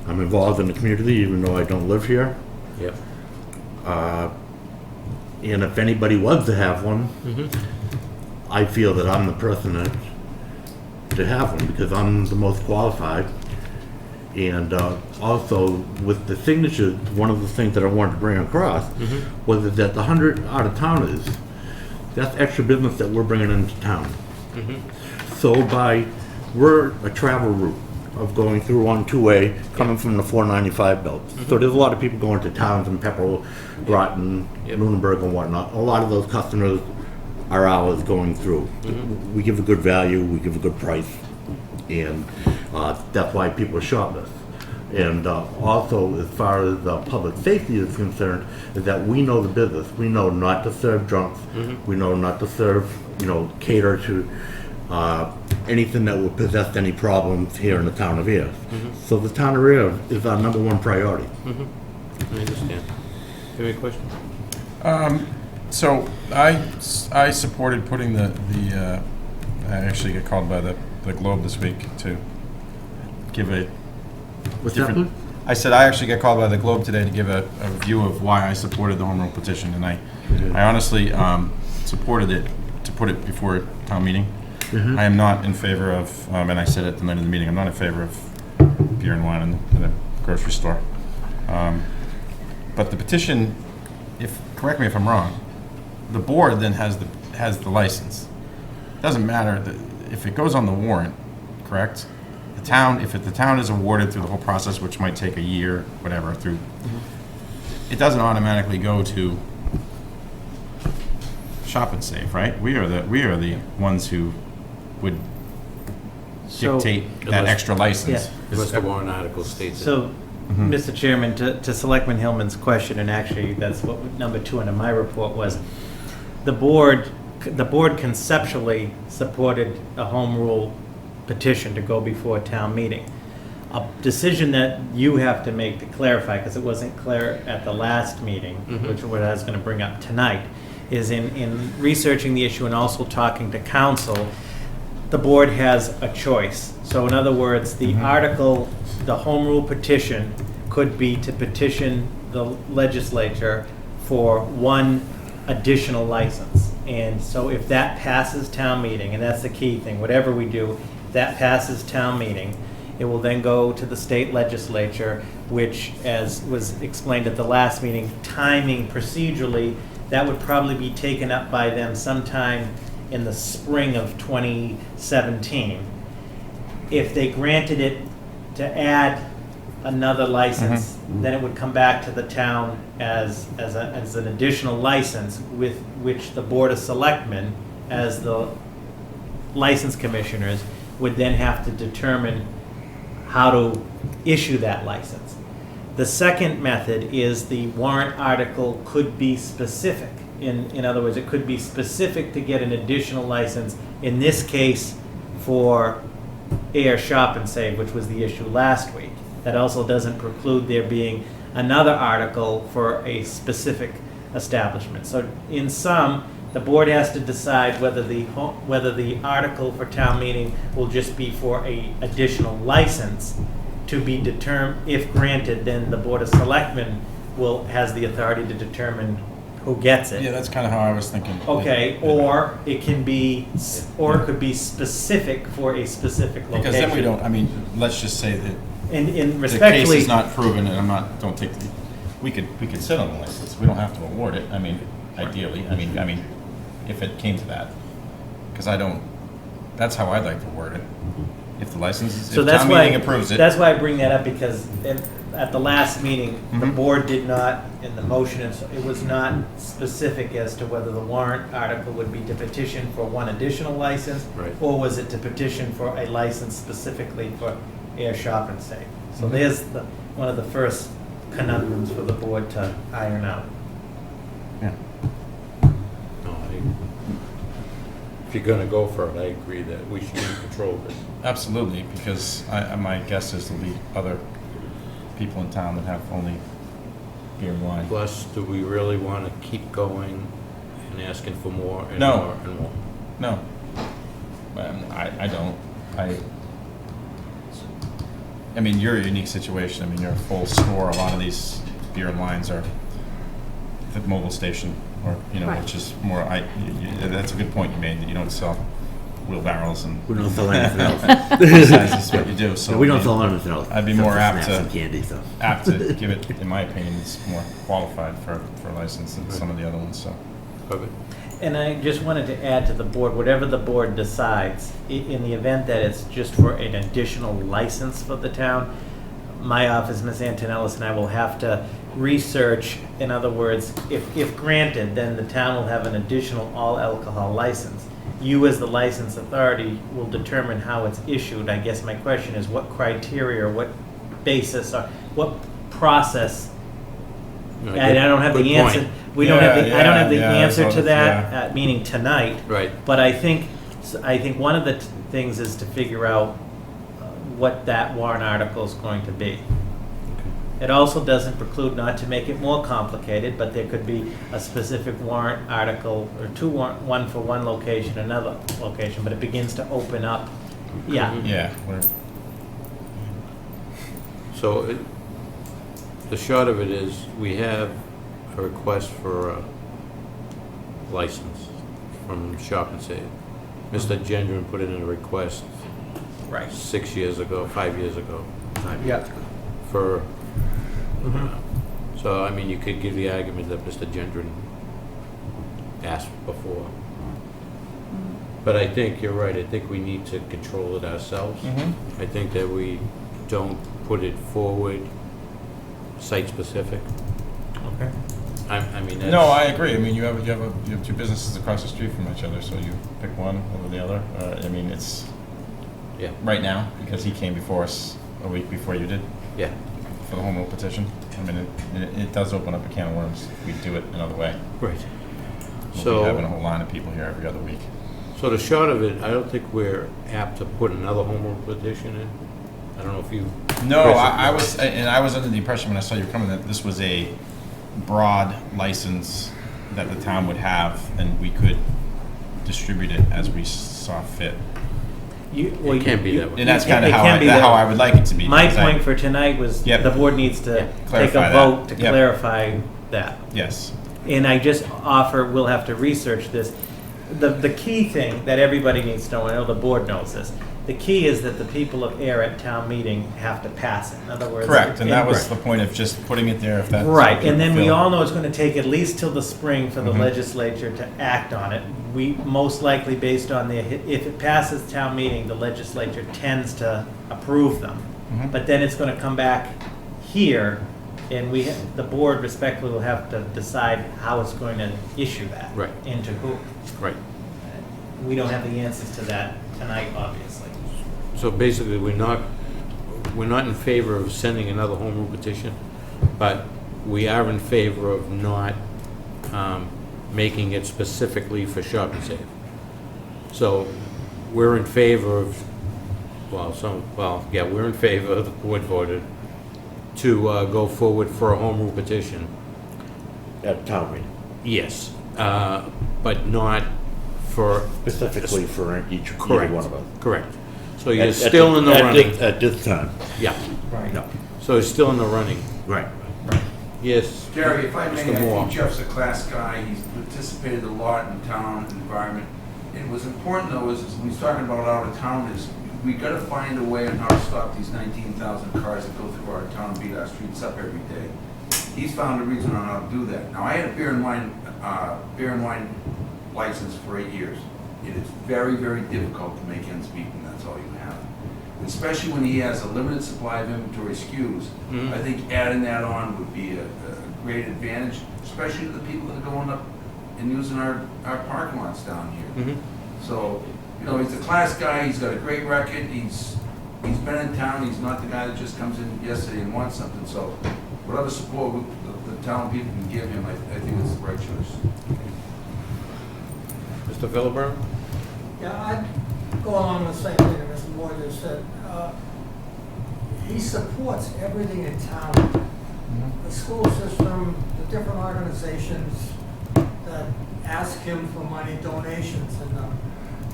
I'm involved in the community even though I don't live here. Yep. And if anybody was to have one, I feel that I'm the person to have one because I'm the most qualified. And also with the signatures, one of the things that I wanted to bring across was that the 100 out-of-towners, that's extra business that we're bringing into town. So we're a travel route of going through on two-way, coming from the 495 belt. So there's a lot of people going to towns in Pepperell, Groton, Lunenburg and whatnot. A lot of those customers are ours going through. We give a good value, we give a good price, and that's why people shop us. And also, as far as public safety is concerned, is that we know the business. We know not to serve drunks. We know not to serve, cater to anything that would possess any problems here in the town of Ayer. So the town of Ayer is our number one priority. I understand. You have any questions? So I supported putting the I actually got called by the Globe this week to give a What's that, different. I said I actually got called by the Globe today to give a view of why I supported the home rule petition, and I honestly supported it to put it before town meeting. I am not in favor of, and I said at the night of the meeting, I'm not in favor of beer and wine in a grocery store. But the petition, correct me if I'm wrong, the board then has the license. It doesn't matter if it goes on the warrant, correct? The town, if the town is awarded through the whole process, which might take a year, whatever, through, it doesn't automatically go to Shop and Save, right? We are the ones who would dictate that Unless- extra license. Unless the warrant article states it. So, Mr. Chairman, to Selectman Hillman's question, and actually that's what number 2 under my report was, the board conceptually supported a home rule petition to go before town meeting. A decision that you have to make to clarify, because it wasn't clear at the last meeting, which what I was going to bring up tonight, is in researching the issue and also talking to council, the board has a choice. So in other words, the article, the home rule petition could be to petition the legislature for one additional license. And so if that passes town meeting, and that's the key thing, whatever we do, if that passes town meeting, it will then go to the state legislature, which, as was explained at the last meeting, timing procedurally, that would probably be taken up by them sometime in the spring of 2017. If they granted it to add another license, then it would come back to the town as an additional license, with which the Board of Selectmen, as the license commissioners, would then have to determine how to issue that license. The second method is the warrant article could be specific. In other words, it could be specific to get an additional license, in this case, for Ayer Shop and Save, which was the issue last week. That also doesn't preclude there being another article for a specific establishment. So in sum, the board has to decide whether the article for town meeting will just be for a additional license to be determined. If granted, then the Board of Selectmen has the authority to determine who gets it. Yeah, that's kind of how I was thinking. Okay, or it could be specific for a specific location. Because then we don't, I mean, let's just say that And the respectfully, case is not proven, and don't take the, we could sit on the license. We don't have to award it. I mean, ideally, I mean, if it came to that. Because that's how I'd like to word it. If the license is, so if that's town why, meeting approves it. that's why I bring that up, because at the last meeting, the Mhm. board did not, in the motion, it was not specific as to whether the warrant article would be to petition for one additional license, Right. or was it to petition for a license specifically for Ayer Shop and Save. So Mhm. there's one of the first conundrums for the board to iron out. Yeah. No, if you're gonna go for it, I agree that we should be in control of it. Absolutely, because my guess is there'll be other people in town that have only beer and wine. Plus, do we really wanna keep going and asking for more and No. more and more? No. I don't. I mean, you're a unique situation. I mean, you're a full store. A lot of these beer and wines are the mobile station, or, Right. which is more, that's a good point you made, that you don't sell wheelbarrows and. We don't sell anything else. That's what you do, so. No, we I don't mean, sell anything else. I'd be except more for apt snacks and to, candy stuff. apt to give it, in my opinion, it's more qualified for a license than some of the other ones, so. Perfect. And I just wanted to add to the board, whatever the board decides, in the event that it's just for an additional license for the town, my office, Ms. Antonellis, and I will have to research. In other words, if granted, then the town will have an additional all alcohol license. You, as the license authority, will determine how it's issued. I guess my question is, what criteria, or what basis, or what process? And I don't have Good the answer. point. We don't have I don't have the Yeah, answer so to that's- that, meaning tonight. Right. But I think one of the things is to figure out what that warrant article is going to be. It also doesn't preclude, not to make it more complicated, but there could be a specific warrant article, or one for one location, another location, but it begins to open up. Yeah. Yeah, So the short of it is, we have a request for a license from Shop and Save. Mr. Gendron put in a request Right. 6 years ago, 5 years ago, Yeah. for, Mhm. so I mean, you could give the argument that Mr. Gendron asked before. But I think you're right, I think we need to control it ourselves. Mhm. I think that we don't put it forward site-specific. Okay. I mean, that's. No, I agree. I mean, you have two businesses across the street from each other, so you pick one over the other. I mean, it's, Yeah, right now, because he came before us a week before you did, yeah, for the home rule petition. I mean, it does open up a can of worms if we do it another way. right. We'll be having a So, whole line of people here every other week. so the short of it, I don't think we're apt to put another home rule petition in. I don't know if you. No, Chris, I was under the impression when I saw you coming that this was a broad license that the town would have, and we could distribute it as we saw fit. It can't be that way. And that's It kind of can't be how that- I would like it to be. My because I- point for tonight was, Yep. the board needs to take Clarify a that. vote to Yep. clarify that. Yes. And I just offer, we'll have to research this. The key thing that everybody needs to know, I know the board knows this, the key is that the people of Ayer at town meeting have to pass it. In other words. Correct, and that was the point of just putting it there if that's. Right, what and then people we feel. all know it's gonna take at least till the spring for the Mhm. legislature to act on it. We, most likely based on if it passes town meeting, the legislature tends to approve them. Mhm. But then it's gonna come back here, and the board respectfully will have to decide how it's going to issue that. Right. And to who. Right. We don't have the answers to that tonight, obviously. So basically, we're not in favor of sending another home rule petition. but we are in favor of not making it specifically for Shop and Save. So we're in favor of, we're in favor, the board voted, to go forward for a home rule petition. At town meeting, Yes, but not for... specifically for each either Correct. one of us. Correct. So you're At still in the running. At this time. Yeah, Right. No. so you're still in the running. Right. Yes. Gary, if I may, Mr. I Moore. think Jeff's a class guy, he's participated a lot in town environment. And what's important though is when he's talking about out of town is, we gotta find a way on how to stop these 19,000 cars that go through our town and beat our streets up every day. He's found a reason on how to do that. Now, I had a beer and wine license for 8 years. It is very, very difficult to make ends meet when that's all you have. Especially when he has a limited supply of inventory SKUs. Mhm. I think adding that on would be a great advantage, especially to the people that are going up and using our parking lots down here. Mhm. So, you know, he's a class guy, he's got a great record, he's been in town, he's not the guy that just comes in yesterday and wants something, so whatever support the town people can give him, I think it's the right choice. Mr. Villabro? Yeah, I'd go along with the same thing that Mr. Moore just said. He supports everything in town. The school system, the different organizations that ask him for money, donations, and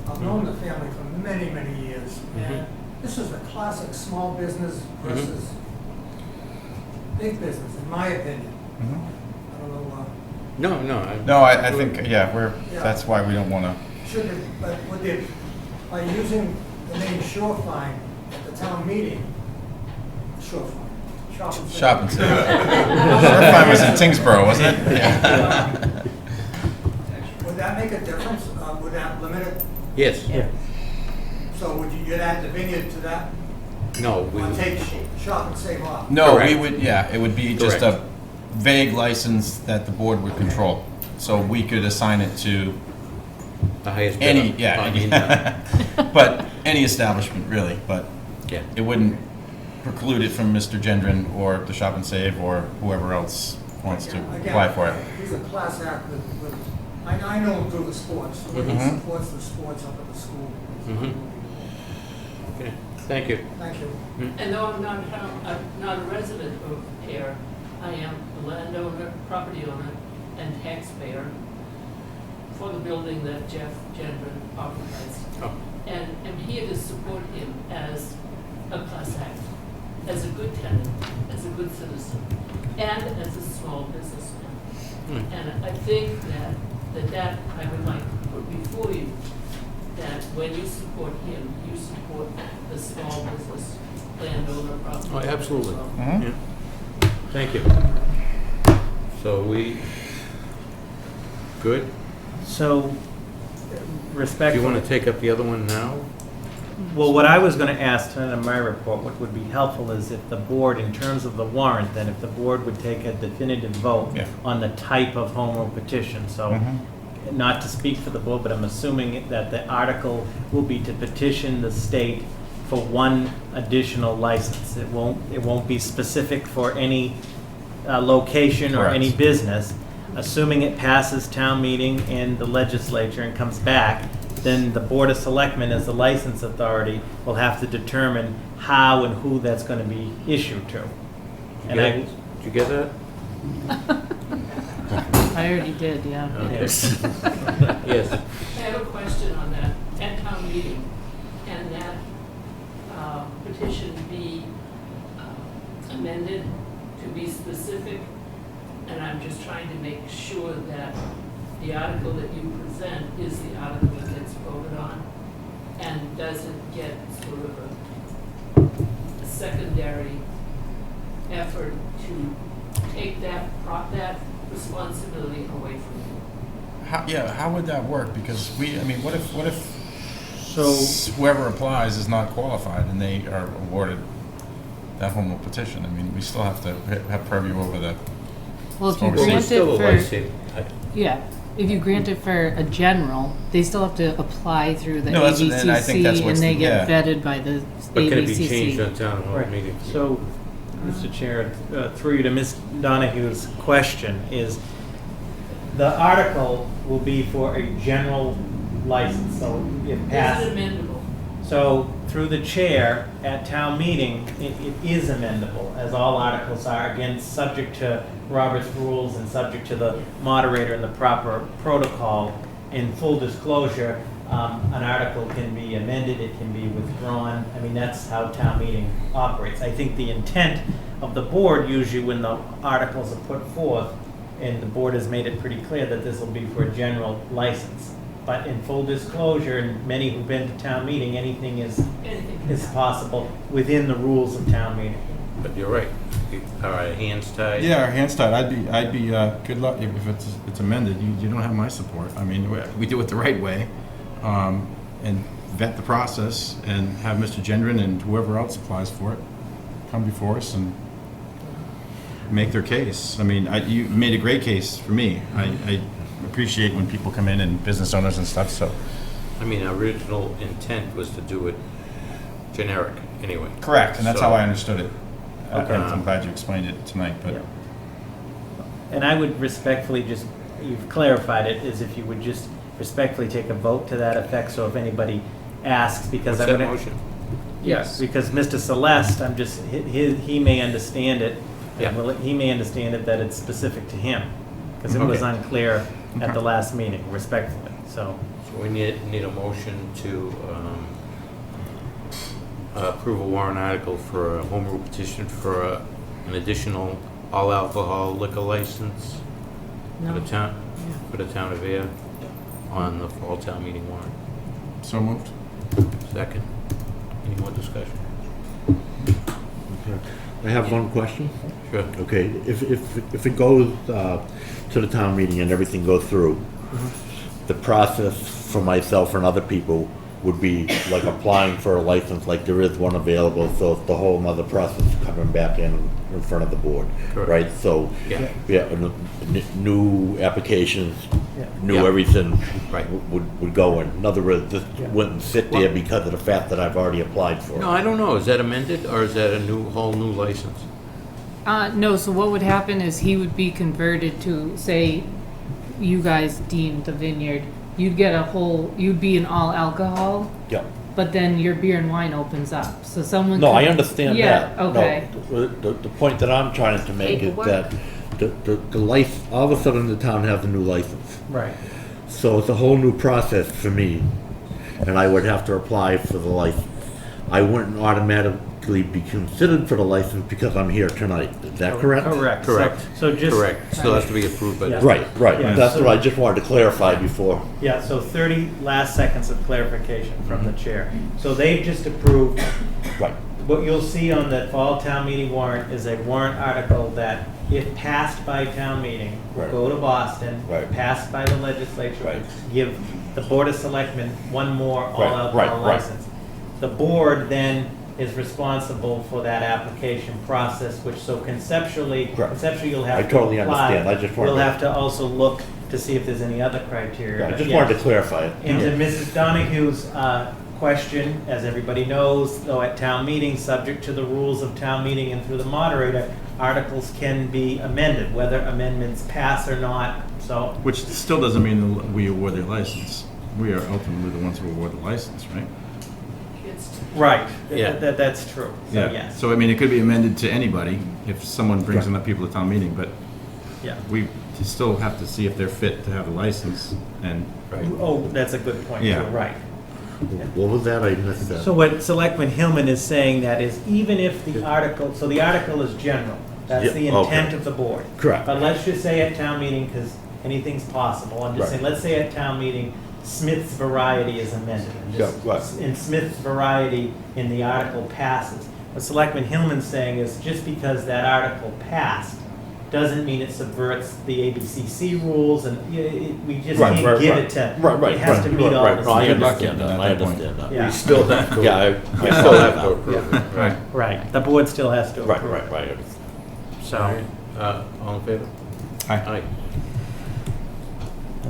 I've known the family for many, many years. And this is a classic small business versus big business, in my opinion. I don't know. No, I think, yeah, that's why we don't want to. Should it, but by using the name Shorefine at the town meeting, Shorefine, Shop and Save. Shorefine was in Tingsboro, wasn't it? Yeah. Would that make a difference? Would that limit it? Yes. Yeah. So you'd add the vineyard to that? No, we... Or take Shop and Save off? No, Correct. we would, yeah, it would be just a vague license that the board would control. So we could assign it to The highest any, bidder. yeah, I mean, but any establishment really, but Yeah. it wouldn't preclude it from Mr. Gendron or the Shop and Save or whoever else wants to apply for it. He's a class act with I know him through the sports. He supports the sports up at the school. Okay, thank you. Thank you. And though I'm not a resident of Ayer, I am a landowner, property owner, and taxpayer for the building that Jeff Gendron occupies. Oh. And am here to support him as a class act, as a good tenant, as a good citizen, and as a small businessman. And I think that I would like to put before you that when you support him, you support the small business landowner property. Oh, absolutely. as well. Yeah. Thank you. So we, good? So, respectfully... Do you want to take up the other one now? Well, what I was going to ask tonight in my report, what would be helpful is if the board, in terms of the warrant, then if the board would take a definitive vote on the type of home rule petition. So, not to speak for the board, but I'm assuming that the article will be to petition the state for one additional license. It won't be specific for any location or any business. Assuming it passes town meeting and the legislature and comes back, then the Board of Selectmen, as the license authority, will have to determine how and who that's going to be issued to. And Did you get that? I already did, yeah. Yes. Yes. I have a question on that. At town meeting, can that petition be amended to be specific? And I'm just trying to make sure that the article that you present is the article that gets voted on and doesn't get sort of a secondary effort to take that responsibility away from you. How would that work? Because what if whoever applies is not qualified and they are awarded that home rule petition? I mean, we still have to have purview over the. Well, if you grant it if you grant it for a general, they still have to apply through the ABCC and they get vetted by the ABCC. But can it be changed on town hall meeting? So, Mr. Chair, through you to Ms. Donahue's question, is the article will be for a general license, so if Is passed. it amendable? So, through the chair, at town meeting, it is amendable, as all articles are, again, subject to Robert's rules and subject to the moderator and the proper protocol. In full disclosure, an article can be amended, it can be withdrawn. I mean, that's how town meeting operates. I think the intent of the board, usually when the articles are put forth, and the board has made it pretty clear that this will be for a general license. But in full disclosure, and many who've been to town meeting, anything is possible within the rules of town meeting. But you're right. All right, hands tied. Yeah, our hands tied. I'd be, good luck if it's amended. You don't have my support. I mean, we do it the right way, and vet the process, and have Mr. Gendron and whoever else applies for it come before us and make their case. I mean, you made a great case for me. I appreciate when people come in and business owners and stuff, so. I mean, our original intent was to do it generic, anyway. Correct, and that's So- how I understood it. Okay. I'm glad you explained it tonight, but. Yeah. And I would respectfully just, you've clarified it, is if you would just respectfully take a vote to that effect, so if anybody asks, because What's I'm that gonna. motion? Yes. Because Mr. Celeste, I'm just, he may understand it. Yeah. Well, he may understand it that it's specific to him, because it was Okay. unclear at Okay. the last meeting, respectfully, so. So we need a motion to approve a warrant article for a home rule petition for an additional all alcohol liquor license for the town, for the town of Ayer on the fall town meeting warrant. So moved. Second. Any more discussion? Okay. I have one question. Sure. Okay, if it goes to the town meeting and everything goes through, the process for myself and other people would be like applying for a license, like there is one available, so it's the whole nother process coming back in front of the board, Correct. right? So, Yeah. new applications, Yeah. new Yeah. everything Right. would go in. In other words, this Yeah. wouldn't sit there because of the fact that I've already applied for it. No, I don't know. Is that amended or is that a whole new license? No, so what would happen is he would be converted to, say, you guys deemed the vineyard, you'd get you'd be an all alcohol, Yeah. but then your beer and wine opens up, so someone. No, I could- understand Yeah, that. okay. No, the point that I'm trying to make is Paperwork. that the license, all of a sudden the town has a new license. Right. So it's a whole new process for me, and I would have to apply for the license. I wouldn't automatically be considered for the license because I'm here tonight. Is that correct? Correct. Correct. So just. Correct. Still has to be approved by Yeah. the. Right, right. Yeah, That's so- what I just wanted to clarify before. Yeah, so 30 last seconds of clarification from the chair. So they've just approved, Right. what you'll see on the fall town meeting warrant is a warrant article that, if passed by town meeting, will Right. go to Boston, Right. passed by the legislature, Right. give the Board of Selectmen one more all Right, alcohol right, right. license. The board then is responsible for that application process, which, so conceptually you'll have I to totally apply. understand. I just wanted We'll to- have to also look to see if there's any other criteria. I but just yes. wanted to clarify it. And to Mrs. Donahue's question, as everybody knows, though at town meeting, subject to the rules of town meeting and through the moderator, articles can be amended, whether amendments pass or not, so. Which still doesn't mean that we award their license. We are ultimately the ones who award the license, right? Right, Yeah. that's true, so yes. So, I mean, it could be amended to anybody if someone brings enough people to town meeting, but Yeah. we still have to see if they're fit to have a license, and. Oh, that's a good point, too, Yeah. right. What was that? I missed that. So what Selectman Hillman is saying that is, even if the article, so the article is general, that's Yeah, the intent okay. of the board. Correct. But let's just say at town meeting, because anything's possible, I'm just Right. saying, let's say at town meeting, Smith's variety is amended. And just- Yeah, right. And Smith's variety in the article passes. What Selectman Hillman's saying is, just because that article passed, doesn't mean it subverts the ABCC rules, and we just Right, can't right, give right. it to, Right, it has to right, meet all right. the No, I standards. understand that. I understand that. Yeah. We still have to. Yeah, We still have to approve it. Right. Right, the board still has to Right, approve. right. So, All in favor? Aye. Aye.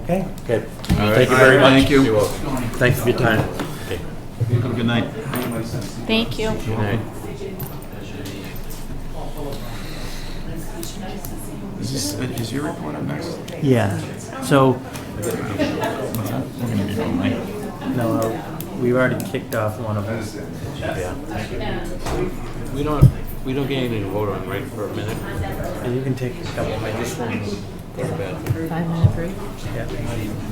okay. Okay. All right. Thank you very much. Thank you. You're welcome. Thanks for your time. Okay. Have a good night. Thank you. Good night. Is your report up next? Yeah, so, What's that? We're gonna be home late. no, we already kicked off one of them. Yeah. We don't get anything to vote on, right, for a minute? You can take a couple I just want to go to bed. 5-minute break.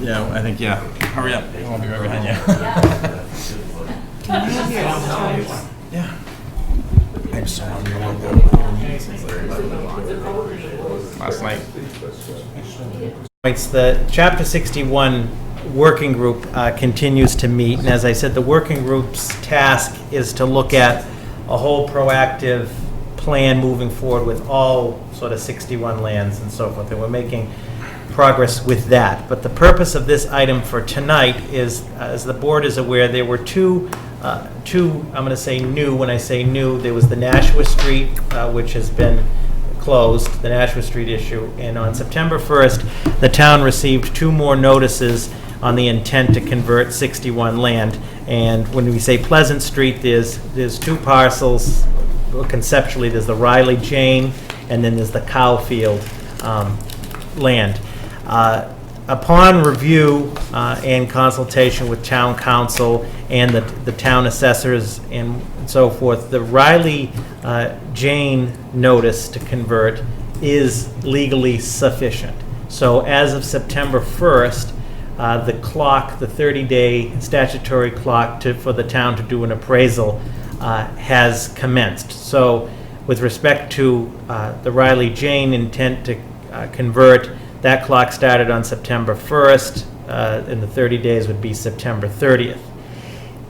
Yeah, I think, yeah. Hurry up. I won't be right behind you. Can I have your appetizers? Yeah. I'm so hungry. Last night. It's the Chapter 61 working group continues to meet, and as I said, the working group's task is to look at a whole proactive plan moving forward with all sort of 61 lands and so forth, and we're making progress with that. But the purpose of this item for tonight is, as the board is aware, there were two, I'm going to say new. When I say new, there was the Nashua Street, which has been closed, the Nashua Street issue, and on September 1st, the town received 2 more notices on the intent to convert 61 land. And when we say Pleasant Street, there's 2 parcels. Well, conceptually, there's the Riley Jane, and then there's the Cowfield land. Upon review and consultation with town council and the town assessors and so forth, the Riley Jane notice to convert is legally sufficient. So as of September 1st, the clock, the 30-day statutory clock for the town to do an appraisal has commenced. So with respect to the Riley Jane intent to convert, that clock started on September 1st, and the 30 days would be September 30th.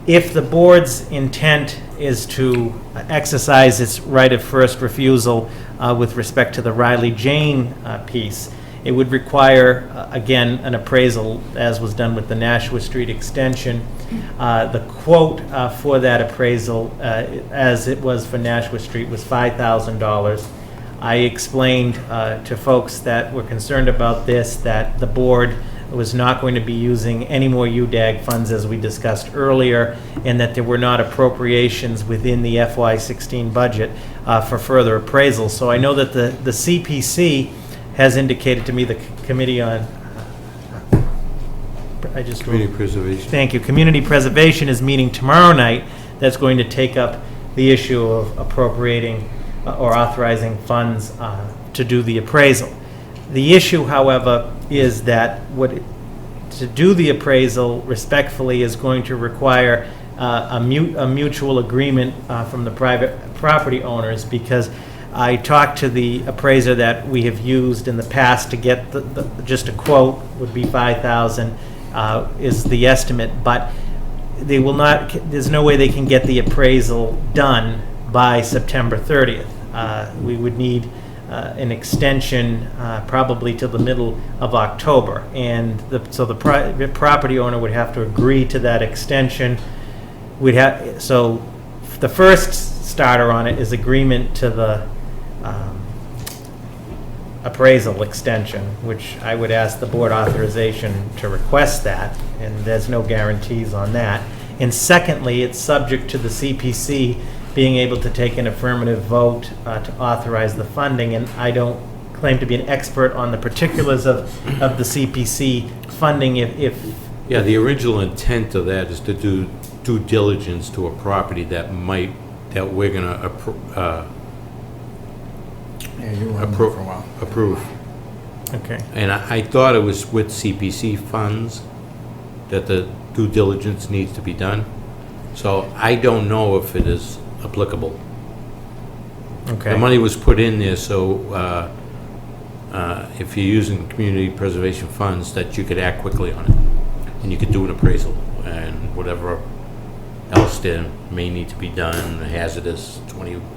If the board's intent is to exercise its right of first refusal with respect to the Riley Jane piece, it would require, again, an appraisal, as was done with the Nashua Street extension. The quote for that appraisal, as it was for Nashua Street, was $5,000. I explained to folks that were concerned about this that the board was not going to be using any more UDAG funds, as we discussed earlier, and that there were not appropriations within the FY16 budget for further appraisals. So I know that the CPC has indicated to me, the Committee on Community Preservation. Thank you. Community Preservation is meeting tomorrow night. That's going to take up the issue of appropriating or authorizing funds to do the appraisal. The issue, however, is that to do the appraisal respectfully is going to require a mutual agreement from the private property owners, because I talked to the appraiser that we have used in the past to get just a quote would be $5,000 is the estimate, but they will not. There's no way they can get the appraisal done by September 30th. We would need an extension probably till the middle of October, and so the private property owner would have to agree to that extension. So the first starter on it is agreement to the appraisal extension, which I would ask the board authorization to request that, and there's no guarantees on that. And secondly, it's subject to the CPC being able to take an affirmative vote to authorize the funding, and I don't claim to be an expert on the particulars of the CPC funding Yeah, the original intent of that is to do due diligence to a property that we're going to approve. Okay. And I thought it was with CPC funds that the due diligence needs to be done. So I don't know if it is applicable. Okay. The money was put in there so if you're using community preservation funds, that you could act quickly on it. And you could do an appraisal and whatever else there may need to be done, hazardous 21E.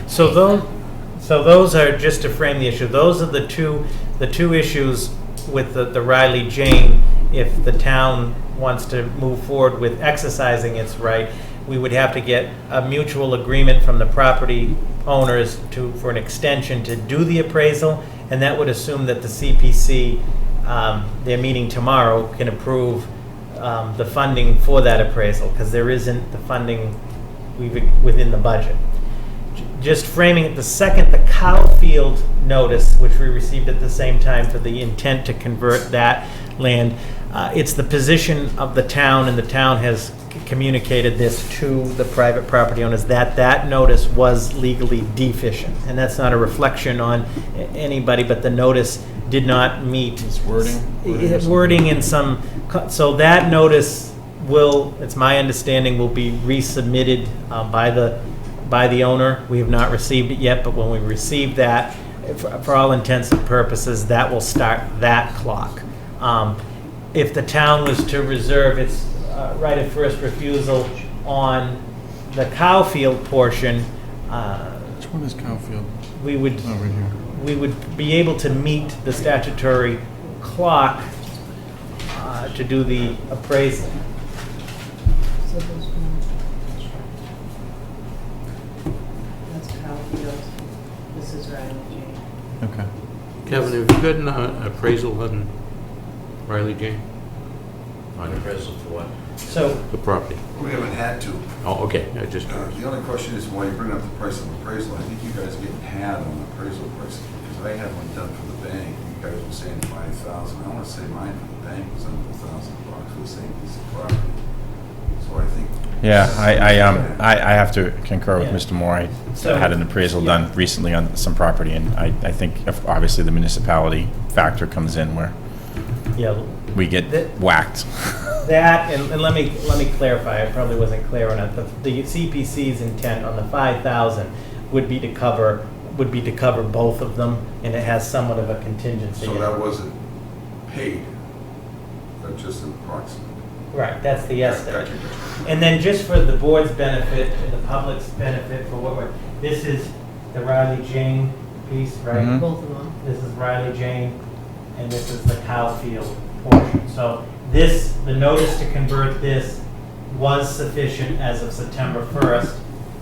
So those are, just to frame the issue, those are the two issues with the Riley Jane. If the town wants to move forward with exercising its right, we would have to get a mutual agreement from the property owners for an extension to do the appraisal, and that would assume that the CPC, their meeting tomorrow, can approve the funding for that appraisal, because there isn't the funding within the budget. just framing it, the second, the Cowfield notice, which we received at the same time for the intent to convert that land, it's the position of the town, and the town has communicated this to the private property owners, that that notice was legally deficient. And that's not a reflection on anybody, but the notice did not meet. It's wording? Wording in some, so that notice will, it's my understanding, will be resubmitted by the owner. We have not received it yet, but when we receive that, for all intents and purposes, that will start that clock. If the town was to reserve its right of first refusal on the Cowfield portion, Which one is Cowfield? we would Over here. we would be able to meet the statutory clock to do the appraisal. That's Cowfield. This is Riley Jane. Okay. Kevin, have you gotten an appraisal on Riley Jane? On appraisal for what? So the property. We haven't had to. Oh, okay, I just, The only question is, why you bring up the price of appraisal, I think you guys are getting had on appraisal prices, because I had one done for the bank, you guys were saying 5,000, I want to say mine for the bank was under $1,000 for the same piece of property. So I think. Yeah, I have to concur with Yeah. Mr. Moore. I So- had an appraisal done recently on some property, and I think if obviously the municipality factor comes in where yeah, we get whacked. that and let me clarify. I probably wasn't clear on it. The CPC's intent on the 5,000 would be to cover both of them, and it has somewhat of a contingency. So in it. that wasn't paid, but just an approximate. Right, that's the estimate. Gotcha. And then just for the board's benefit and the public's benefit for what we're, this is the Riley Jane piece, right? Mhm. Both of them. This is Riley Jane, and this is the Cowfield portion. So this, the notice to convert this was sufficient as of September 1st,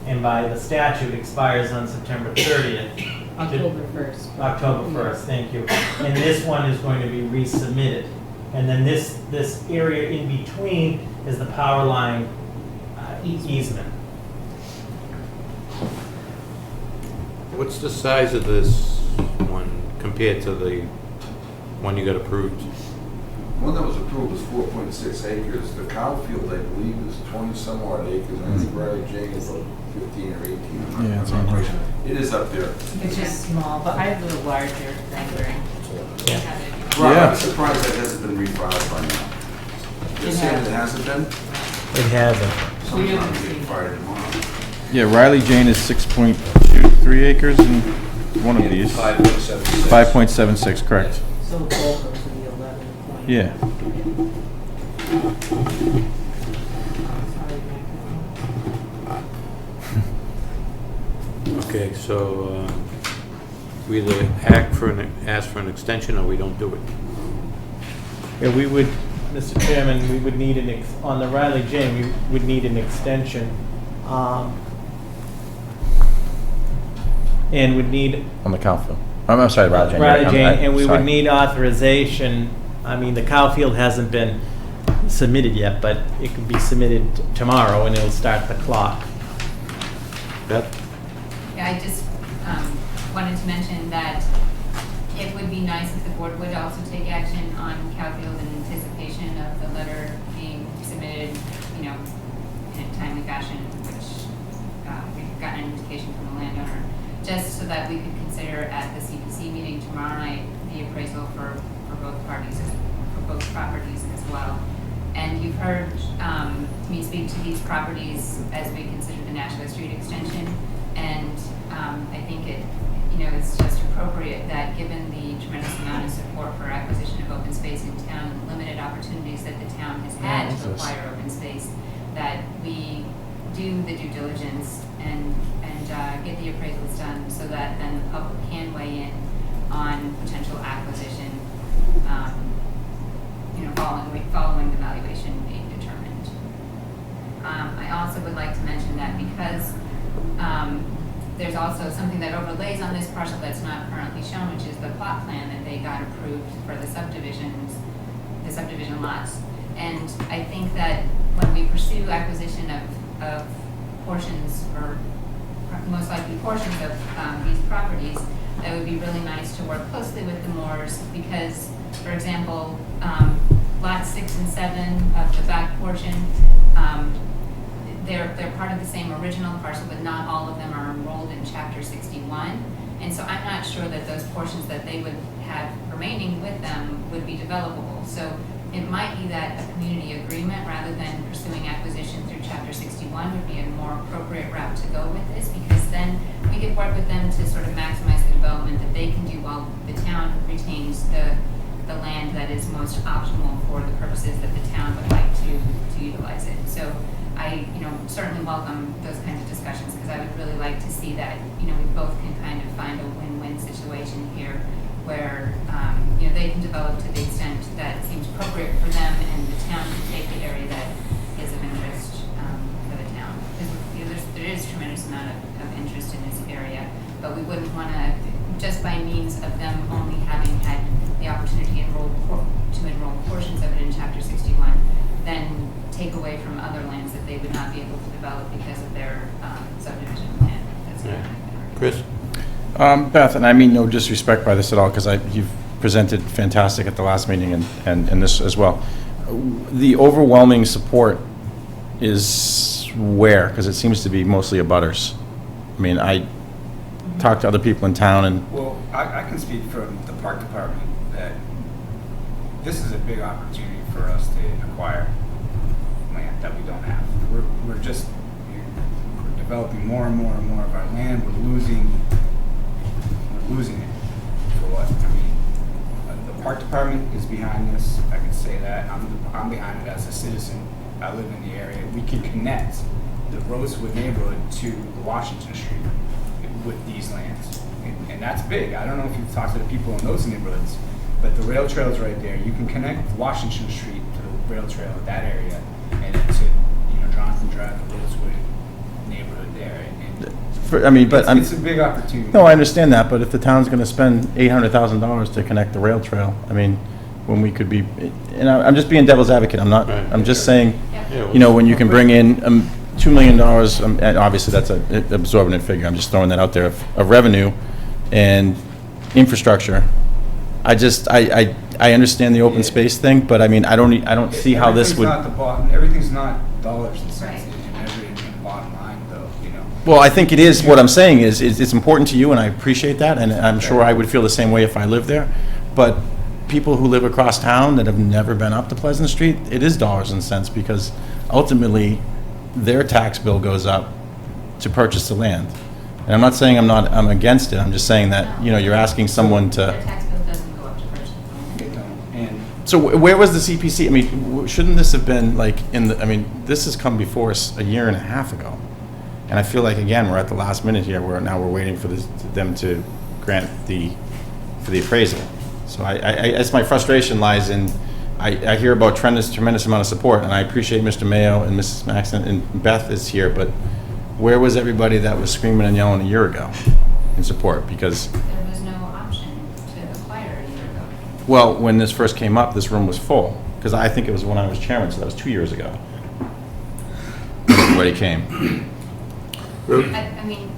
and by the statute expires on September 30th. October 1st. October 1st, thank you. And this one is going to be resubmitted. And then this area in between is the power line easement. what's the size of this one compared to the one you got approved? One that was approved was 4.6 acres. The Cowfield, I believe, is 20-some odd acres. I think Riley Jane is about 15 or 18. Yeah, it's on here. It is up there. It's just small, but I have the larger rendering. Rob, Yeah. I'm surprised that hasn't been refiled by now. You're It saying has. it hasn't been? It hasn't. We haven't Sometime seen getting it. fired tomorrow. Yeah, Riley Jane is 6.23 acres in one of these. 5.76, correct. So both of them to the 11 point. Yeah. Okay, so we either ask for an extension or we don't do it. Yeah, we would, Mr. Chairman, we would need on the Riley Jane, we would need an extension. And would need On the Cowfield. I'm sorry, Riley Jane. Riley I'm- Jane, and we would sorry. need authorization. I mean, the Cowfield hasn't been submitted yet, but it could be submitted tomorrow and it'll start the clock. Beth? Yeah, I just wanted to mention that it would be nice if the board would also take action on Cowfield in anticipation of the letter being submitted, you know, in a timely fashion, which we've gotten an indication from the landowner, just so that we could consider at the CPC meeting tomorrow night the appraisal for both parties, for both properties as well. And you've heard me speak to these properties as we consider the Nashua Street extension, and I think it's just appropriate that given the tremendous amount of support for acquisition of open space in town and the limited opportunities that the town has had to acquire open space, that we do the due diligence and get the appraisals done so that then the public can weigh in on potential acquisition, following the valuation being determined. I also would like to mention that because there's also something that overlays on this parcel that's not currently shown, which is the plot plan that they got approved for the subdivision lots. And I think that when we pursue acquisition of portions or most likely portions of these properties, that would be really nice to work closely with the Moores because, for example, lots 6 and 7 of the back portion, they're part of the same original parcel, but not all of them are enrolled in Chapter 61. And so I'm not sure that those portions that they would have remaining with them would be developable. So it might be that a community agreement rather than pursuing acquisition through Chapter 61 would be a more appropriate route to go with this because then we could work with them to sort of maximize the development that they can do while the town retains the land that is most optimal for the purposes that the town would like to utilize it. So I, certainly welcome those kinds of discussions because I would really like to see that, we both can kind of find a win-win situation here where, they can develop to the extent that it seems appropriate for them and the town can take the area that is of interest for the town. Because there is a tremendous amount of interest in this area, but we wouldn't want to, just by means of them only having had the opportunity to enroll portions of it in Chapter 61, then take away from other lands that they would not be able to develop because of their subdivision plan. That's Yeah. Chris? Beth, and I mean no disrespect by this at all, because you've presented fantastic at the last meeting and this as well. The overwhelming support is where? Because it seems to be mostly abutters. I mean, I talked to other people in town and... Well, I can speak from the park department that this is a big opportunity for us to acquire land that we don't have. We're developing more and more and more of our land. We're losing it for what? I mean, the park department is behind this. I can say that. I'm behind it as a citizen. I live in the area. We can connect the Rosewood neighborhood to Washington Street with these lands. And that's big. I don't know if you've talked to the people in those neighborhoods, but the rail trail's right there. You can connect Washington Street to the rail trail in that area and to, Jonathan Drive, the Rosewood neighborhood there. It's a big opportunity. No, I understand that, but if the town's going to spend $800,000 to connect the rail trail, I mean, when we could be, and I'm just being devil's advocate. I'm not. Right. I'm just saying, Yeah, when you can bring in $2 million, and obviously that's an absorbent figure. I'm just throwing that out there of revenue and infrastructure. I understand the open space thing, but I mean, I don't see how this would. Everything's not dollars and cents in every bottom line, though. Well, I think it is. What I'm saying is, it's important to you, and I appreciate that, and I'm sure I would feel the same way if I lived there. But people who live across town that have never been up to Pleasant Street, it is dollars and cents because ultimately their tax bill goes up to purchase the land. And I'm not saying I'm against it. I'm just saying that you're asking someone to. Their tax bill doesn't go up to purchase the land. And So where was the CPC? I mean, shouldn't this have been this has come before us a year and a half ago. And I feel like, again, we're at the last minute here where now we're waiting for them to grant for the appraisal. So that's my frustration lies in, I hear about tremendous amount of support, and I appreciate Mr. Mayo and Mrs. Maxon, and Beth is here, but where was everybody that was screaming and yelling a year ago in support? Because There was no option to acquire a year ago. well, when this first came up, this room was full, because I think it was when I was chairman, so that was 2 years ago. When everybody came. Ruth? I mean,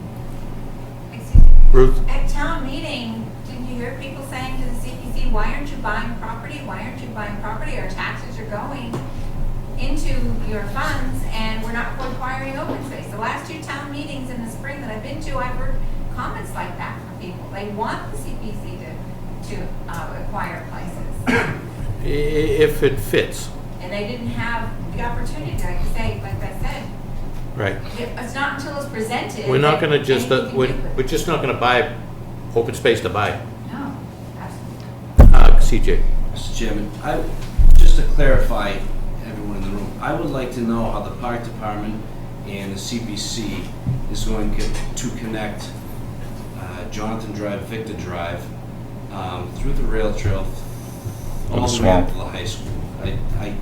excuse me. Ruth? At town meeting, didn't you hear people saying to the CPC, why aren't you buying property? Why aren't you buying property? Our taxes are going into your funds and we're not acquiring open space. The last 2 town meetings in the spring that I've been to, I've heard comments like that from people. They want the CPC to acquire places. If it fits. And they didn't have the opportunity, like I say, like I said. Right. It's not until it's presented. We're not going to just, anything can do with it. we're just not going to buy open space to buy. No, absolutely. CJ. Mr. Chairman, just to clarify everyone in the room, I would like to know how the park department and the CPC is going to connect Jonathan Drive, Victor Drive, through the rail trail all the way up to the high school.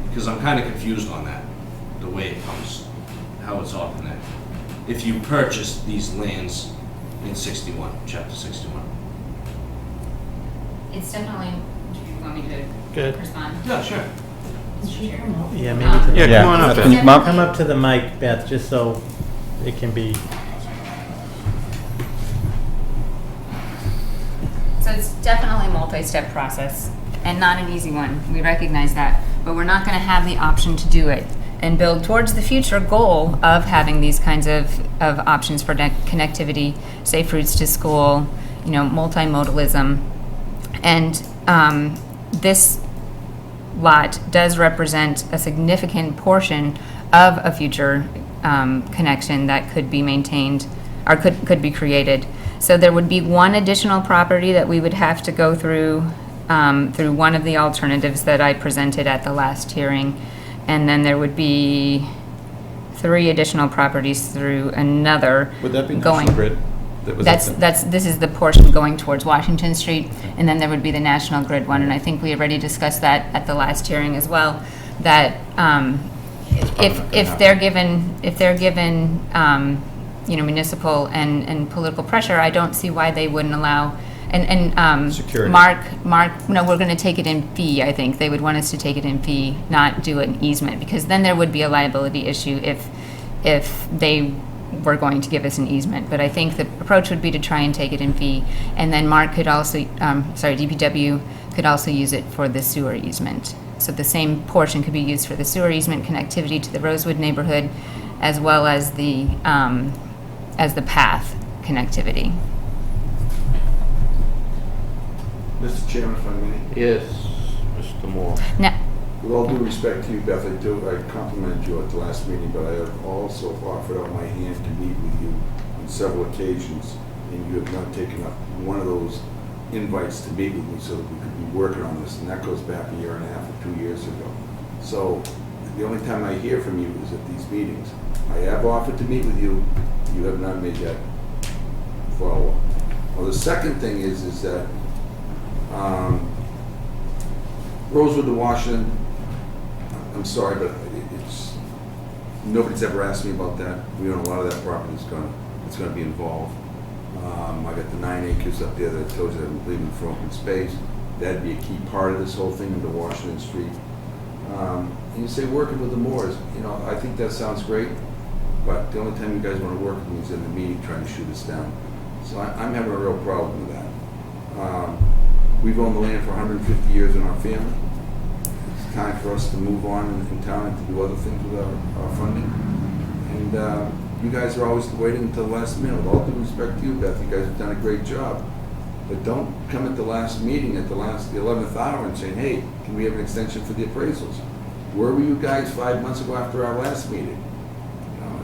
Because I'm kind of confused on that, the way it comes, how it's all connected. If you purchase these lands in 61, Chapter 61. It's definitely, do you want me to respond? Yeah, sure. Mr. Chair? Yeah, maybe to the Yeah, come on up, Beth. Can you come up? Come up to the mic, Beth, just so it can be. definitely a multi-step process and not an easy one. We recognize that, but we're not going to have the option to do it and build towards the future goal of having these kinds of options for connectivity, safe routes to school, multimodalism. And this lot does represent a significant portion of a future connection that could be maintained or could be created. So there would be one additional property that we would have to go through one of the alternatives that I presented at the last hearing, and then there would be 3 additional properties through another. Would that be going. National Grid? This is the portion going towards Washington Street, and then there would be the National Grid one, and I think we already discussed that at the last hearing as well, that if they're given municipal and political pressure, I don't see why they wouldn't allow. And Security. Mark, no, we're going to take it in fee. I think they would want us to take it in fee, not do an easement, because then there would be a liability issue if they were going to give us an easement. But I think the approach would be to try and take it in fee, and then Mark could also, DPW could also use it for the sewer easement. So the same portion could be used for the sewer easement connectivity to the Rosewood neighborhood, as well as the path connectivity. Mr. Chairman, if I may. Yes, Mr. Moore. Now, With all due respect to you, Beth, I complimented you at the last meeting, but I have also offered out my hand to meet with you on several occasions, and you have not taken up one of those invites to meet with me so that we could be working on this, and that goes back 1.5 years or 2 years ago. So the only time I hear from you is at these meetings. I have offered to meet with you. You have not made that follow-up. Well, the second thing is that Rosewood to Washington, I'm sorry, but nobody's ever asked me about that. We own a lot of that property that's going to be involved. I got the 9 acres up there that I told you that I'm leaving for open space. That'd be a key part of this whole thing into Washington Street. And you say working with the Moores, I think that sounds great, but the only time you guys want to work with me is in the meeting trying to shoot us down. So I'm having a real problem with that. We've owned the land for 150 years in our family. It's time for us to move on in town and to do other things with our funding. And you guys are always waiting until the last minute. With all due respect to you, Beth, you guys have done a great job. But don't come at the last meeting at the 11th hour and say, hey, can we have an extension for the appraisals? Where were you guys 5 months ago after our last meeting?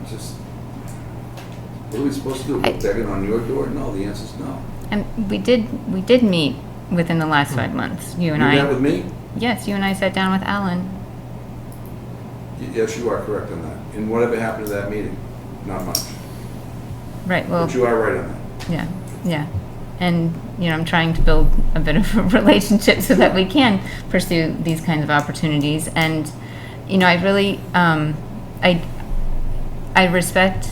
It's just, what are we supposed to do? Go begging on your door? No, the answer's no. and we did meet within the last 5 months. You and I. You met with me? Yes, you and I sat down with Alan. Yes, you are correct on that. And whatever happened to that meeting? Not much. Right. Well. But you are right on that. Yeah. Yeah. And I'm trying to build a bit of a relationship so that we can pursue these kinds of opportunities. And I really I respect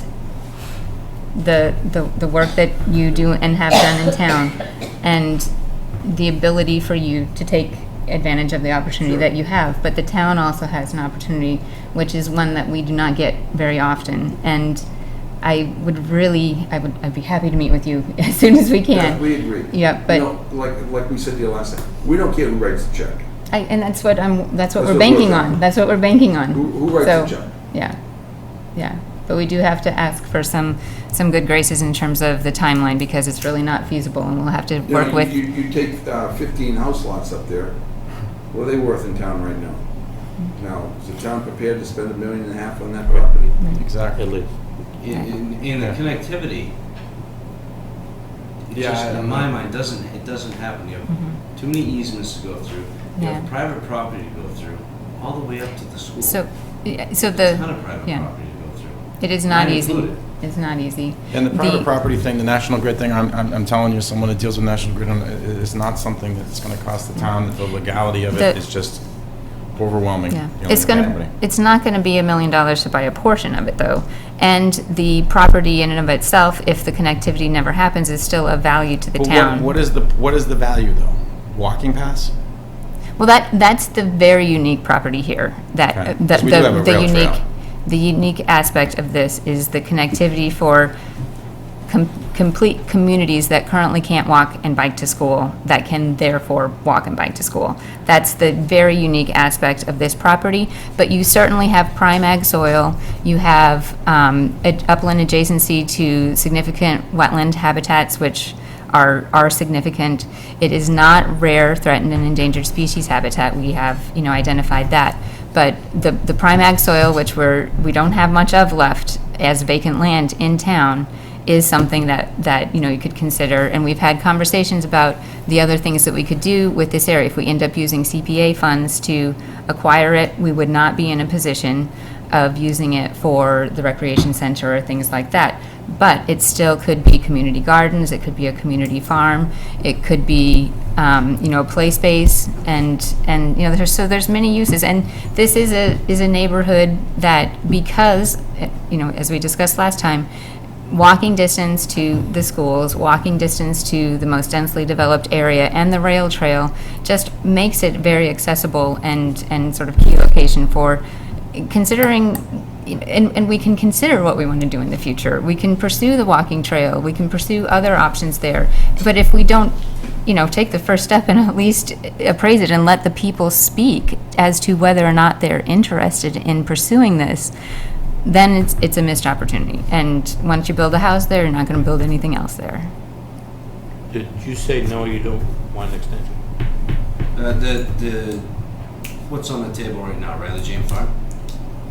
the work that you do and have done in town, and the ability for you to take advantage of the opportunity that you have. But the town also has an opportunity, which is one that we do not get very often. And I'd be happy to meet with you as soon as we can. Yeah, we agree. Yeah, but like we said to you last time, we don't care who writes the check. and that's what we're banking on. That's what we're banking on. Who writes the check? Yeah. But we do have to ask for some good graces in terms of the timeline, because it's really not feasible, and we'll have to work with. You take 15 house lots up there. What are they worth in town right now? Now, is the town prepared to spend $1.5 million on that property? Exactly. In the connectivity, it just, in my mind, it doesn't happen. You have too many easements to go through. You have private property to go through, all the way up to the school. So It's a ton of private property to go through. It is not Mine easy. included. It's not easy. And the private property thing, the National Grid thing, I'm telling you, someone that deals with National Grid is not something that's going to cost the town. The legality of it is just overwhelming. Yeah, for it's not going to be $1 million to buy a portion of it, though. And the property in and of itself, if the connectivity never happens, is still of value to the town. What is the value, though? Walking paths? Well, that's the very unique property here. That the unique aspect of this is the connectivity for complete communities that currently can't walk and bike to school that can therefore walk and bike to school. That's the very unique aspect of this property, but you certainly have prime ag soil, you have upland adjacency to significant wetland habitats, which are significant. It is not rare, threatened, and endangered species habitat. We have, identified that. But the prime ag soil, which we don't have much of left as vacant land in town, is something that you could consider. And we've had conversations about the other things that we could do with this area. If we end up using CPA funds to acquire it, we would not be in a position of using it for the recreation center or things like that. But it still could be community gardens, it could be a community farm, it could be, a play space, and there's many uses. And this is a neighborhood that, because, as we discussed last time, walking distance to the schools, walking distance to the most densely developed area, and the rail trail just makes it very accessible and sort of key location for considering. And we can consider what we want to do in the future. We can pursue the walking trail. We can pursue other options there. But if we don't, take the first step and at least appraise it and let the people speak as to whether or not they're interested in pursuing this, then it's a missed opportunity. And once you build a house there, you're not going to build anything else there. Did you say no, you don't want an extension? What's on the table right now, Riley Jane Farm?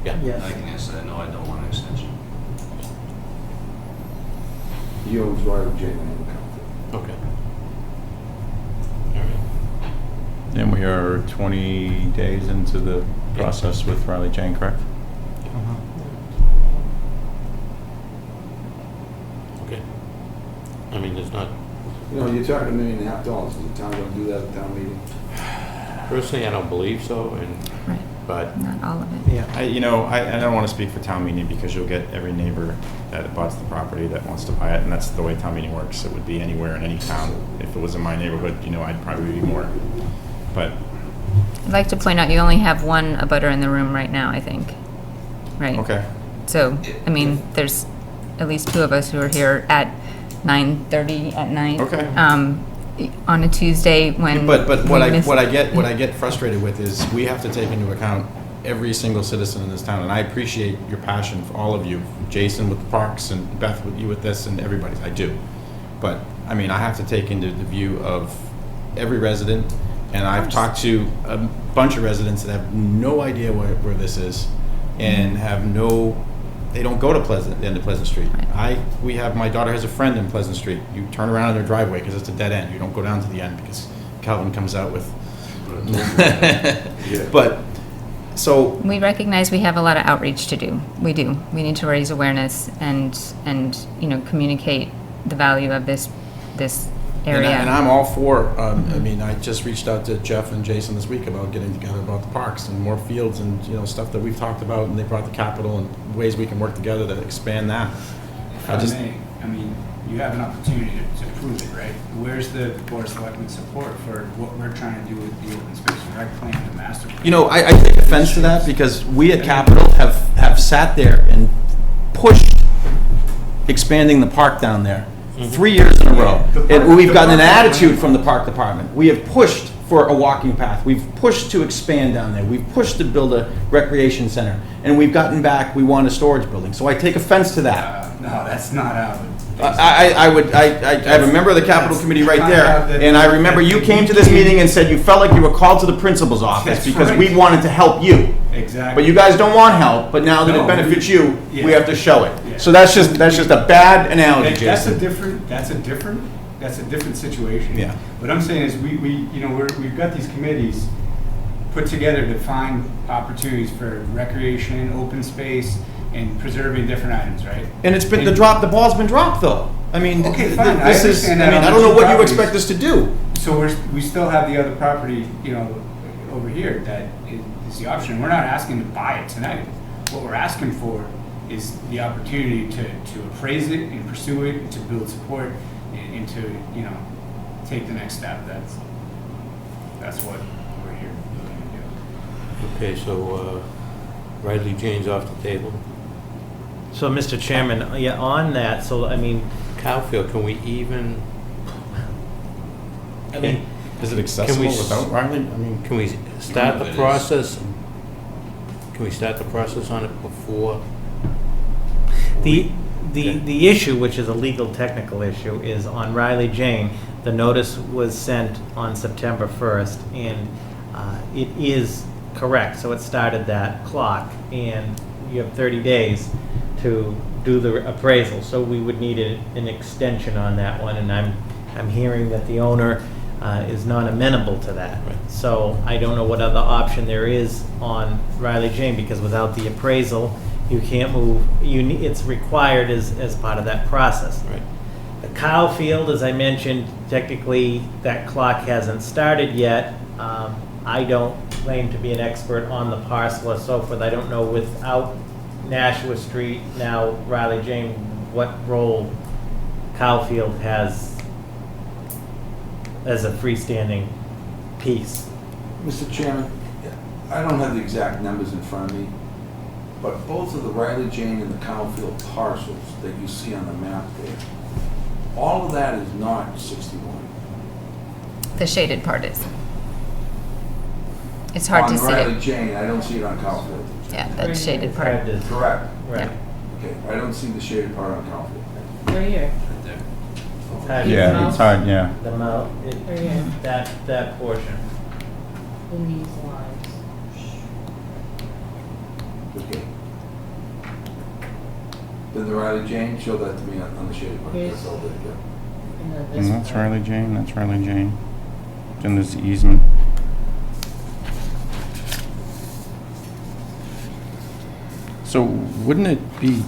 Yeah. I can answer that. No, I don't want an extension. He owns Riley Jane and County. Okay. All right. And we are 20 days into the process with Riley Jane, correct? Okay. I mean, there's not, You're talking $1.5 million. Is the town going to do that at the town meeting? personally, I don't believe so, Right. but Not all of it. Yeah, I don't want to speak for town meeting because you'll get every neighbor that abuts the property that wants to buy it, and that's the way town meeting works. It would be anywhere in any town. If it was in my neighborhood, I'd probably be more. But I'd like to point out you only have one abutter in the room right now, I think. Right? okay, So, I mean, there's at least two of us who are here at 9:30 at night. Okay. On a Tuesday when. but what we I miss- get frustrated with is we have to take into account every single citizen in this town, and I appreciate your passion for all of you, Jason with the parks and Beth with you with this and everybody. I do, but I mean I have to take into the view of every resident, and I've talked to a bunch of residents that have no idea where this is, and they don't go to the end of Pleasant Street. My daughter has a friend in Pleasant Street. You turn around in their driveway because it's a dead end. You don't go down to the end because Calvin comes out with. But, so. We recognize we have a lot of outreach to do. We do. We need to raise awareness and communicate the value of this area. And I'm all for, I mean, I just reached out to Jeff and Jason this week about getting together about the parks and more fields and, stuff that we've talked about, and they brought the capital and ways we can work together to expand that. You have an opportunity to prove it, right? Where's the Board of Selectmen support for what we're trying to do with the open space and rec plan, the master plan? I take offense to that because we at Capitol have sat there and pushed expanding the park down there 3 years in a row. And we've gotten an attitude from the park department. We have pushed for a walking path. We've pushed to expand down there. We've pushed to build a recreation center. And we've gotten back, we want a storage building. So I take offense to that. No, that's not how. I have a member of the Capitol Committee right there, and I remember you came to this meeting and said you felt like you were called to the principal's office because we wanted to help you. Exactly. But you guys don't want help, but now that it benefits you, we have to show it. Yeah. So that's just a bad analogy, That's Jason. a different situation. Yeah. What I'm saying is we've got these committees put together to find opportunities for recreation, open space, and preserving different items, right? And it's been the ball's been dropped though. I mean, Okay, fine. I this is. I understand mean, that on I the don't know two what you properties. expect us to do. So we still have the other property, over here that is the option. We're not asking to buy it tonight. What we're asking for is the opportunity to appraise it and pursue it and to build support and to, take the next step. That's what we're here to do. okay, so Riley Jane's off the table. So, Mr. Chairman, on that, Cowfield, can we even? I mean, is it accessible without Riley? I mean, Can we start the process? Can we start the process on it before? The issue, which is a legal technical issue, is on Riley Jane, the notice was sent on September 1st, and it is correct, so it started that clock, and you have 30 days to do the appraisal, so we would need an extension on that one, and I'm hearing that the owner is not amenable to that. So I don't know what other option there is on Riley Jane, because without the appraisal, you can't move, it's required as part of that process. Right. The cow field, as I mentioned, technically, that clock hasn't started yet. I don't claim to be an expert on the parcel or so forth. I don't know without Nashua Street, now Riley Jane, what role Cowfield has as a freestanding piece. Mr. Chairman, I don't have the exact numbers in front of me, but both of the Riley Jane and the Cowfield parcels that you see on the map there, all of that is not 61. The shaded part is. It's hard to see On Riley it. Jane, I don't see it on Cowfield. Yeah, that shaded part. Correct. Right. Okay, I don't see the shaded part on Cowfield. Right here. Yeah, it's hard, yeah. The mount, Right here. that portion. In these lines. Okay. Then the Riley Jane, show that to me on the shaded part. That's all there, yeah. And then this That's part. Riley Jane, that's Riley Jane. Then there's the easement. So wouldn't it be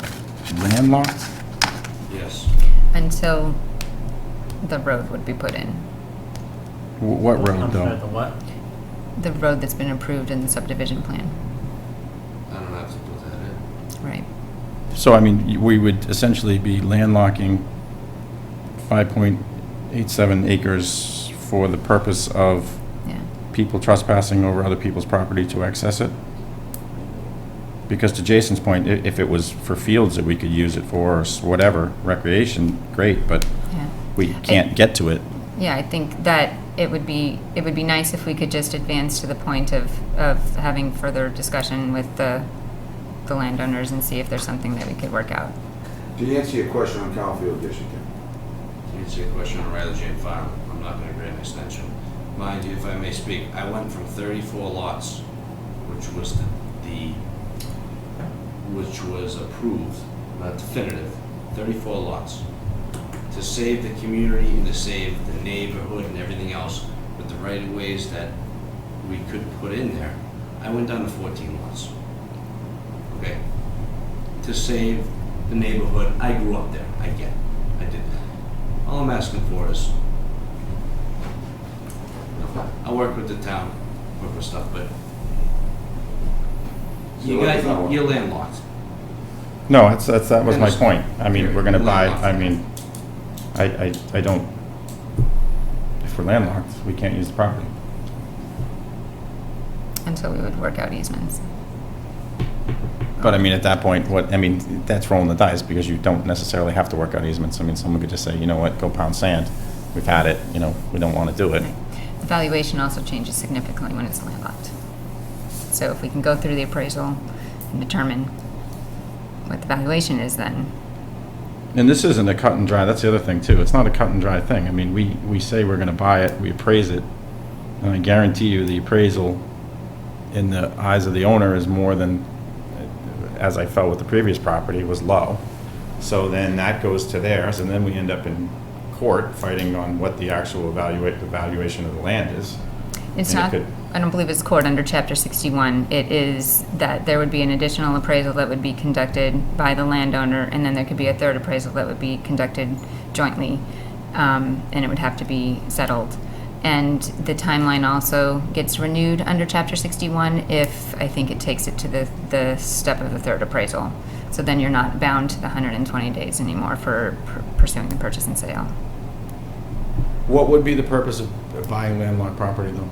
landlocked? Yes. Until the road would be put in. What road I'm sorry, though? the what? The road that's been approved in the subdivision plan. I don't have to put that in. Right. So I mean, we would essentially be landlocking 5.87 acres for the purpose of Yeah. people trespassing over other people's property to access it? Because to Jason's point, if it was for fields that we could use it for, or whatever, recreation, great, but Yeah. we can't get to it. Yeah, I think that it would be nice if we could just advance to the point of having further discussion with the landowners and see if there's something that we could work out. To answer your question on Cowfield, yes, you can. To answer your question on Riley Jane Farm, I'm not going to grant an extension. Mind you, if I may speak, I went from 34 lots, which was which was approved, not definitive, 34 lots, to save the community and to save the neighborhood and everything else with the right-of-ways that we could put in there. I went down to 14 lots. Okay? To save the neighborhood. I grew up there. I get it. I did. All I'm asking for is, I work with the town, work with stuff, but you guys, you're landlocked. No, that was my point. I mean, Period. we're gonna buy, Landlocked. I mean, I don't, if we're landlocked, we can't use the property. Until we would work out easements. But I mean, at that point, that's rolling the dice, because you don't necessarily have to work out easements. I mean, someone could just say, you know what, go pound sand. We've had it, we don't wanna do it. The valuation also changes significantly when it's landlocked. So if we can go through the appraisal and determine what the valuation is, then And this isn't a cut and dry, that's the other thing too. It's not a cut and dry thing. I mean, we say we're gonna buy it, we appraise it, and I guarantee you the appraisal in the eyes of the owner is more than, as I felt with the previous property, was low. So then that goes to theirs, and then we end up in court fighting on what the actual valuation of the land is. it's And it not, could- I don't believe it's court under Chapter 61. It is that there would be an additional appraisal that would be conducted by the landowner, and then there could be a third appraisal that would be conducted jointly, and it would have to be settled. And the timeline also gets renewed under Chapter 61 if, I think it takes it to the step of the third appraisal. So then you're not bound to the 120 days anymore for pursuing the purchase and sale. What would be the purpose of buying landlocked property though?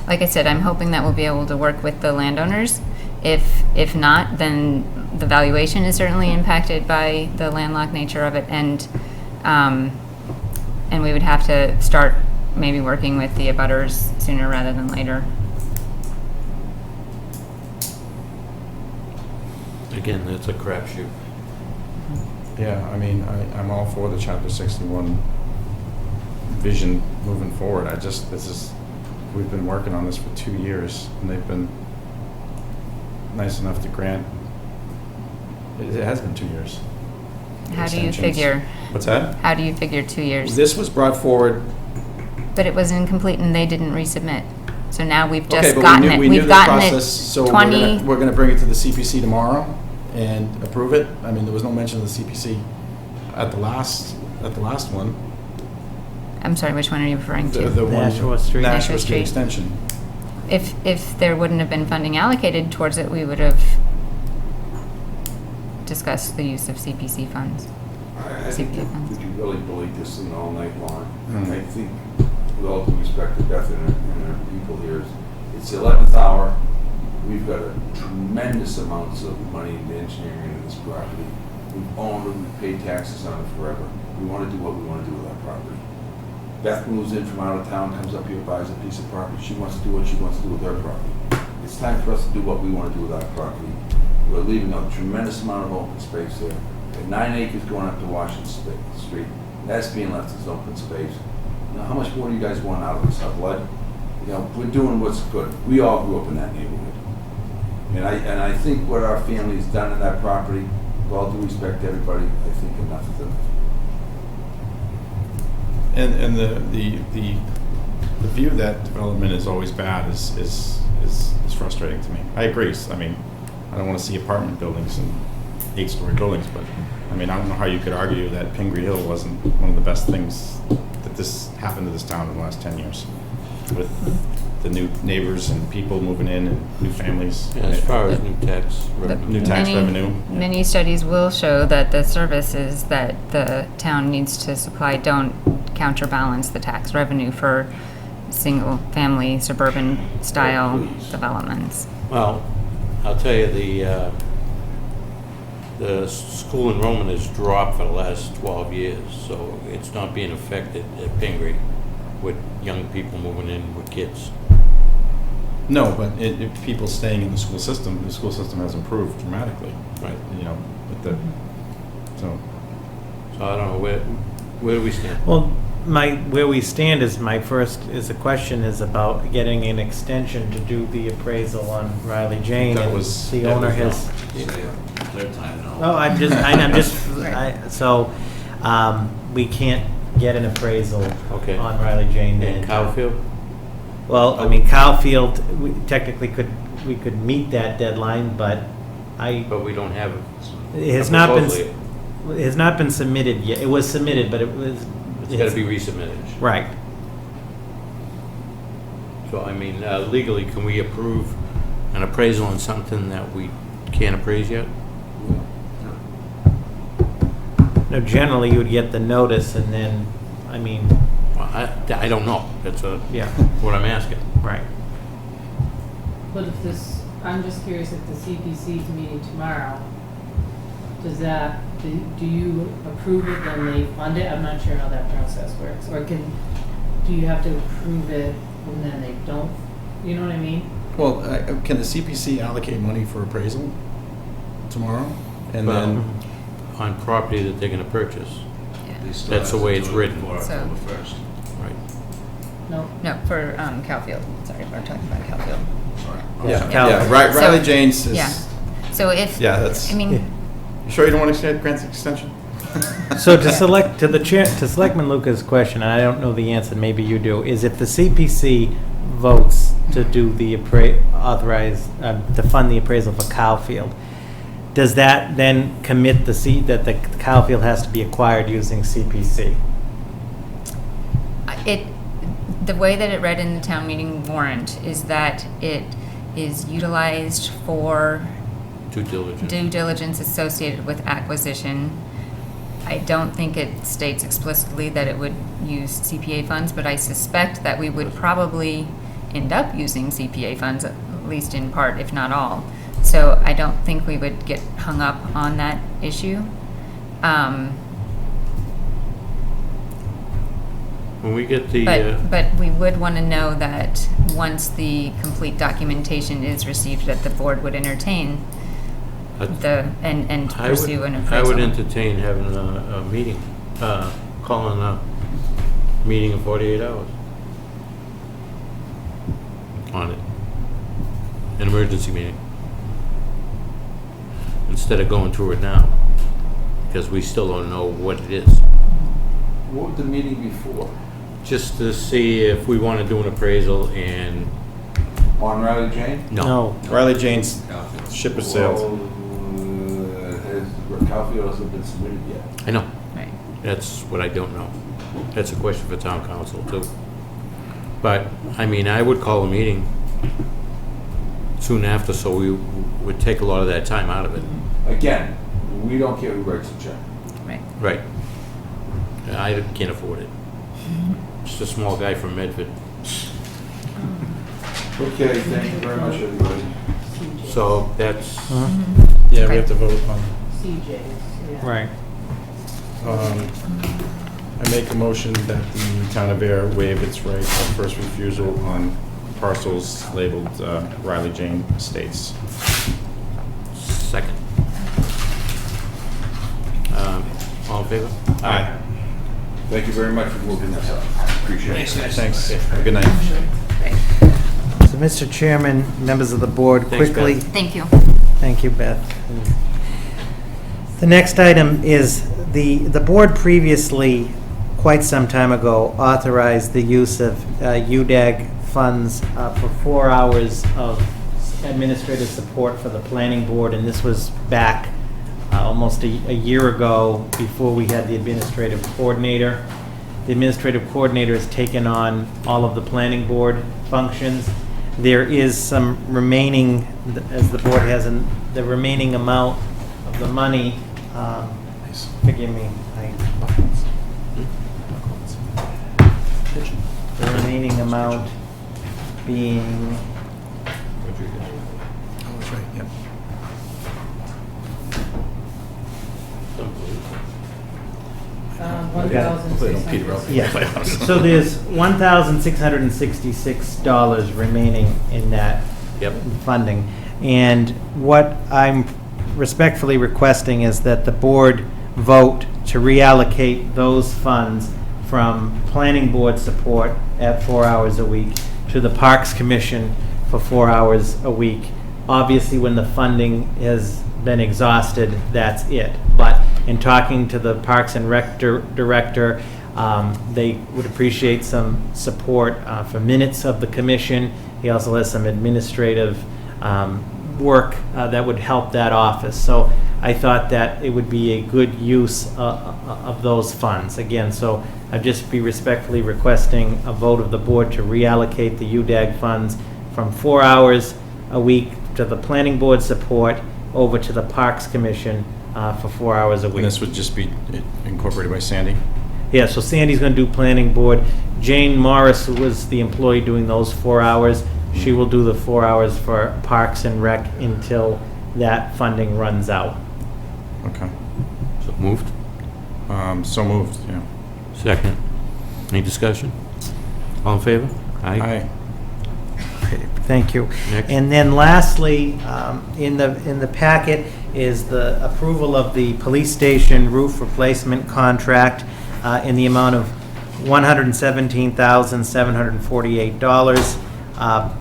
Like I said, I'm hoping that we'll be able to work with the landowners If not, then the valuation is certainly impacted by the landlocked nature of it, and we would have to start maybe working with the abutters sooner rather than later. Again, that's a crapshoot. Yeah, I mean, I'm all for the Chapter 61 vision moving forward. We've been working on this for 2 years, and they've been nice enough to grant, it has been 2 years. How do you Extensions. figure? What's that? How do you figure 2 years? This was brought forward. But it was incomplete and they didn't resubmit. So now we've Okay, just but gotten it. we knew We've the gotten process, it so 20. we're gonna bring it to the CPC tomorrow and approve it. I mean, there was no mention of the CPC at the last one. I'm sorry, which one are you referring to? The one- Nashua Street. Nashua Street Street. Extension. If there wouldn't have been funding allocated towards it, we would have discussed the use of CPC funds. I think CPA funds. we could really bully this thing all night long. Mhm. I think, with all due respect to Beth and her people here, it's the 11th hour. We've got a tremendous amounts of money in engineering in this property. We've owned it, we've paid taxes on it forever. We want to do what we want to do with our property. Beth moves in from out of town, comes up here, buys a piece of property. She wants to do what she wants to do with her property. It's time for us to do what we want to do with our property. We're leaving a tremendous amount of open space there. At 9 acres going up to Washington Street, that's being left as open space. Now, how much more do you guys want out of us, our blood? You know, we're doing what's good. We all grew up in that neighborhood. And I think what our family's done in that property, with all due respect to everybody, I think enough is enough. And the view that development is always bad is frustrating to me. I agree. I mean, I don't want to see apartment buildings and 8-story buildings, but I mean, I don't know how you could argue that Pingree Hill wasn't one of the best things that this happened to this town in the last 10 years, with the new neighbors and people moving in and new families. Yeah, as far as new tax revenue. New tax Many- revenue. yeah. Many studies will show that the services that the town needs to supply don't counterbalance the tax revenue for single-family suburban style developments. Well, I'll tell you, the school enrollment has dropped for the last 12 years, so it's not being affected at Pingree with young people moving in with kids. No, but if people staying in the school system has improved dramatically. Right. You know, with the, so. So I don't know, where do we stand? Well, where we stand is the question is about getting an extension to do the appraisal on Riley Jane. That and was- the that owner was has. Third time now. Oh, we can't get an appraisal Okay. on Riley Jane. And Cowfield? Well, I mean, Cowfield, we technically could meet that deadline, but But we don't have it has a not been, proposal yet. it has not been submitted yet. It was submitted, but It's got to be resubmitted. Right. So, I mean, legally, can we approve an appraisal on something that we can't appraise yet? No, generally you would get the notice and then, I mean, Well, I don't know. That's yeah, what I'm asking. right. But if this, I'm just curious if the CPC's meeting tomorrow, does that, do you approve it, then they fund it? I'm not sure how that process works. Or do you have to approve it and then they don't, you know what I mean? Well, can the CPC allocate money for appraisal tomorrow? And Well, then, on property that they're going to purchase. They still That's the have way to it's do it written. before So- October 1st. Right. No. No, for Cowfield. Sorry, we're talking about Cowfield. yeah, Cal- yeah, Riley So- Jane's is, Yeah. So if, yeah, that's, I mean, you sure you don't want to grant extension? So to Selectman Luca's question, and I don't know the answer, maybe you do, is if the CPC votes to do the to fund the appraisal for Cowfield, does that then commit that the Cowfield has to be acquired using CPC? the way that it read in the town meeting warrant is that it is utilized for Due diligence. due diligence associated with acquisition. I don't think it states explicitly that it would use CPA funds, but I suspect that we would probably end up using CPA funds, at least in part, if not all. So I don't think we would get hung up on that issue. When we get the, But we would want to know that once the complete documentation is received, that the board would entertain and pursue an appraisal. I would entertain having a meeting, calling a meeting in 48 hours on it. An emergency meeting. Instead of going through it now, because we still don't know what it is. What would the meeting be for? Just to see if we want to do an appraisal and... On Riley Jane? No. Riley Jane's ship has sailed. Has Calfield hasn't been submitted yet? I know. Right. That's what I don't know. That's a question for town council too. But, I mean, I would call a meeting soon after, so we would take a lot of that time out of it. Again, we don't care who writes the check. Right. Right. I can't afford it. Just a small guy from Medford. Okay, thank you very much, everybody. So that's, Yeah, we have to vote on. CJ's, yeah. Right. I make a motion that the town of Ayer waive its right of first refusal on parcels labeled Riley Jane Estates. second. All in favor? Aye. Thank you very much for moving this up. Appreciate it. Thanks. Have a good night. So, Mr. Chairman, members of the board, Thanks, quickly. Beth. Thank you. Thank you, Beth. The next item is the board previously, quite some time ago, authorized the use of UDAG funds for 4 hours of administrative support for the planning board, and this was back almost a year ago, before we had the administrative coordinator. The administrative coordinator has taken on all of the planning board functions. There is some remaining, as the board has, the remaining amount of the money, forgive me, the remaining amount being, Oh, that's right, yep. yeah. So there's $1,666 remaining in that funding. And what I'm respectfully requesting is that the board vote to reallocate those funds from planning board support at 4 hours a week to the Parks Commission for 4 hours a week. Obviously, when the funding has been exhausted, that's it. But in talking to the Parks and Rec director, they would appreciate some support for minutes of the commission. He also has some administrative work that would help that office. So I thought that it would be a good use of those funds. Again, so I'd just be respectfully requesting a vote of the board to reallocate the UDAG funds from 4 hours a week to the planning board support over to the Parks Commission for 4 hours a week. And this would just be incorporated by Sandy? Yeah, so Sandy's going to do planning board. Jane Morris, who was the employee doing those 4 hours, she will do the 4 hours for Parks and Rec until that funding runs out. Okay. So moved? So moved, yeah. Second. Any discussion? All in favor? Aye. Okay, thank you. Next. And then lastly, in the packet is the approval of the police station roof replacement contract in the amount of $117,748.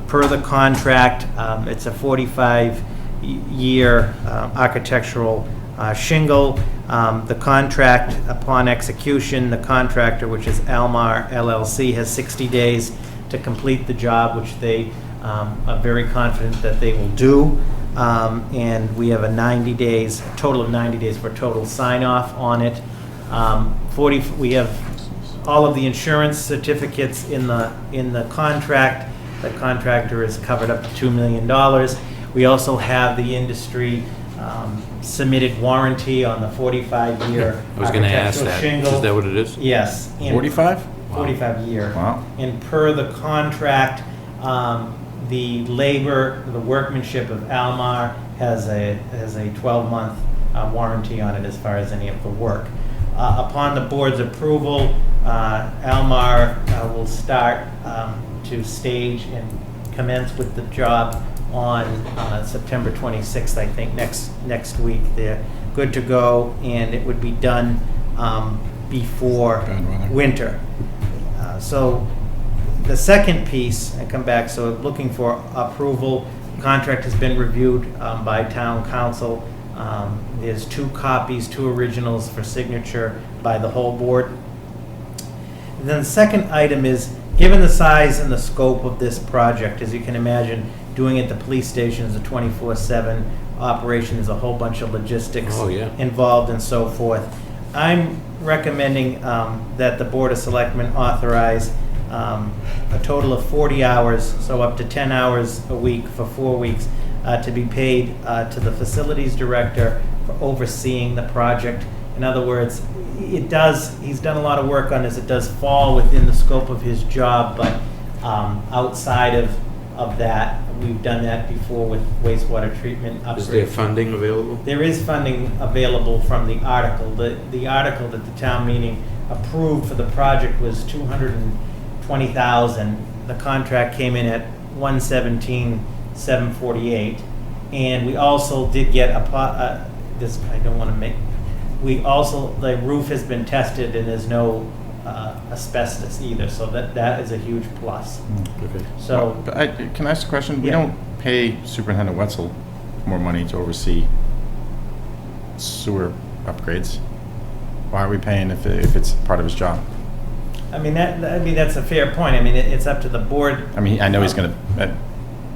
Per the contract, it's a 45-year architectural shingle. The contract, upon execution, the contractor, which is Almar LLC, has 60 days to complete the job, which they are very confident that they will do. And we have a 90 days, a total of 90 days for total sign-off on it. We have all of the insurance certificates in the contract. The contractor is covered up to $2 million. We also have the industry submitted warranty on the 45-year I was going to ask architectural that. shingle. Is that what it is? Yes. 45? 45 year. Wow. And per the contract, the labor, the workmanship of Almar has a 12-month warranty on it as far as any of the work. Upon the board's approval, Almar will start to stage and commence with the job on September 26th, I think, next week. They're good to go, and it would be done before winter. So the second piece, I come back, so looking for approval. Contract has been reviewed by town council. There's 2 copies, 2 originals for signature by the whole board. And then the second item is, given the size and the scope of this project, as you can imagine, doing it at the police station is a 24/7 operation. There's a whole bunch of logistics involved and so forth. I'm recommending that the Board of Selectmen authorize a total of 40 hours, so up to 10 hours a week for 4 weeks, to be paid to the facilities director for overseeing the project. In other words, he's done a lot of work on this. It does fall within the scope of his job, but outside of that, we've done that before with wastewater treatment upgrades. Is there funding available? There is funding available from the article. The article that the town meeting approved for the project was $220,000. The contract came in at $117,748, and we also did get this. I don't want to make. We also, the roof has been tested and there's no asbestos either, so that is a huge plus. Okay. So, can I ask a question? We Yeah. don't pay Superintendent Wetzel more money to oversee sewer upgrades. Why are we paying if it's part of his job? I mean that's a fair point. I mean it's up to the board. I mean, I know he's going to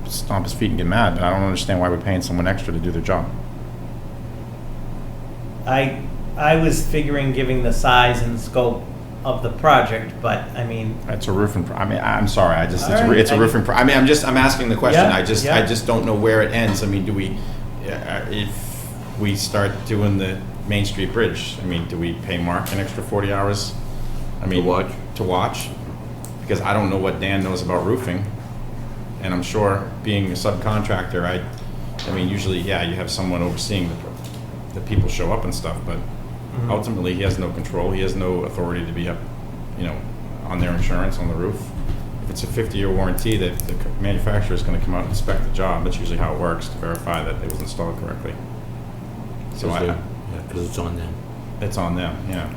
stomp his feet and get mad, but I don't understand why we're paying someone extra to do their job. I was figuring, giving the size and scope of the project, but I mean, it's a roofing. I mean, I'm sorry. I just All right. it's a roofing. I mean, I'm asking the question. Yeah, I just don't know where it ends. I mean, do we if we start doing the Main Street Bridge? I mean, do we pay Mark an extra 40 hours? I mean, to watch, because I don't know what Dan knows about roofing, and I'm sure being a subcontractor, I mean, usually, you have someone overseeing the people show up and stuff, but ultimately, he has no control. He has no authority to be up, on their insurance on the roof. If it's a 50-year warranty, that the manufacturer is going to come out and inspect the job. That's usually how it works, to verify that it was installed correctly. So because it's on them. It's on them, yeah.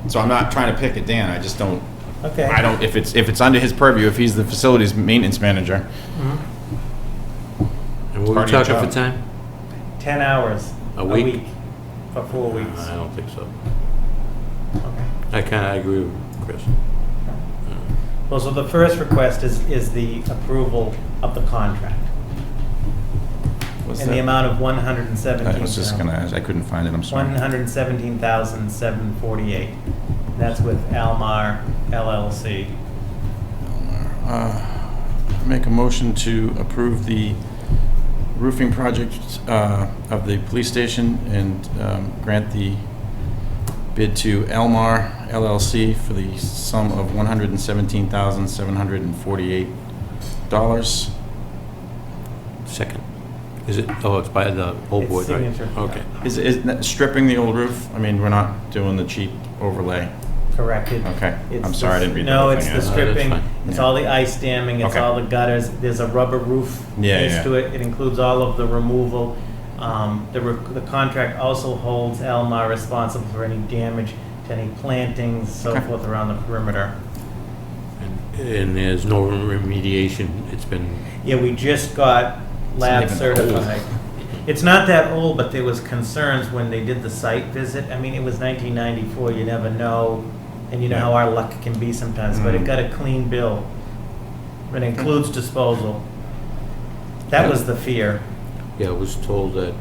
So I'm not trying to pick at Dan. I just don't. Okay. I don't. If it's under his purview, if he's the facilities maintenance manager. And what are we talking for time? 10 hours A week? for 4 weeks. I don't think so. Okay. I agree with Chris. Well, so the first request is the approval of the contract. What's In the that? amount of $117,000. I was just gonna ask. I couldn't find it. I'm sorry. $117,748. That's with Almar LLC. Make a motion to approve the roofing project of the police station and grant the bid to Elmar LLC for the sum of $117,748. Second. Is it? Oh, it's by the whole It's board, right? signature. Okay. Is that stripping the old roof? I mean, we're not doing the cheap overlay. Corrected. Okay. It's I'm sorry, I didn't read the No, whole it's thing. the stripping, fine. it's Yeah. all the ice damming, it's Okay. all the gutters, there's a rubber roof Yeah, base yeah. to it, it includes all of the removal. The contract also holds Almar responsible for any damage to any plantings, so Okay. forth around the perimeter. And there's no remediation. It's been, Yeah, we just got lab It's not even old. certified. It's not that old, but there was concerns when they did the site visit. I mean, it was 1994, you never know, and you know Yeah. how our luck can be sometimes, but it got a clean bill. It includes disposal. That was the fear. I was told that,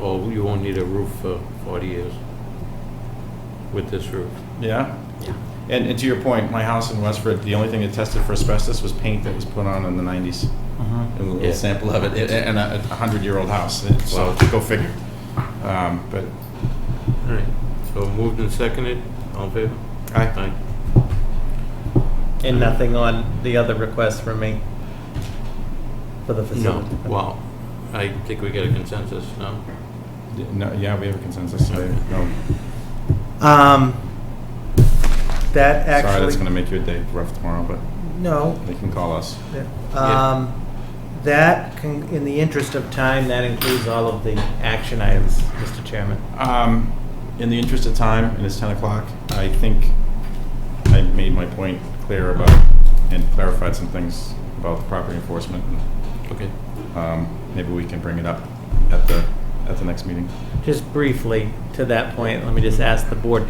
you won't need a roof for 40 years with this roof. Yeah? Yeah. And to your point, my house in Westford, the only thing that tested for asbestos was paint that was put on in the 90s. A little Yeah. sample of it, and a 100-year-old house, so Wow. go figure. But, All right. So moved and seconded. All in favor? Aye. Aye. And nothing on the other request from me for the No, facility. well, I think we get a consensus, no? No, yeah, we have a consensus. No. That actually. Sorry, that's gonna make your day rough tomorrow, but No. they can call us. That, in the interest of time, that includes all of the action items, Mr. Chairman. In the interest of time, and it's 10 o'clock, I think I made my point clear about, and clarified some things about the property enforcement. Okay. Maybe we can bring it up at the next meeting. Just briefly, to that point, let me just ask the board,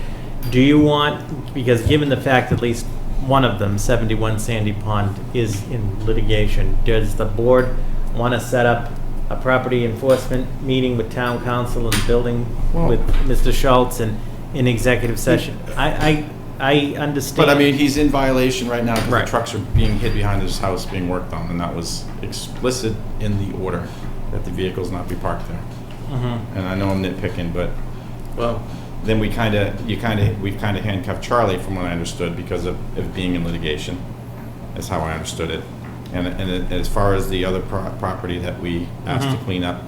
do you want, because given the fact at least one of them, 71 Sandy Pond, is in litigation, does the board want to set up a property enforcement meeting with town council and building with Mr. Schultz and in executive session? I understand. But I mean, he's in violation right now because Right. the trucks are being hid behind his house being worked on, and that was explicit in the order that the vehicles not be parked there. And I know I'm nitpicking, but Well, then we've kind of handcuffed Charlie, from what I understood, because of being in litigation. That's how I understood it. And as far as the other property that we asked to clean up,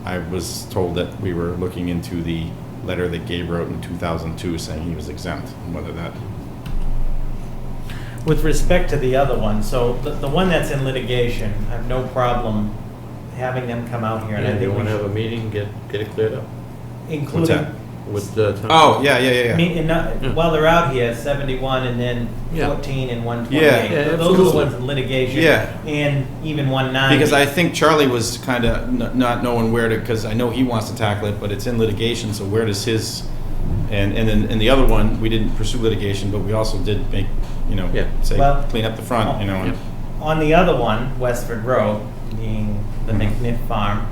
I was told that we were looking into the letter that Gabe wrote in 2002 saying he was exempt, and whether that. With respect to the other one, so the one that's in litigation, I have no problem having them come out here. And I you think we want to have should, a meeting, get it cleared up? including. What's that? With the town? Oh, yeah. I mean, while they're out here, 71 and then Yeah. 14 and 128. Yeah, Those are the absolutely. ones in litigation. Yeah. And even 190. Because I think Charlie was kind of not knowing where to, because I know he wants to tackle it, but it's in litigation, so where does his, and then in the other one, we didn't pursue litigation, but we also did make, Yeah. say, Well- clean up the front, and- On the other one, Westford Road, being the McNiff Farm,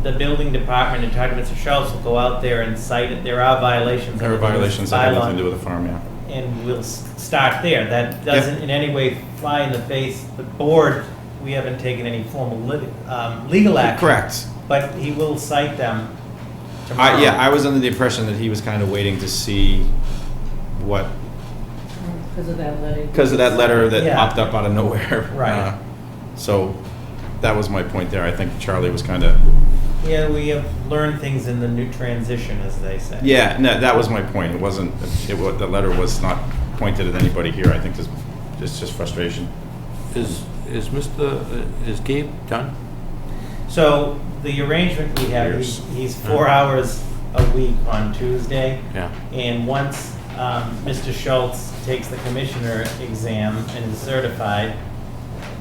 the building department and talking to Mr. Schultz will go out there and cite it. There are violations. There are under the violations that have bylaw, nothing to do with the farm, yeah. and we'll start there. That doesn't in any way fly in the face. The board, we haven't taken any formal legal action. Correct. But he will cite them tomorrow. Yeah, I was under the impression that he was kind of waiting to see what, Because of that letter. because of that letter that Yeah. popped up out of nowhere. Right. So that was my point there. I think Charlie was kind of, Yeah, we have learned things in the new transition, as they say. yeah, no, that was my point. It wasn't, the letter was not pointed at anybody here. I think it's just frustration. Is Gabe done? So the arrangement we have, he's 4 hours a week on Tuesday. Yeah. And once Mr. Schultz takes the commissioner exam and is certified,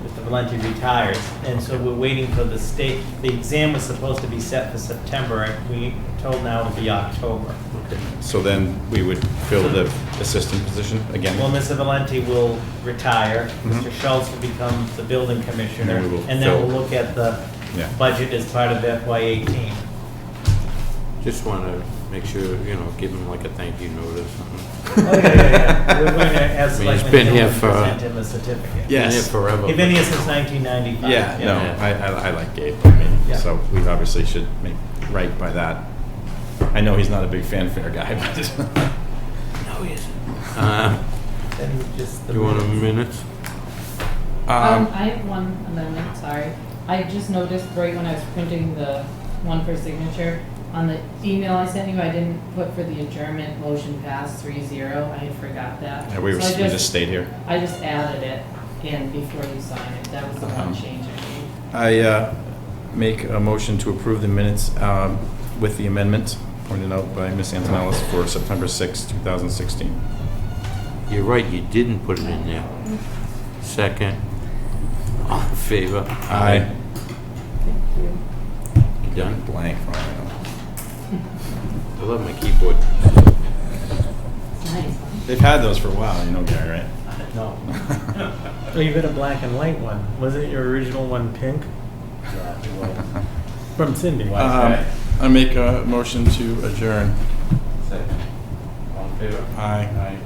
Mr. Valenti retires. And so we're waiting for the state, the exam was supposed to be set for September. We told now it'll be October. So then we would fill the assistant position again? Well, Mr. Valenti will retire, Mhm. Mr. Schultz will become the building commissioner, And then we will and then fill- we'll look at the Yeah. budget as part of FY '18. Just want to make sure, give him like a thank you note or something. Oh, yeah. We're going to, as I mean, he's Selectman been here Tillman, for- present him a certificate. Yes. Been here forever. He's been here since 1995. Yeah, no, Yeah. I like Gabe. I mean, Yeah. so we obviously should make right by that. I know he's not a big fanfare guy, but No, he isn't. Then just the You want a minutes. minute? I have one amendment, sorry. I just noticed right when I was printing the one for signature, on the email I sent you, I didn't put for the adjournment motion passed 3-0. I had forgot that. yeah, we So I just stayed here. I just added it in before you sign it. That was the one change I made. I make a motion to approve the minutes with the amendment pointed out by Ms. Antonellis for September 6, 2016. You're right, you didn't put it in there. Second. All in favor? Aye. You done? Blank for all I know. I love my keyboard. It's nice, huh? They've had those for a while, you know, Gary, right? No. Oh, you got a black and white one. Wasn't your original one pink? Yeah, it was. From Cindy. I make a motion to adjourn. Second. All in favor? Aye. Aye.